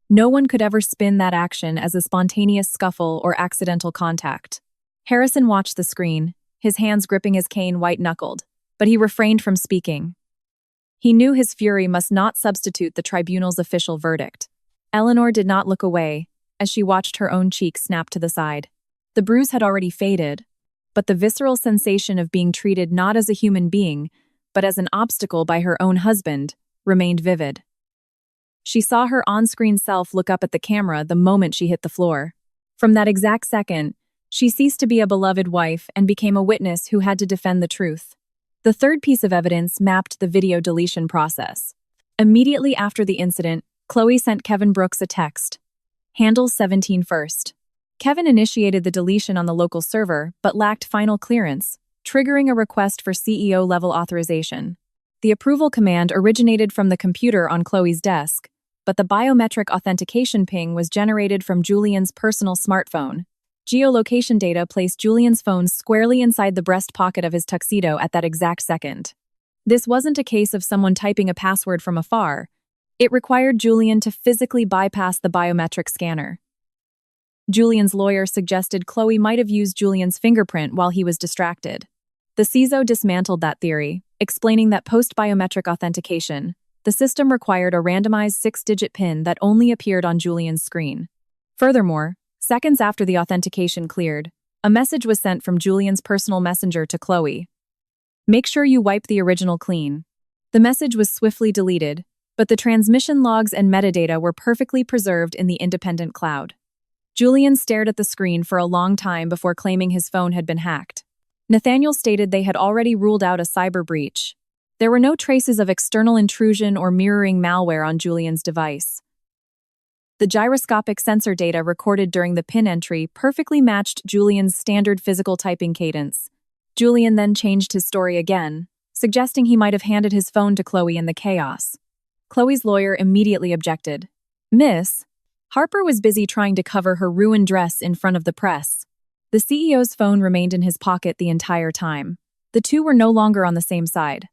S1: No one could ever spin that action as a spontaneous scuffle or accidental contact. Harrison watched the screen, his hands gripping his cane white-knuckled, but he refrained from speaking. He knew his fury must not substitute the tribunal's official verdict. Eleanor did not look away, as she watched her own cheek snap to the side. The bruise had already faded, but the visceral sensation of being treated not as a human being, but as an obstacle by her own husband, remained vivid. She saw her on-screen self look up at the camera the moment she hit the floor. From that exact second, she ceased to be a beloved wife and became a witness who had to defend the truth. The third piece of evidence mapped the video deletion process. Immediately after the incident, Chloe sent Kevin Brooks a text. "Handle 17 first." Kevin initiated the deletion on the local server, but lacked final clearance, triggering a request for CEO-level authorization. The approval command originated from the computer on Chloe's desk, but the biometric authentication ping was generated from Julian's personal smartphone. Geolocation data placed Julian's phone squarely inside the breast pocket of his tuxedo at that exact second. This wasn't a case of someone typing a password from afar. It required Julian to physically bypass the biometric scanner. Julian's lawyer suggested Chloe might have used Julian's fingerprint while he was distracted. The CISO dismantled that theory, explaining that post-biometric authentication, The system required a randomized 6-digit PIN that only appeared on Julian's screen. Furthermore, seconds after the authentication cleared, a message was sent from Julian's personal messenger to Chloe. "Make sure you wipe the original clean." The message was swiftly deleted, but the transmission logs and metadata were perfectly preserved in the independent cloud. Julian stared at the screen for a long time before claiming his phone had been hacked. Nathaniel stated they had already ruled out a cyber breach. There were no traces of external intrusion or mirroring malware on Julian's device. The gyroscopic sensor data recorded during the PIN entry perfectly matched Julian's standard physical typing cadence. Julian then changed his story again, suggesting he might have handed his phone to Chloe in the chaos. Chloe's lawyer immediately objected. "Miss, Harper was busy trying to cover her ruined dress in front of the press. The CEO's phone remained in his pocket the entire time. The two were no longer on the same side."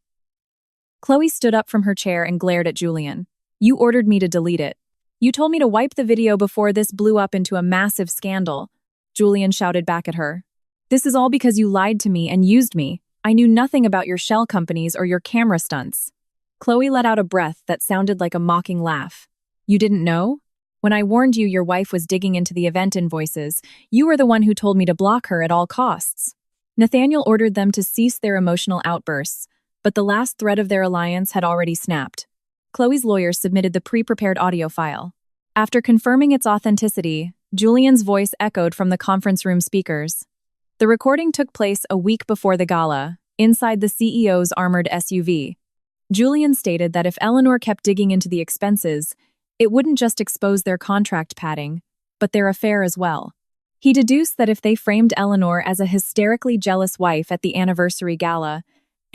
S1: Chloe stood up from her chair and glared at Julian. "You ordered me to delete it. You told me to wipe the video before this blew up into a massive scandal." Julian shouted back at her. "This is all because you lied to me and used me. I knew nothing about your shell companies or your camera stunts." Chloe let out a breath that sounded like a mocking laugh. "You didn't know? When I warned you your wife was digging into the event invoices, you were the one who told me to block her at all costs." Nathaniel ordered them to cease their emotional outbursts, but the last thread of their alliance had already snapped. Chloe's lawyer submitted the pre-prepared audio file. After confirming its authenticity, Julian's voice echoed from the conference room speakers. The recording took place a week before the gala, inside the CEO's armored SUV. Julian stated that if Eleanor kept digging into the expenses, it wouldn't just expose their contract padding, but their affair as well. He deduced that if they framed Eleanor as a hysterically jealous wife at the anniversary gala,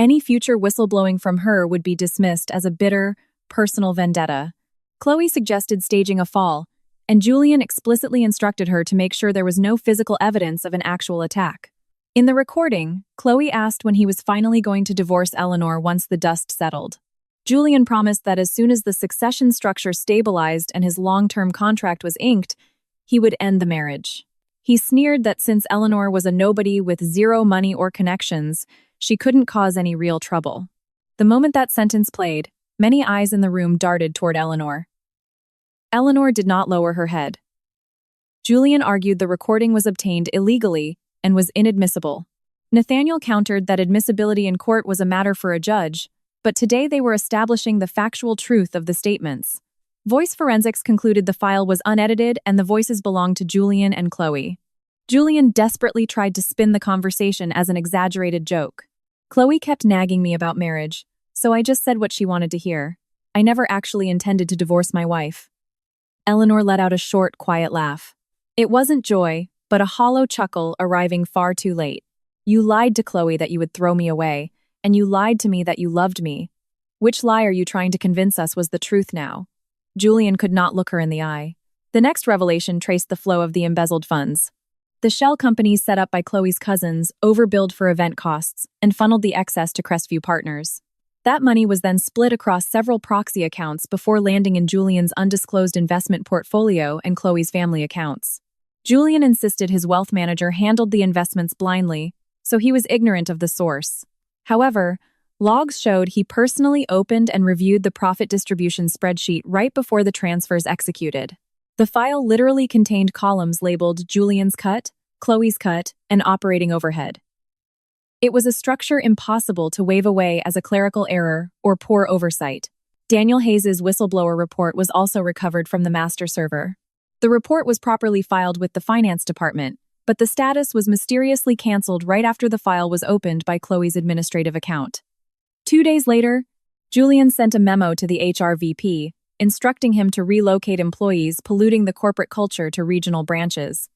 S1: any future whistleblowing from her would be dismissed as a bitter, personal vendetta. Chloe suggested staging a fall, and Julian explicitly instructed her to make sure there was no physical evidence of an actual attack. In the recording, Chloe asked when he was finally going to divorce Eleanor once the dust settled. Julian promised that as soon as the succession structure stabilized and his long-term contract was inked, he would end the marriage. He sneered that since Eleanor was a nobody with zero money or connections, she couldn't cause any real trouble. The moment that sentence played, many eyes in the room darted toward Eleanor. Eleanor did not lower her head. Julian argued the recording was obtained illegally and was inadmissible. Nathaniel countered that admissibility in court was a matter for a judge, but today they were establishing the factual truth of the statements. Voice forensics concluded the file was unedited and the voices belonged to Julian and Chloe. Julian desperately tried to spin the conversation as an exaggerated joke. "Chloe kept nagging me about marriage, so I just said what she wanted to hear. I never actually intended to divorce my wife." Eleanor let out a short, quiet laugh. It wasn't joy, but a hollow chuckle arriving far too late. "You lied to Chloe that you would throw me away, and you lied to me that you loved me. Which lie are you trying to convince us was the truth now?" Julian could not look her in the eye. The next revelation traced the flow of the embezzled funds. The shell companies set up by Chloe's cousins overbilled for event costs and funneled the excess to Crestview Partners. That money was then split across several proxy accounts before landing in Julian's undisclosed investment portfolio and Chloe's family accounts. Julian insisted his wealth manager handled the investments blindly, so he was ignorant of the source. However, logs showed he personally opened and reviewed the profit distribution spreadsheet right before the transfers executed. The file literally contained columns labeled Julian's cut, Chloe's cut, and operating overhead. It was a structure impossible to wave away as a clerical error or poor oversight. Daniel Hayes's whistleblower report was also recovered from the master server. The report was properly filed with the finance department, but the status was mysteriously canceled right after the file was opened by Chloe's administrative account. 2 days later, Julian sent a memo to the HR VP, instructing him to relocate employees polluting the corporate culture to regional branches.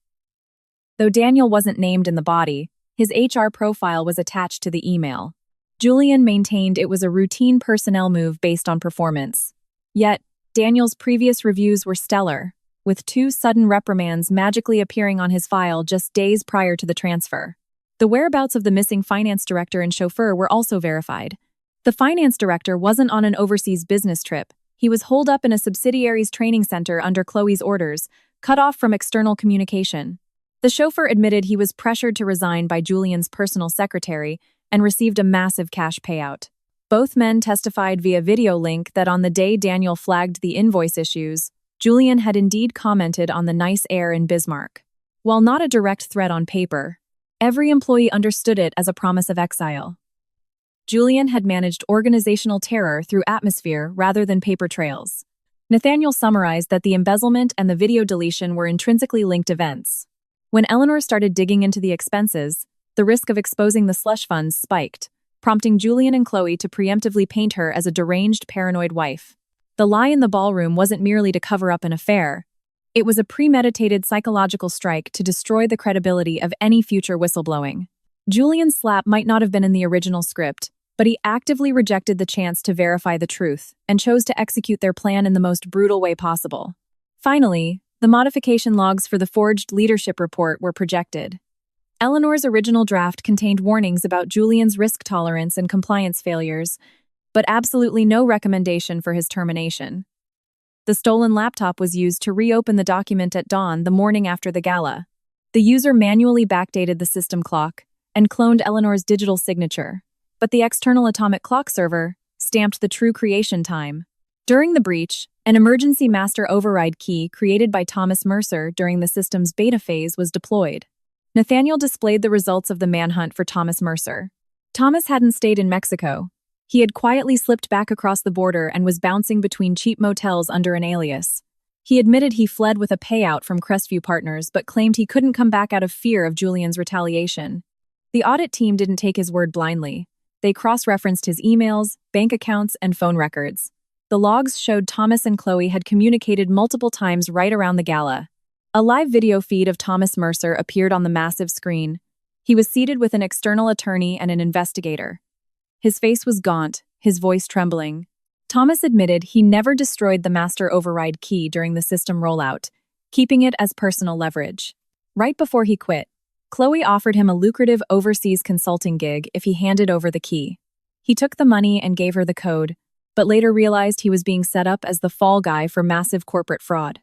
S1: Though Daniel wasn't named in the body, his HR profile was attached to the email. Julian maintained it was a routine personnel move based on performance. Yet, Daniel's previous reviews were stellar, with 2 sudden reprimands magically appearing on his file just days prior to the transfer. The whereabouts of the missing finance director and chauffeur were also verified. The finance director wasn't on an overseas business trip. He was holed up in a subsidiary's training center under Chloe's orders, cut off from external communication. The chauffeur admitted he was pressured to resign by Julian's personal secretary and received a massive cash payout. Both men testified via video link that on the day Daniel flagged the invoice issues, Julian had indeed commented on the nice air in Bismarck. While not a direct threat on paper, every employee understood it as a promise of exile. Julian had managed organizational terror through atmosphere rather than paper trails. Nathaniel summarized that the embezzlement and the video deletion were intrinsically linked events. When Eleanor started digging into the expenses, the risk of exposing the slush funds spiked, prompting Julian and Chloe to preemptively paint her as a deranged, paranoid wife. The lie in the ballroom wasn't merely to cover up an affair. It was a premeditated psychological strike to destroy the credibility of any future whistleblowing. Julian's slap might not have been in the original script, but he actively rejected the chance to verify the truth and chose to execute their plan in the most brutal way possible. Finally, the modification logs for the forged leadership report were projected. Eleanor's original draft contained warnings about Julian's risk tolerance and compliance failures, but absolutely no recommendation for his termination. The stolen laptop was used to reopen the document at dawn the morning after the gala. The user manually backdated the system clock and cloned Eleanor's digital signature, but the external atomic clock server stamped the true creation time. During the breach, an emergency master override key created by Thomas Mercer during the system's beta phase was deployed. Nathaniel displayed the results of the manhunt for Thomas Mercer. Thomas hadn't stayed in Mexico. He had quietly slipped back across the border and was bouncing between cheap motels under an alias. He admitted he fled with a payout from Crestview Partners but claimed he couldn't come back out of fear of Julian's retaliation. The audit team didn't take his word blindly. They cross-referenced his emails, bank accounts, and phone records. The logs showed Thomas and Chloe had communicated multiple times right around the gala. A live video feed of Thomas Mercer appeared on the massive screen. He was seated with an external attorney and an investigator. His face was gaunt, his voice trembling. Thomas admitted he never destroyed the master override key during the system rollout, keeping it as personal leverage. Right before he quit, Chloe offered him a lucrative overseas consulting gig if he handed over the key. He took the money and gave her the code, but later realized he was being set up as the fall guy for massive corporate fraud.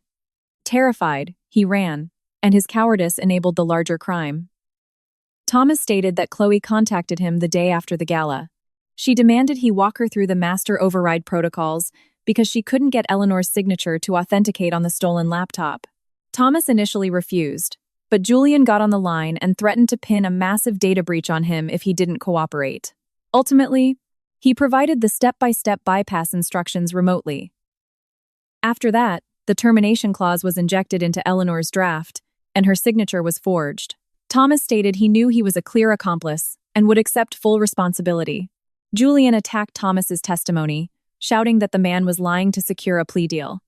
S1: Terrified, he ran, and his cowardice enabled the larger crime. Thomas stated that Chloe contacted him the day after the gala. She demanded he walk her through the master override protocols because she couldn't get Eleanor's signature to authenticate on the stolen laptop. Thomas initially refused, but Julian got on the line and threatened to pin a massive data breach on him if he didn't cooperate. Ultimately, he provided the step-by-step bypass instructions remotely. After that, the termination clause was injected into Eleanor's draft, and her signature was forged. Thomas stated he knew he was a clear accomplice and would accept full responsibility. Julian attacked Thomas's testimony, shouting that the man was lying to secure a plea deal.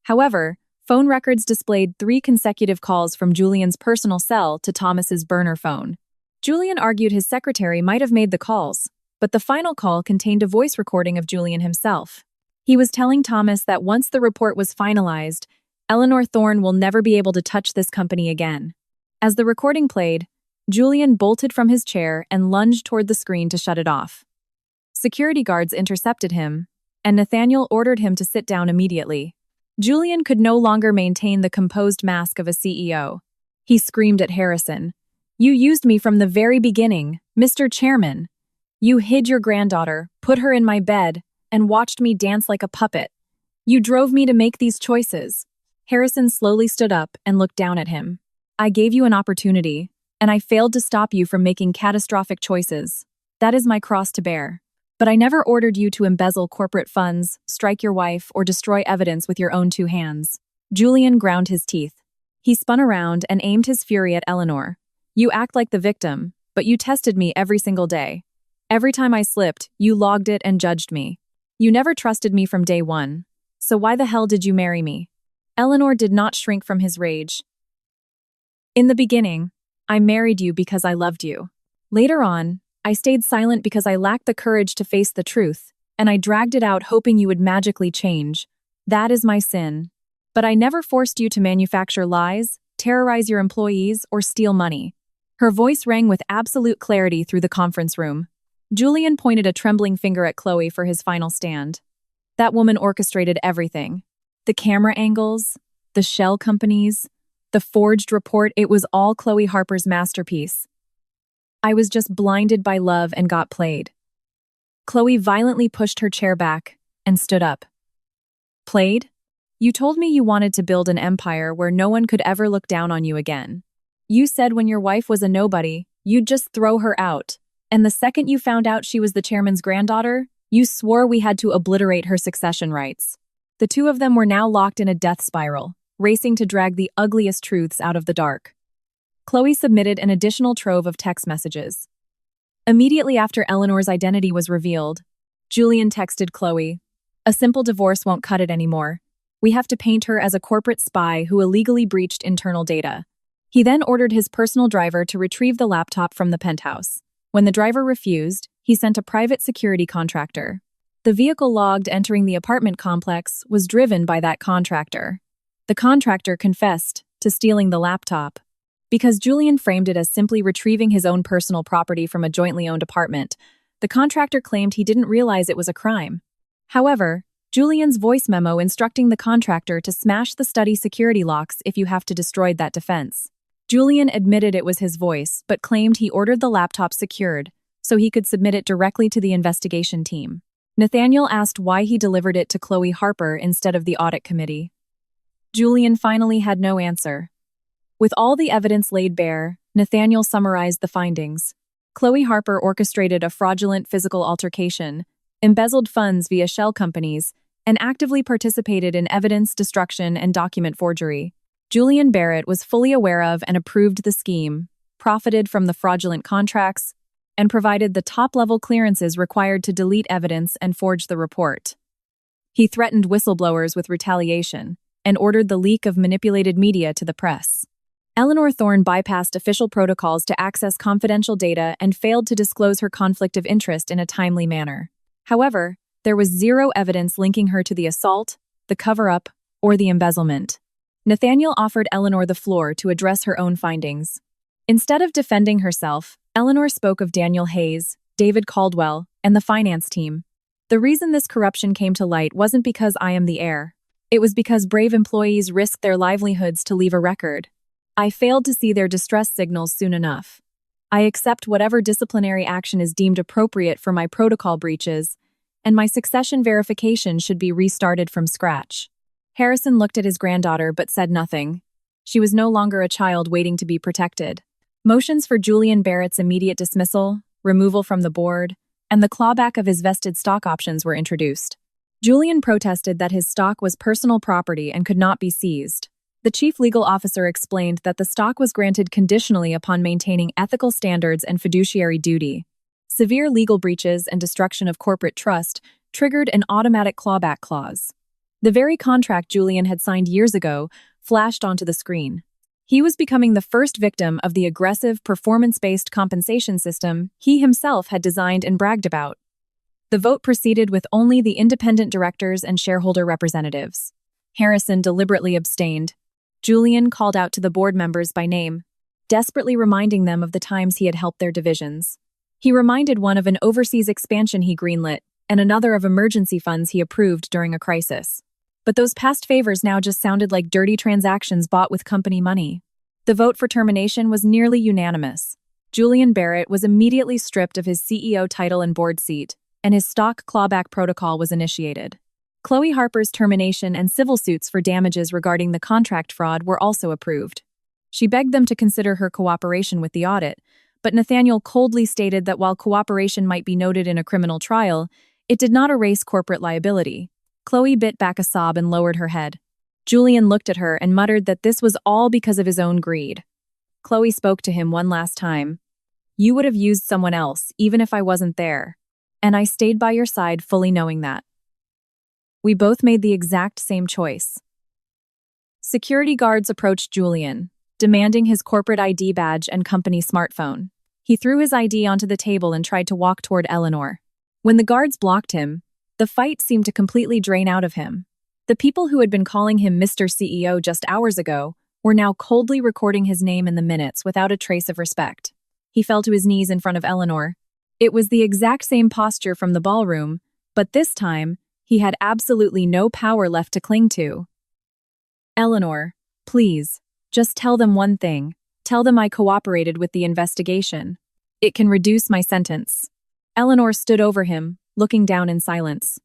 S1: However, phone records displayed 3 consecutive calls from Julian's personal cell to Thomas's burner phone. Julian argued his secretary might have made the calls, but the final call contained a voice recording of Julian himself. He was telling Thomas that once the report was finalized, Eleanor Thorne will never be able to touch this company again. As the recording played, Julian bolted from his chair and lunged toward the screen to shut it off. Security guards intercepted him, and Nathaniel ordered him to sit down immediately. Julian could no longer maintain the composed mask of a CEO. He screamed at Harrison, "You used me from the very beginning, Mr. Chairman. You hid your granddaughter, put her in my bed, and watched me dance like a puppet. You drove me to make these choices." Harrison slowly stood up and looked down at him. "I gave you an opportunity, and I failed to stop you from making catastrophic choices. That is my cross to bear. But I never ordered you to embezzle corporate funds, strike your wife, or destroy evidence with your own 2 hands." Julian ground his teeth. He spun around and aimed his fury at Eleanor. "You act like the victim, but you tested me every single day. Every time I slipped, you logged it and judged me. You never trusted me from day one. So why the hell did you marry me?" Eleanor did not shrink from his rage. "In the beginning, I married you because I loved you. Later on, I stayed silent because I lacked the courage to face the truth, and I dragged it out hoping you would magically change. That is my sin. But I never forced you to manufacture lies, terrorize your employees, or steal money." Her voice rang with absolute clarity through the conference room. Julian pointed a trembling finger at Chloe for his final stand. "That woman orchestrated everything. The camera angles, the shell companies, the forged report, it was all Chloe Harper's masterpiece. I was just blinded by love and got played." Chloe violently pushed her chair back and stood up. Played? You told me you wanted to build an empire where no one could ever look down on you again. You said when your wife was a nobody, you'd just throw her out. And the second you found out she was the chairman's granddaughter, you swore we had to obliterate her succession rights. The two of them were now locked in a death spiral, racing to drag the ugliest truths out of the dark. Chloe submitted an additional trove of text messages. Immediately after Eleanor's identity was revealed, Julian texted Chloe, "A simple divorce won't cut it anymore. We have to paint her as a corporate spy who illegally breached internal data." He then ordered his personal driver to retrieve the laptop from the penthouse. When the driver refused, he sent a private security contractor. The vehicle logged entering the apartment complex was driven by that contractor. The contractor confessed to stealing the laptop. Because Julian framed it as simply retrieving his own personal property from a jointly owned apartment, the contractor claimed he didn't realize it was a crime. However, Julian's voice memo instructing the contractor to smash the study security locks if you have to destroy that defense. Julian admitted it was his voice, but claimed he ordered the laptop secured so he could submit it directly to the investigation team. Nathaniel asked why he delivered it to Chloe Harper instead of the audit committee. Julian finally had no answer. With all the evidence laid bare, Nathaniel summarized the findings. Chloe Harper orchestrated a fraudulent physical altercation, embezzled funds via shell companies, and actively participated in evidence destruction and document forgery. Julian Barrett was fully aware of and approved the scheme, profited from the fraudulent contracts, and provided the top-level clearances required to delete evidence and forge the report. He threatened whistleblowers with retaliation and ordered the leak of manipulated media to the press. Eleanor Thorne bypassed official protocols to access confidential data and failed to disclose her conflict of interest in a timely manner. However, there was zero evidence linking her to the assault, the cover-up, or the embezzlement. Nathaniel offered Eleanor the floor to address her own findings. Instead of defending herself, Eleanor spoke of Daniel Hayes, David Caldwell, and the finance team. The reason this corruption came to light wasn't because I am the heir. It was because brave employees risked their livelihoods to leave a record. I failed to see their distress signals soon enough. I accept whatever disciplinary action is deemed appropriate for my protocol breaches, and my succession verification should be restarted from scratch. Harrison looked at his granddaughter but said nothing. She was no longer a child waiting to be protected. Motions for Julian Barrett's immediate dismissal, removal from the board, and the clawback of his vested stock options were introduced. Julian protested that his stock was personal property and could not be seized. The chief legal officer explained that the stock was granted conditionally upon maintaining ethical standards and fiduciary duty. Severe legal breaches and destruction of corporate trust triggered an automatic clawback clause. The very contract Julian had signed years ago flashed onto the screen. He was becoming the first victim of the aggressive, performance-based compensation system he himself had designed and bragged about. The vote proceeded with only the independent directors and shareholder representatives. Harrison deliberately abstained. Julian called out to the board members by name, desperately reminding them of the times he had helped their divisions. He reminded one of an overseas expansion he greenlit, and another of emergency funds he approved during a crisis. But those past favors now just sounded like dirty transactions bought with company money. The vote for termination was nearly unanimous. Julian Barrett was immediately stripped of his CEO title and board seat, and his stock clawback protocol was initiated. Chloe Harper's termination and civil suits for damages regarding the contract fraud were also approved. She begged them to consider her cooperation with the audit, but Nathaniel coldly stated that while cooperation might be noted in a criminal trial, it did not erase corporate liability. Chloe bit back a sob and lowered her head. Julian looked at her and muttered that this was all because of his own greed. Chloe spoke to him one last time. "You would have used someone else, even if I wasn't there. And I stayed by your side fully knowing that. We both made the exact same choice." Security guards approached Julian, demanding his corporate ID badge and company smartphone. He threw his ID onto the table and tried to walk toward Eleanor. When the guards blocked him, the fight seemed to completely drain out of him. The people who had been calling him Mr. CEO just hours ago were now coldly recording his name in the minutes without a trace of respect. He fell to his knees in front of Eleanor. It was the exact same posture from the ballroom, but this time, he had absolutely no power left to cling to. "Eleanor, please, just tell them one thing. Tell them I cooperated with the investigation. It can reduce my sentence." Eleanor stood over him, looking down in silence.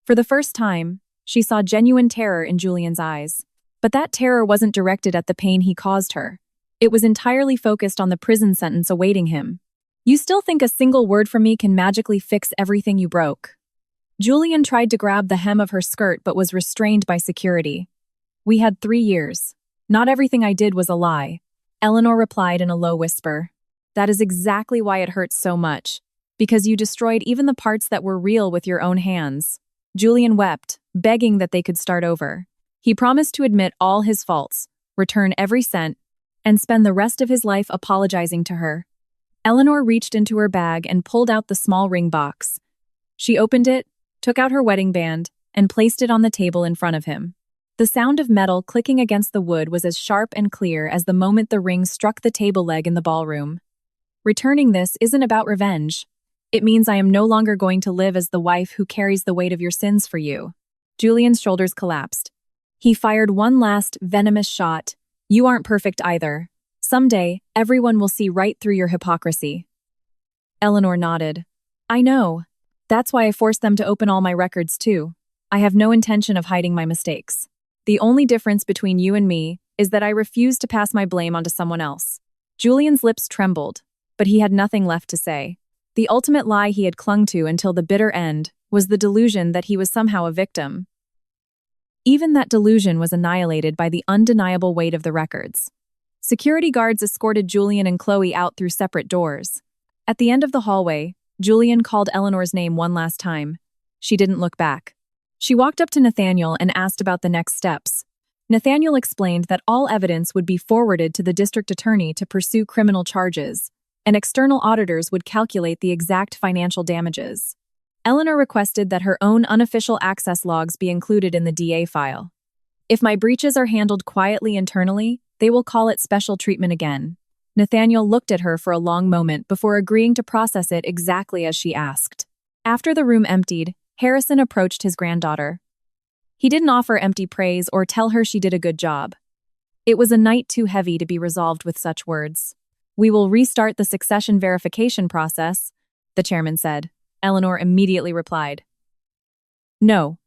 S1: For the first time, she saw genuine terror in Julian's eyes. But that terror wasn't directed at the pain he caused her. It was entirely focused on the prison sentence awaiting him. You still think a single word from me can magically fix everything you broke? Julian tried to grab the hem of her skirt but was restrained by security. We had 3 years. Not everything I did was a lie. Eleanor replied in a low whisper. That is exactly why it hurts so much. Because you destroyed even the parts that were real with your own hands. Julian wept, begging that they could start over. He promised to admit all his faults, return every cent, and spend the rest of his life apologizing to her. Eleanor reached into her bag and pulled out the small ring box. She opened it, took out her wedding band, and placed it on the table in front of him. The sound of metal clicking against the wood was as sharp and clear as the moment the ring struck the table leg in the ballroom. Returning this isn't about revenge. It means I am no longer going to live as the wife who carries the weight of your sins for you. Julian's shoulders collapsed. He fired one last, venomous shot. You aren't perfect either. Someday, everyone will see right through your hypocrisy. Eleanor nodded. I know. That's why I forced them to open all my records too. I have no intention of hiding my mistakes. The only difference between you and me is that I refuse to pass my blame onto someone else. Julian's lips trembled, but he had nothing left to say. The ultimate lie he had clung to until the bitter end was the delusion that he was somehow a victim. Even that delusion was annihilated by the undeniable weight of the records. Security guards escorted Julian and Chloe out through separate doors. At the end of the hallway, Julian called Eleanor's name one last time. She didn't look back. She walked up to Nathaniel and asked about the next steps. Nathaniel explained that all evidence would be forwarded to the district attorney to pursue criminal charges, and external auditors would calculate the exact financial damages. Eleanor requested that her own unofficial access logs be included in the DA file. If my breaches are handled quietly internally, they will call it special treatment again. Nathaniel looked at her for a long moment before agreeing to process it exactly as she asked. After the room emptied, Harrison approached his granddaughter. He didn't offer empty praise or tell her she did a good job. It was a night too heavy to be resolved with such words. We will restart the succession verification process, the chairman said. Eleanor immediately replied. No.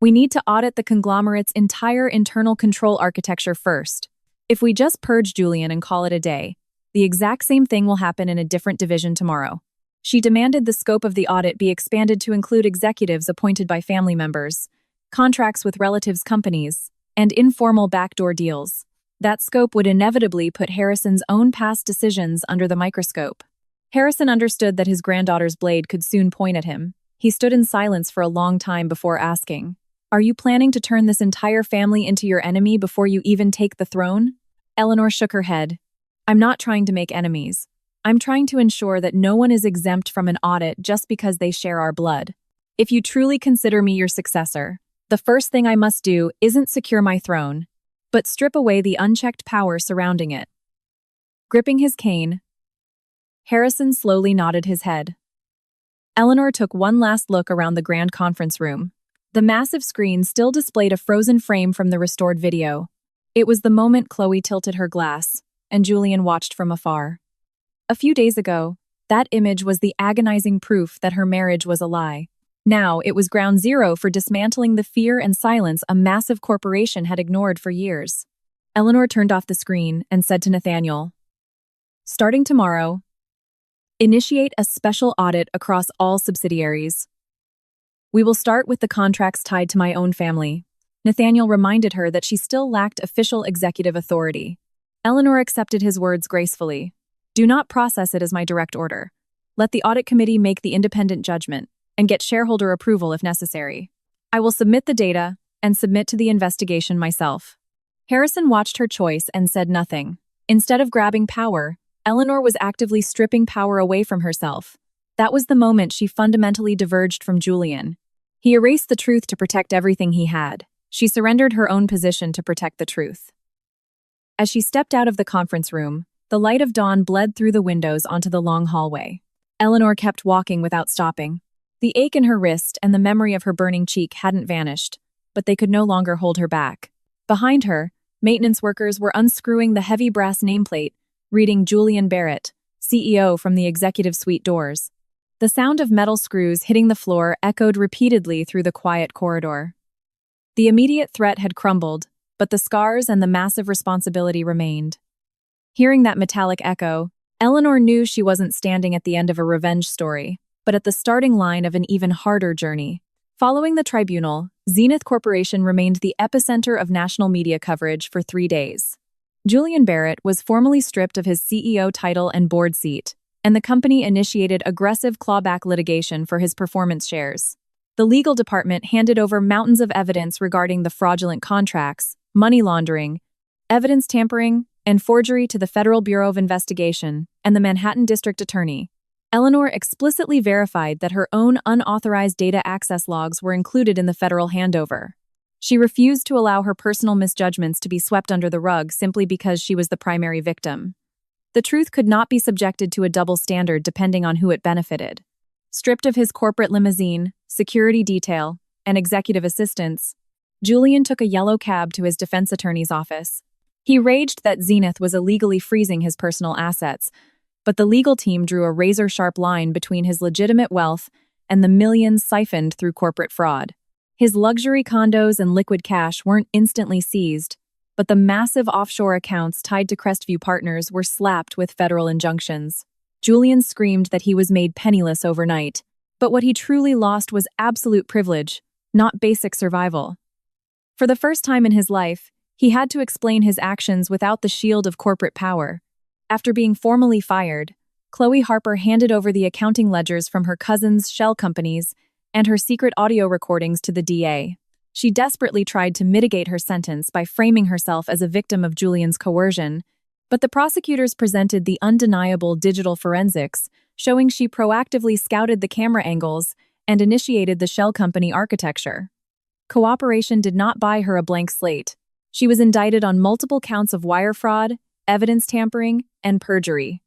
S1: We need to audit the conglomerate's entire internal control architecture first. If we just purge Julian and call it a day, the exact same thing will happen in a different division tomorrow. She demanded the scope of the audit be expanded to include executives appointed by family members, contracts with relatives' companies, and informal backdoor deals. That scope would inevitably put Harrison's own past decisions under the microscope. Harrison understood that his granddaughter's blade could soon point at him. He stood in silence for a long time before asking, Are you planning to turn this entire family into your enemy before you even take the throne? Eleanor shook her head. I'm not trying to make enemies. I'm trying to ensure that no one is exempt from an audit just because they share our blood. If you truly consider me your successor, the first thing I must do isn't secure my throne, but strip away the unchecked power surrounding it. Gripping his cane, Harrison slowly nodded his head. Eleanor took one last look around the grand conference room. The massive screen still displayed a frozen frame from the restored video. It was the moment Chloe tilted her glass, and Julian watched from afar. A few days ago, that image was the agonizing proof that her marriage was a lie. Now it was ground zero for dismantling the fear and silence a massive corporation had ignored for years. Eleanor turned off the screen and said to Nathaniel, Starting tomorrow, initiate a special audit across all subsidiaries. We will start with the contracts tied to my own family. Nathaniel reminded her that she still lacked official executive authority. Eleanor accepted his words gracefully. Do not process it as my direct order. Let the audit committee make the independent judgment and get shareholder approval if necessary. I will submit the data and submit to the investigation myself. Harrison watched her choice and said nothing. Instead of grabbing power, Eleanor was actively stripping power away from herself. That was the moment she fundamentally diverged from Julian. He erased the truth to protect everything he had. She surrendered her own position to protect the truth. As she stepped out of the conference room, the light of dawn bled through the windows onto the long hallway. Eleanor kept walking without stopping. The ache in her wrist and the memory of her burning cheek hadn't vanished, but they could no longer hold her back. Behind her, maintenance workers were unscrewing the heavy brass nameplate, reading Julian Barrett, CEO from the executive suite doors. The sound of metal screws hitting the floor echoed repeatedly through the quiet corridor. The immediate threat had crumbled, but the scars and the massive responsibility remained. Hearing that metallic echo, Eleanor knew she wasn't standing at the end of a revenge story, but at the starting line of an even harder journey. Following the tribunal, Zenith Corporation remained the epicenter of national media coverage for 3 days. Julian Barrett was formally stripped of his CEO title and board seat, and the company initiated aggressive clawback litigation for his performance shares. The legal department handed over mountains of evidence regarding the fraudulent contracts, money laundering, evidence tampering, and forgery to the Federal Bureau of Investigation and the Manhattan District Attorney. Eleanor explicitly verified that her own unauthorized data access logs were included in the federal handover. She refused to allow her personal misjudgments to be swept under the rug simply because she was the primary victim. The truth could not be subjected to a double standard depending on who it benefited. Stripped of his corporate limousine, security detail, and executive assistants, Julian took a yellow cab to his defense attorney's office. He raged that Zenith was illegally freezing his personal assets, but the legal team drew a razor-sharp line between his legitimate wealth and the millions siphoned through corporate fraud. His luxury condos and liquid cash weren't instantly seized, but the massive offshore accounts tied to Crestview Partners were slapped with federal injunctions. Julian screamed that he was made penniless overnight, but what he truly lost was absolute privilege, not basic survival. For the first time in his life, he had to explain his actions without the shield of corporate power. After being formally fired, Chloe Harper handed over the accounting ledgers from her cousin's shell companies and her secret audio recordings to the DA. She desperately tried to mitigate her sentence by framing herself as a victim of Julian's coercion, but the prosecutors presented the undeniable digital forensics, showing she proactively scouted the camera angles and initiated the shell company architecture. Cooperation did not buy her a blank slate. She was indicted on multiple counts of wire fraud, evidence tampering, and perjury.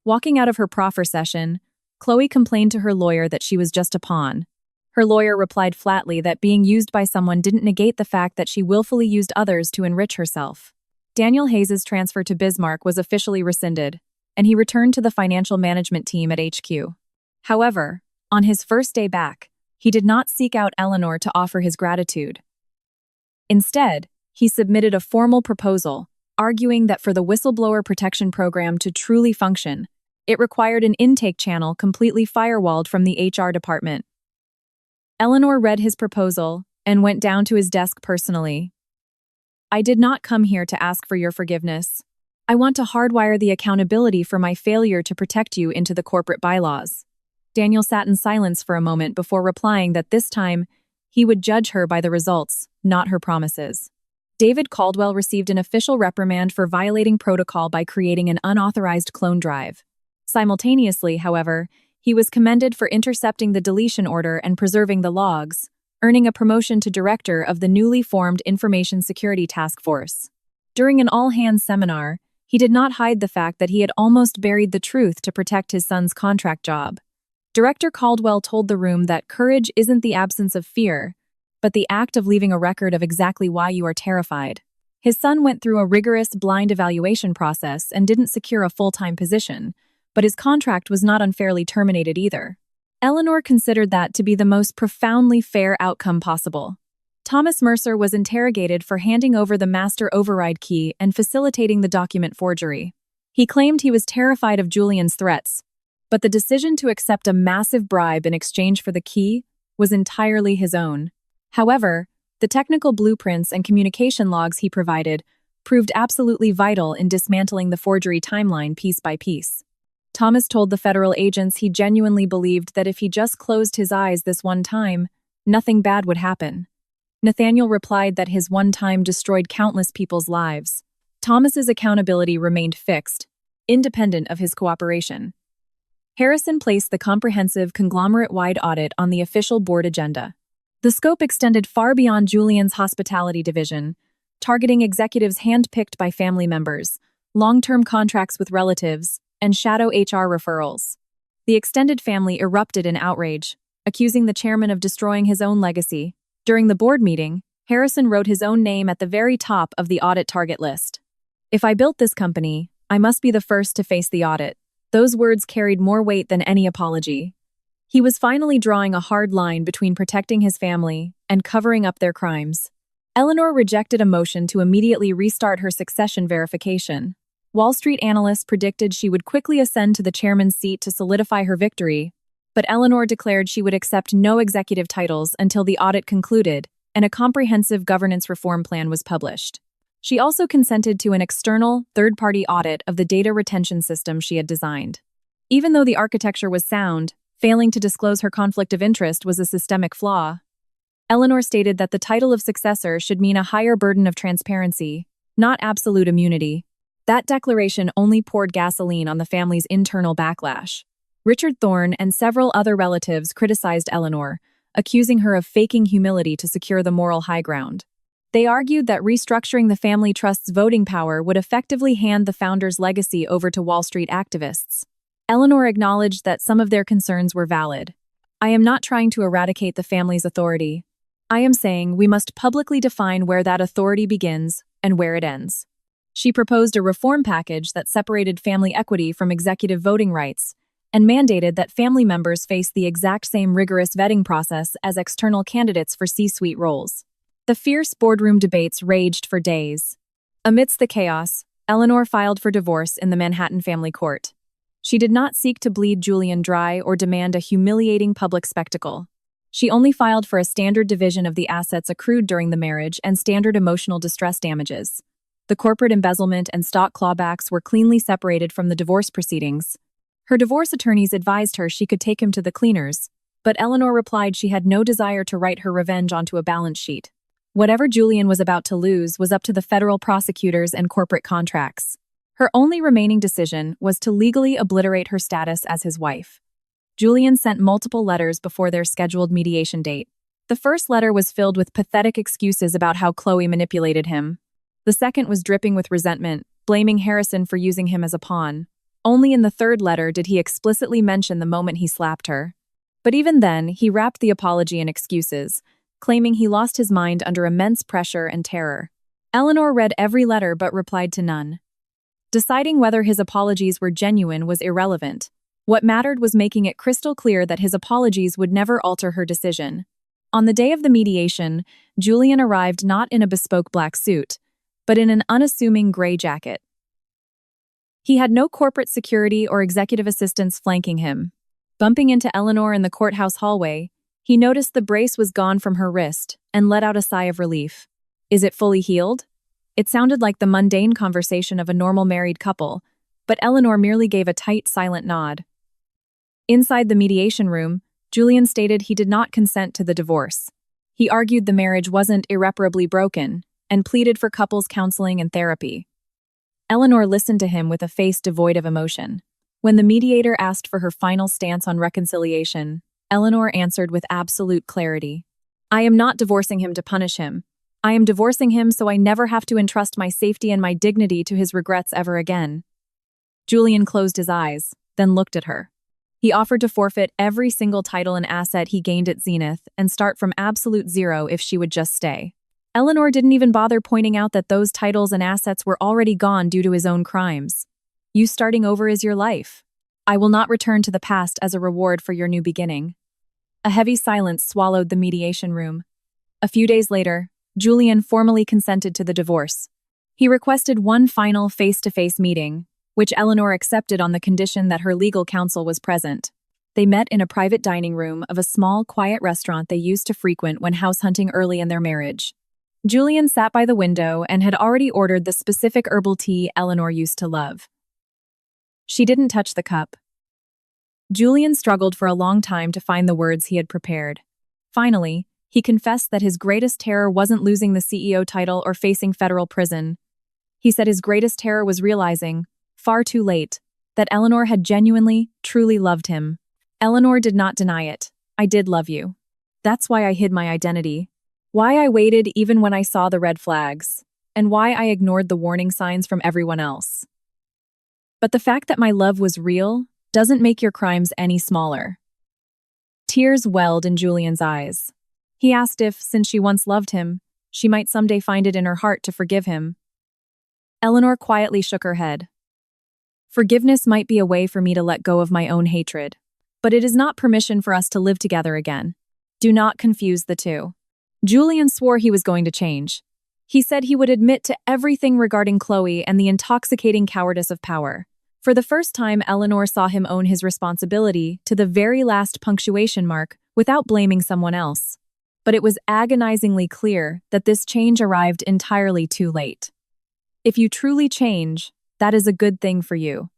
S1: Walking out of her proffer session, Chloe complained to her lawyer that she was just a pawn. Her lawyer replied flatly that being used by someone didn't negate the fact that she willfully used others to enrich herself. Daniel Hayes's transfer to Bismarck was officially rescinded, and he returned to the financial management team at HQ. However, on his first day back, he did not seek out Eleanor to offer his gratitude. Instead, he submitted a formal proposal, arguing that for the whistleblower protection program to truly function, it required an intake channel completely firewalled from the HR department. Eleanor read his proposal and went down to his desk personally. "I did not come here to ask for your forgiveness. I want to hardwire the accountability for my failure to protect you into the corporate bylaws." Daniel sat in silence for a moment before replying that this time, he would judge her by the results, not her promises. David Caldwell received an official reprimand for violating protocol by creating an unauthorized clone drive. Simultaneously, however, he was commended for intercepting the deletion order and preserving the logs, earning a promotion to director of the newly formed Information Security Task Force. During an all-hands seminar, he did not hide the fact that he had almost buried the truth to protect his son's contract job. Director Caldwell told the room that courage isn't the absence of fear, but the act of leaving a record of exactly why you are terrified. His son went through a rigorous blind evaluation process and didn't secure a full-time position, but his contract was not unfairly terminated either. Eleanor considered that to be the most profoundly fair outcome possible. Thomas Mercer was interrogated for handing over the master override key and facilitating the document forgery. He claimed he was terrified of Julian's threats, but the decision to accept a massive bribe in exchange for the key was entirely his own. However, the technical blueprints and communication logs he provided proved absolutely vital in dismantling the forgery timeline piece by piece. Thomas told the federal agents he genuinely believed that if he just closed his eyes this one time, nothing bad would happen. Nathaniel replied that his one time destroyed countless people's lives. Thomas's accountability remained fixed, independent of his cooperation. Harrison placed the comprehensive conglomerate-wide audit on the official board agenda. The scope extended far beyond Julian's hospitality division, targeting executives handpicked by family members, long-term contracts with relatives, and shadow HR referrals. The extended family erupted in outrage, accusing the chairman of destroying his own legacy. During the board meeting, Harrison wrote his own name at the very top of the audit target list. "If I built this company, I must be the first to face the audit." Those words carried more weight than any apology. He was finally drawing a hard line between protecting his family and covering up their crimes. Eleanor rejected a motion to immediately restart her succession verification. Wall Street analysts predicted she would quickly ascend to the chairman's seat to solidify her victory, but Eleanor declared she would accept no executive titles until the audit concluded and a comprehensive governance reform plan was published. She also consented to an external, third-party audit of the data retention system she had designed. Even though the architecture was sound, failing to disclose her conflict of interest was a systemic flaw. Eleanor stated that the title of successor should mean a higher burden of transparency, not absolute immunity. That declaration only poured gasoline on the family's internal backlash. Richard Thorne and several other relatives criticized Eleanor, accusing her of faking humility to secure the moral high ground. They argued that restructuring the family trust's voting power would effectively hand the founder's legacy over to Wall Street activists. Eleanor acknowledged that some of their concerns were valid. "I am not trying to eradicate the family's authority. I am saying we must publicly define where that authority begins and where it ends." She proposed a reform package that separated family equity from executive voting rights and mandated that family members face the exact same rigorous vetting process as external candidates for C-suite roles. The fierce boardroom debates raged for days. Amidst the chaos, Eleanor filed for divorce in the Manhattan family court. She did not seek to bleed Julian dry or demand a humiliating public spectacle. She only filed for a standard division of the assets accrued during the marriage and standard emotional distress damages. The corporate embezzlement and stock clawbacks were cleanly separated from the divorce proceedings. Her divorce attorneys advised her she could take him to the cleaners, but Eleanor replied she had no desire to write her revenge onto a balance sheet. Whatever Julian was about to lose was up to the federal prosecutors and corporate contracts. Her only remaining decision was to legally obliterate her status as his wife. Julian sent multiple letters before their scheduled mediation date. The first letter was filled with pathetic excuses about how Chloe manipulated him. The second was dripping with resentment, blaming Harrison for using him as a pawn. Only in the third letter did he explicitly mention the moment he slapped her. But even then, he wrapped the apology in excuses, claiming he lost his mind under immense pressure and terror. Eleanor read every letter but replied to none. Deciding whether his apologies were genuine was irrelevant. What mattered was making it crystal clear that his apologies would never alter her decision. On the day of the mediation, Julian arrived not in a bespoke black suit, but in an unassuming gray jacket. He had no corporate security or executive assistants flanking him. Bumping into Eleanor in the courthouse hallway, he noticed the brace was gone from her wrist and let out a sigh of relief. "Is it fully healed?" It sounded like the mundane conversation of a normal married couple, but Eleanor merely gave a tight, silent nod. Inside the mediation room, Julian stated he did not consent to the divorce. He argued the marriage wasn't irreparably broken and pleaded for couples counseling and therapy. Eleanor listened to him with a face devoid of emotion. When the mediator asked for her final stance on reconciliation, Eleanor answered with absolute clarity. "I am not divorcing him to punish him. I am divorcing him so I never have to entrust my safety and my dignity to his regrets ever again." Julian closed his eyes, then looked at her. He offered to forfeit every single title and asset he gained at Zenith and start from absolute zero if she would just stay. Eleanor didn't even bother pointing out that those titles and assets were already gone due to his own crimes. "You starting over is your life. I will not return to the past as a reward for your new beginning." A heavy silence swallowed the mediation room. A few days later, Julian formally consented to the divorce. He requested one final face-to-face meeting, which Eleanor accepted on the condition that her legal counsel was present. They met in a private dining room of a small, quiet restaurant they used to frequent when house hunting early in their marriage. Julian sat by the window and had already ordered the specific herbal tea Eleanor used to love. She didn't touch the cup. Julian struggled for a long time to find the words he had prepared. Finally, he confessed that his greatest terror wasn't losing the CEO title or facing federal prison. He said his greatest terror was realizing, far too late, that Eleanor had genuinely, truly loved him. Eleanor did not deny it. "I did love you. That's why I hid my identity. Why I waited even when I saw the red flags. And why I ignored the warning signs from everyone else. But the fact that my love was real doesn't make your crimes any smaller." Tears welled in Julian's eyes. He asked if, since she once loved him, she might someday find it in her heart to forgive him. Eleanor quietly shook her head. "Forgiveness might be a way for me to let go of my own hatred. But it is not permission for us to live together again. Do not confuse the two. Julian swore he was going to change. He said he would admit to everything regarding Chloe and the intoxicating cowardice of power. For the first time, Eleanor saw him own his responsibility to the very last punctuation mark without blaming someone else. But it was agonizingly clear that this change arrived entirely too late. If you truly change, that is a good thing for you.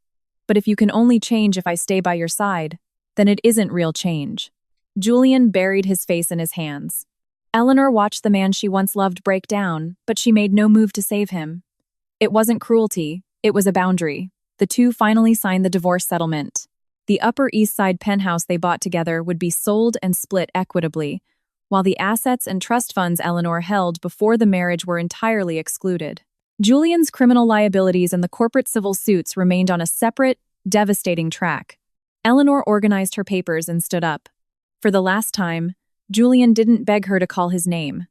S1: But if you can only change if I stay by your side, then it isn't real change. Julian buried his face in his hands. Eleanor watched the man she once loved break down, but she made no move to save him. It wasn't cruelty, it was a boundary. The two finally signed the divorce settlement. The Upper East Side penthouse they bought together would be sold and split equitably, while the assets and trust funds Eleanor held before the marriage were entirely excluded. Julian's criminal liabilities and the corporate civil suits remained on a separate, devastating track. Eleanor organized her papers and stood up. For the last time, Julian didn't beg her to call his name.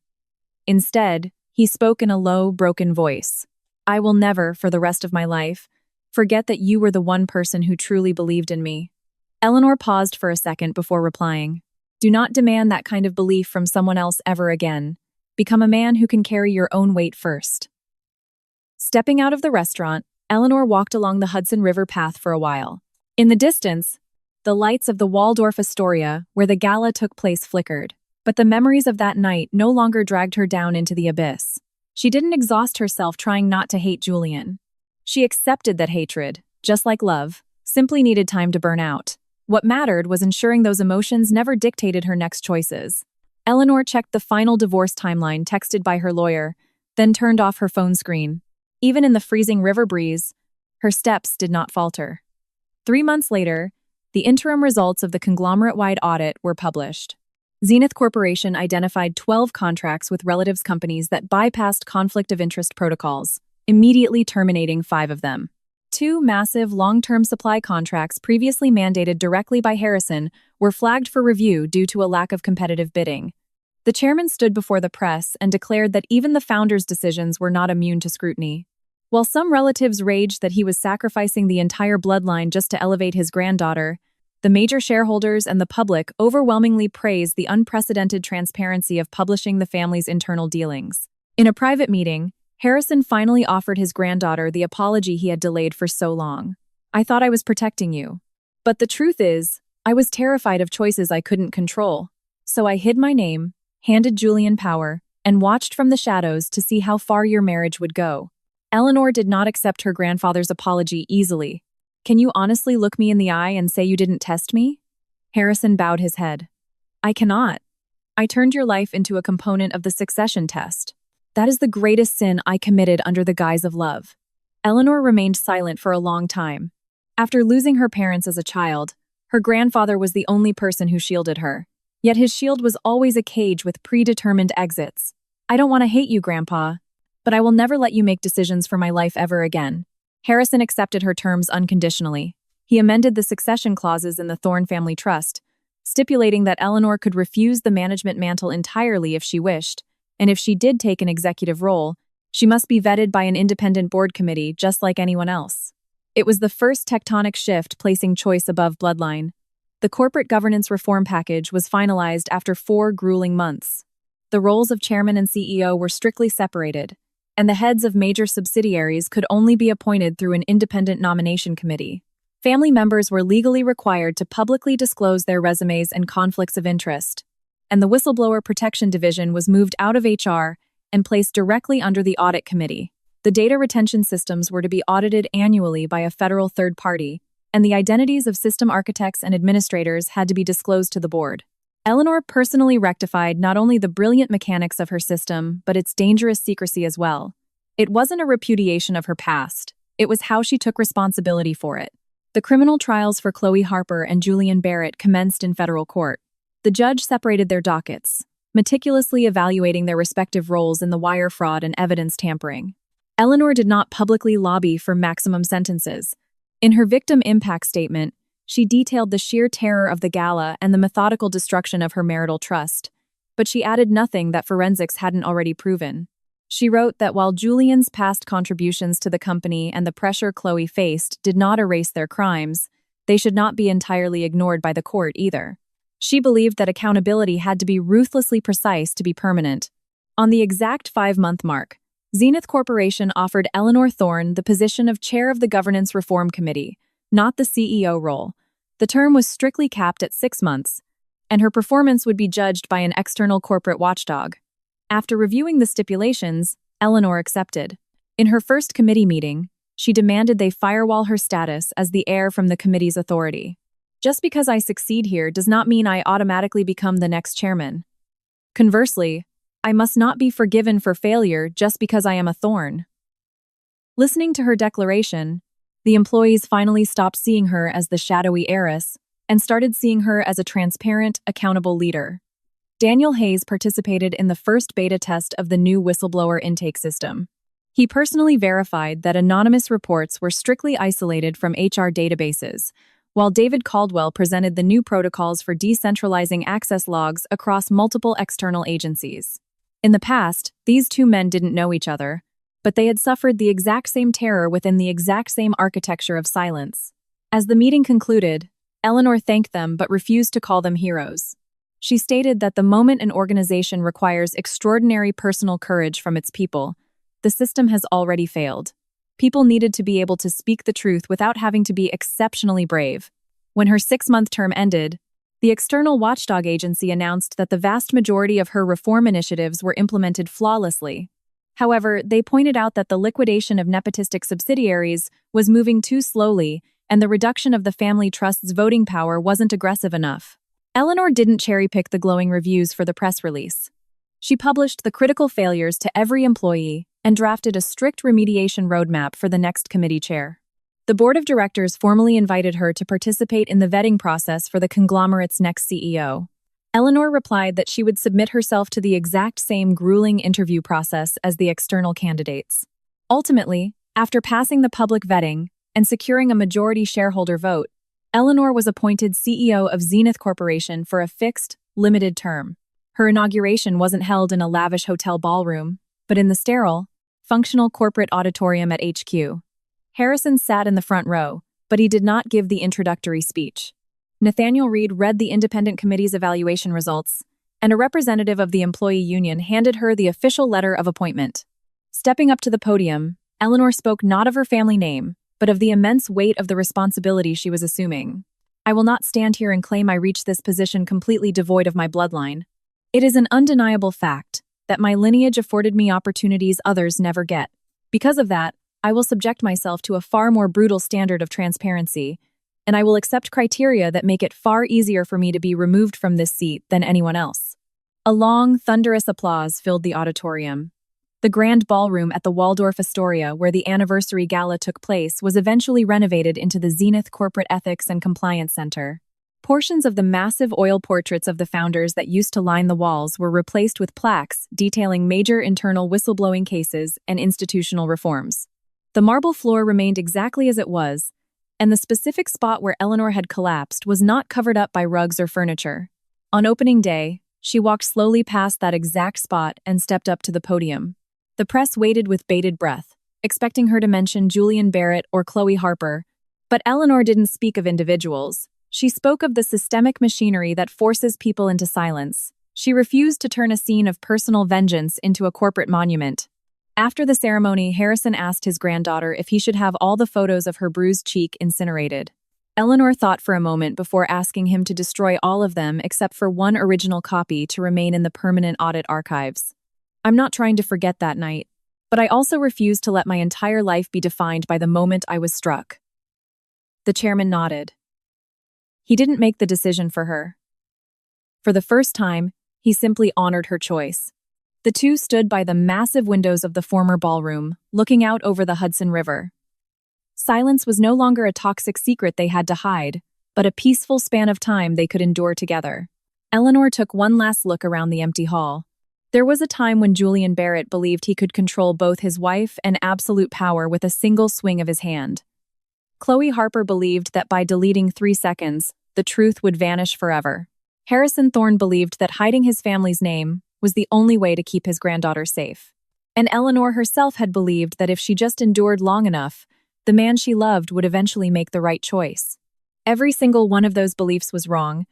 S1: Instead, he spoke in a low, broken voice. I will never, for the rest of my life, forget that you were the one person who truly believed in me. Eleanor paused for a second before replying. Do not demand that kind of belief from someone else ever again. Become a man who can carry your own weight first. Stepping out of the restaurant, Eleanor walked along the Hudson River path for a while. In the distance, the lights of the Waldorf Astoria, where the gala took place, flickered. But the memories of that night no longer dragged her down into the abyss. She didn't exhaust herself trying not to hate Julian. She accepted that hatred, just like love, simply needed time to burn out. What mattered was ensuring those emotions never dictated her next choices. Eleanor checked the final divorce timeline texted by her lawyer, then turned off her phone screen. Even in the freezing river breeze, her steps did not falter. 3 months later, the interim results of the conglomerate-wide audit were published. Zenith Corporation identified 12 contracts with relatives companies that bypassed conflict of interest protocols, immediately terminating 5 of them. 2 massive long-term supply contracts previously mandated directly by Harrison were flagged for review due to a lack of competitive bidding. The chairman stood before the press and declared that even the founder's decisions were not immune to scrutiny. While some relatives raged that he was sacrificing the entire bloodline just to elevate his granddaughter, the major shareholders and the public overwhelmingly praised the unprecedented transparency of publishing the family's internal dealings. In a private meeting, Harrison finally offered his granddaughter the apology he had delayed for so long. I thought I was protecting you. But the truth is, I was terrified of choices I couldn't control. So I hid my name, handed Julian power, and watched from the shadows to see how far your marriage would go. Eleanor did not accept her grandfather's apology easily. Can you honestly look me in the eye and say you didn't test me? Harrison bowed his head. I cannot. I turned your life into a component of the succession test. That is the greatest sin I committed under the guise of love. Eleanor remained silent for a long time. After losing her parents as a child, her grandfather was the only person who shielded her. Yet his shield was always a cage with predetermined exits. I don't want to hate you, Grandpa, but I will never let you make decisions for my life ever again. Harrison accepted her terms unconditionally. He amended the succession clauses in the Thorne family trust, stipulating that Eleanor could refuse the management mantle entirely if she wished, and if she did take an executive role, she must be vetted by an independent board committee just like anyone else. It was the first tectonic shift placing choice above bloodline. The corporate governance reform package was finalized after 4 grueling months. The roles of chairman and CEO were strictly separated, and the heads of major subsidiaries could only be appointed through an independent nomination committee. Family members were legally required to publicly disclose their resumes and conflicts of interest, and the Whistleblower Protection Division was moved out of HR and placed directly under the Audit Committee. The data retention systems were to be audited annually by a federal third party, and the identities of system architects and administrators had to be disclosed to the board. Eleanor personally rectified not only the brilliant mechanics of her system, but its dangerous secrecy as well. It wasn't a repudiation of her past. It was how she took responsibility for it. The criminal trials for Chloe Harper and Julian Barrett commenced in federal court. The judge separated their dockets, meticulously evaluating their respective roles in the wire fraud and evidence tampering. Eleanor did not publicly lobby for maximum sentences. In her victim impact statement, she detailed the sheer terror of the gala and the methodical destruction of her marital trust, but she added nothing that forensics hadn't already proven. She wrote that while Julian's past contributions to the company and the pressure Chloe faced did not erase their crimes, they should not be entirely ignored by the court either. She believed that accountability had to be ruthlessly precise to be permanent. On the exact 5-month mark, Zenith Corporation offered Eleanor Thorne the position of chair of the Governance Reform Committee, not the CEO role. The term was strictly capped at 6 months, and her performance would be judged by an external corporate watchdog. After reviewing the stipulations, Eleanor accepted. In her first committee meeting, she demanded they firewall her status as the heir from the committee's authority. Just because I succeed here does not mean I automatically become the next chairman. Conversely, I must not be forgiven for failure just because I am a thorn. Listening to her declaration, the employees finally stopped seeing her as the shadowy heiress and started seeing her as a transparent, accountable leader. Daniel Hayes participated in the first beta test of the new whistleblower intake system. He personally verified that anonymous reports were strictly isolated from HR databases, while David Caldwell presented the new protocols for decentralizing access logs across multiple external agencies. In the past, these two men didn't know each other, but they had suffered the exact same terror within the exact same architecture of silence. As the meeting concluded, Eleanor thanked them but refused to call them heroes. She stated that the moment an organization requires extraordinary personal courage from its people, the system has already failed. People needed to be able to speak the truth without having to be exceptionally brave. When her 6-month term ended, the external watchdog agency announced that the vast majority of her reform initiatives were implemented flawlessly. However, they pointed out that the liquidation of nepotistic subsidiaries was moving too slowly, and the reduction of the family trust's voting power wasn't aggressive enough. Eleanor didn't cherry-pick the glowing reviews for the press release. She published the critical failures to every employee and drafted a strict remediation roadmap for the next committee chair. The board of directors formally invited her to participate in the vetting process for the conglomerate's next CEO. Eleanor replied that she would submit herself to the exact same grueling interview process as the external candidates. Ultimately, after passing the public vetting and securing a majority shareholder vote, Eleanor was appointed CEO of Zenith Corporation for a fixed, limited term. Her inauguration wasn't held in a lavish hotel ballroom, but in the sterile, functional corporate auditorium at HQ. Harrison sat in the front row, but he did not give the introductory speech. Nathaniel Reed read the independent committee's evaluation results, and a representative of the employee union handed her the official letter of appointment. Stepping up to the podium, Eleanor spoke not of her family name, but of the immense weight of the responsibility she was assuming. I will not stand here and claim I reached this position completely devoid of my bloodline. It is an undeniable fact that my lineage afforded me opportunities others never get. Because of that, I will subject myself to a far more brutal standard of transparency, and I will accept criteria that make it far easier for me to be removed from this seat than anyone else. A long, thunderous applause filled the auditorium. The grand ballroom at the Waldorf Astoria, where the anniversary gala took place, was eventually renovated into the Zenith Corporate Ethics and Compliance Center. Portions of the massive oil portraits of the founders that used to line the walls were replaced with plaques detailing major internal whistleblowing cases and institutional reforms. The marble floor remained exactly as it was, and the specific spot where Eleanor had collapsed was not covered up by rugs or furniture. On opening day, she walked slowly past that exact spot and stepped up to the podium. The press waited with bated breath, expecting her to mention Julian Barrett or Chloe Harper, but Eleanor didn't speak of individuals. She spoke of the systemic machinery that forces people into silence. She refused to turn a scene of personal vengeance into a corporate monument. After the ceremony, Harrison asked his granddaughter if he should have all the photos of her bruised cheek incinerated. Eleanor thought for a moment before asking him to destroy all of them except for one original copy to remain in the permanent audit archives. I'm not trying to forget that night, but I also refuse to let my entire life be defined by the moment I was struck. The chairman nodded. He didn't make the decision for her. For the first time, he simply honored her choice. The two stood by the massive windows of the former ballroom, looking out over the Hudson River. Silence was no longer a toxic secret they had to hide, but a peaceful span of time they could endure together. Eleanor took one last look around the empty hall. There was a time when Julian Barrett believed he could control both his wife and absolute power with a single swing of his hand. Chloe Harper believed that by deleting 3 seconds, the truth would vanish forever. Harrison Thorne believed that hiding his family's name was the only way to keep his granddaughter safe. And Eleanor herself had believed that if she just endured long enough, the man she loved would eventually make the right choice. Every single one of those beliefs was wrong,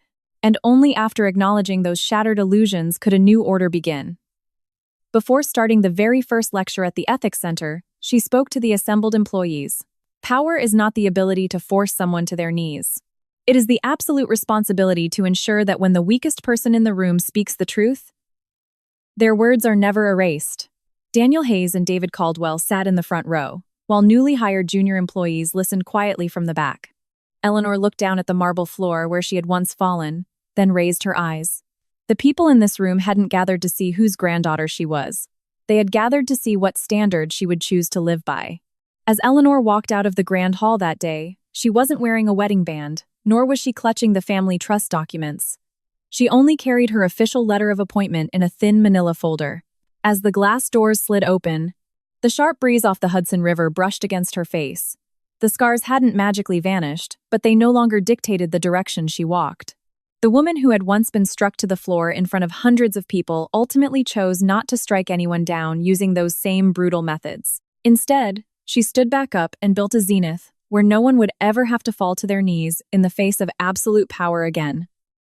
S1: and only after acknowledging those shattered illusions could a new order begin. Before starting the very first lecture at the Ethics Center, she spoke to the assembled employees. Power is not the ability to force someone to their knees. It is the absolute responsibility to ensure that when the weakest person in the room speaks the truth, their words are never erased. Daniel Hayes and David Caldwell sat in the front row, while newly hired junior employees listened quietly from the back. Eleanor looked down at the marble floor where she had once fallen, then raised her eyes. The people in this room hadn't gathered to see whose granddaughter she was. They had gathered to see what standard she would choose to live by. As Eleanor walked out of the grand hall that day, she wasn't wearing a wedding band, nor was she clutching the family trust documents. She only carried her official letter of appointment in a thin manila folder. As the glass doors slid open, the sharp breeze off the Hudson River brushed against her face. The scars hadn't magically vanished, but they no longer dictated the direction she walked. The woman who had once been struck to the floor in front of hundreds of people ultimately chose not to strike anyone down using those same brutal methods. Instead, she stood back up and built a zenith where no one would ever have to fall to their knees in the face of absolute power again.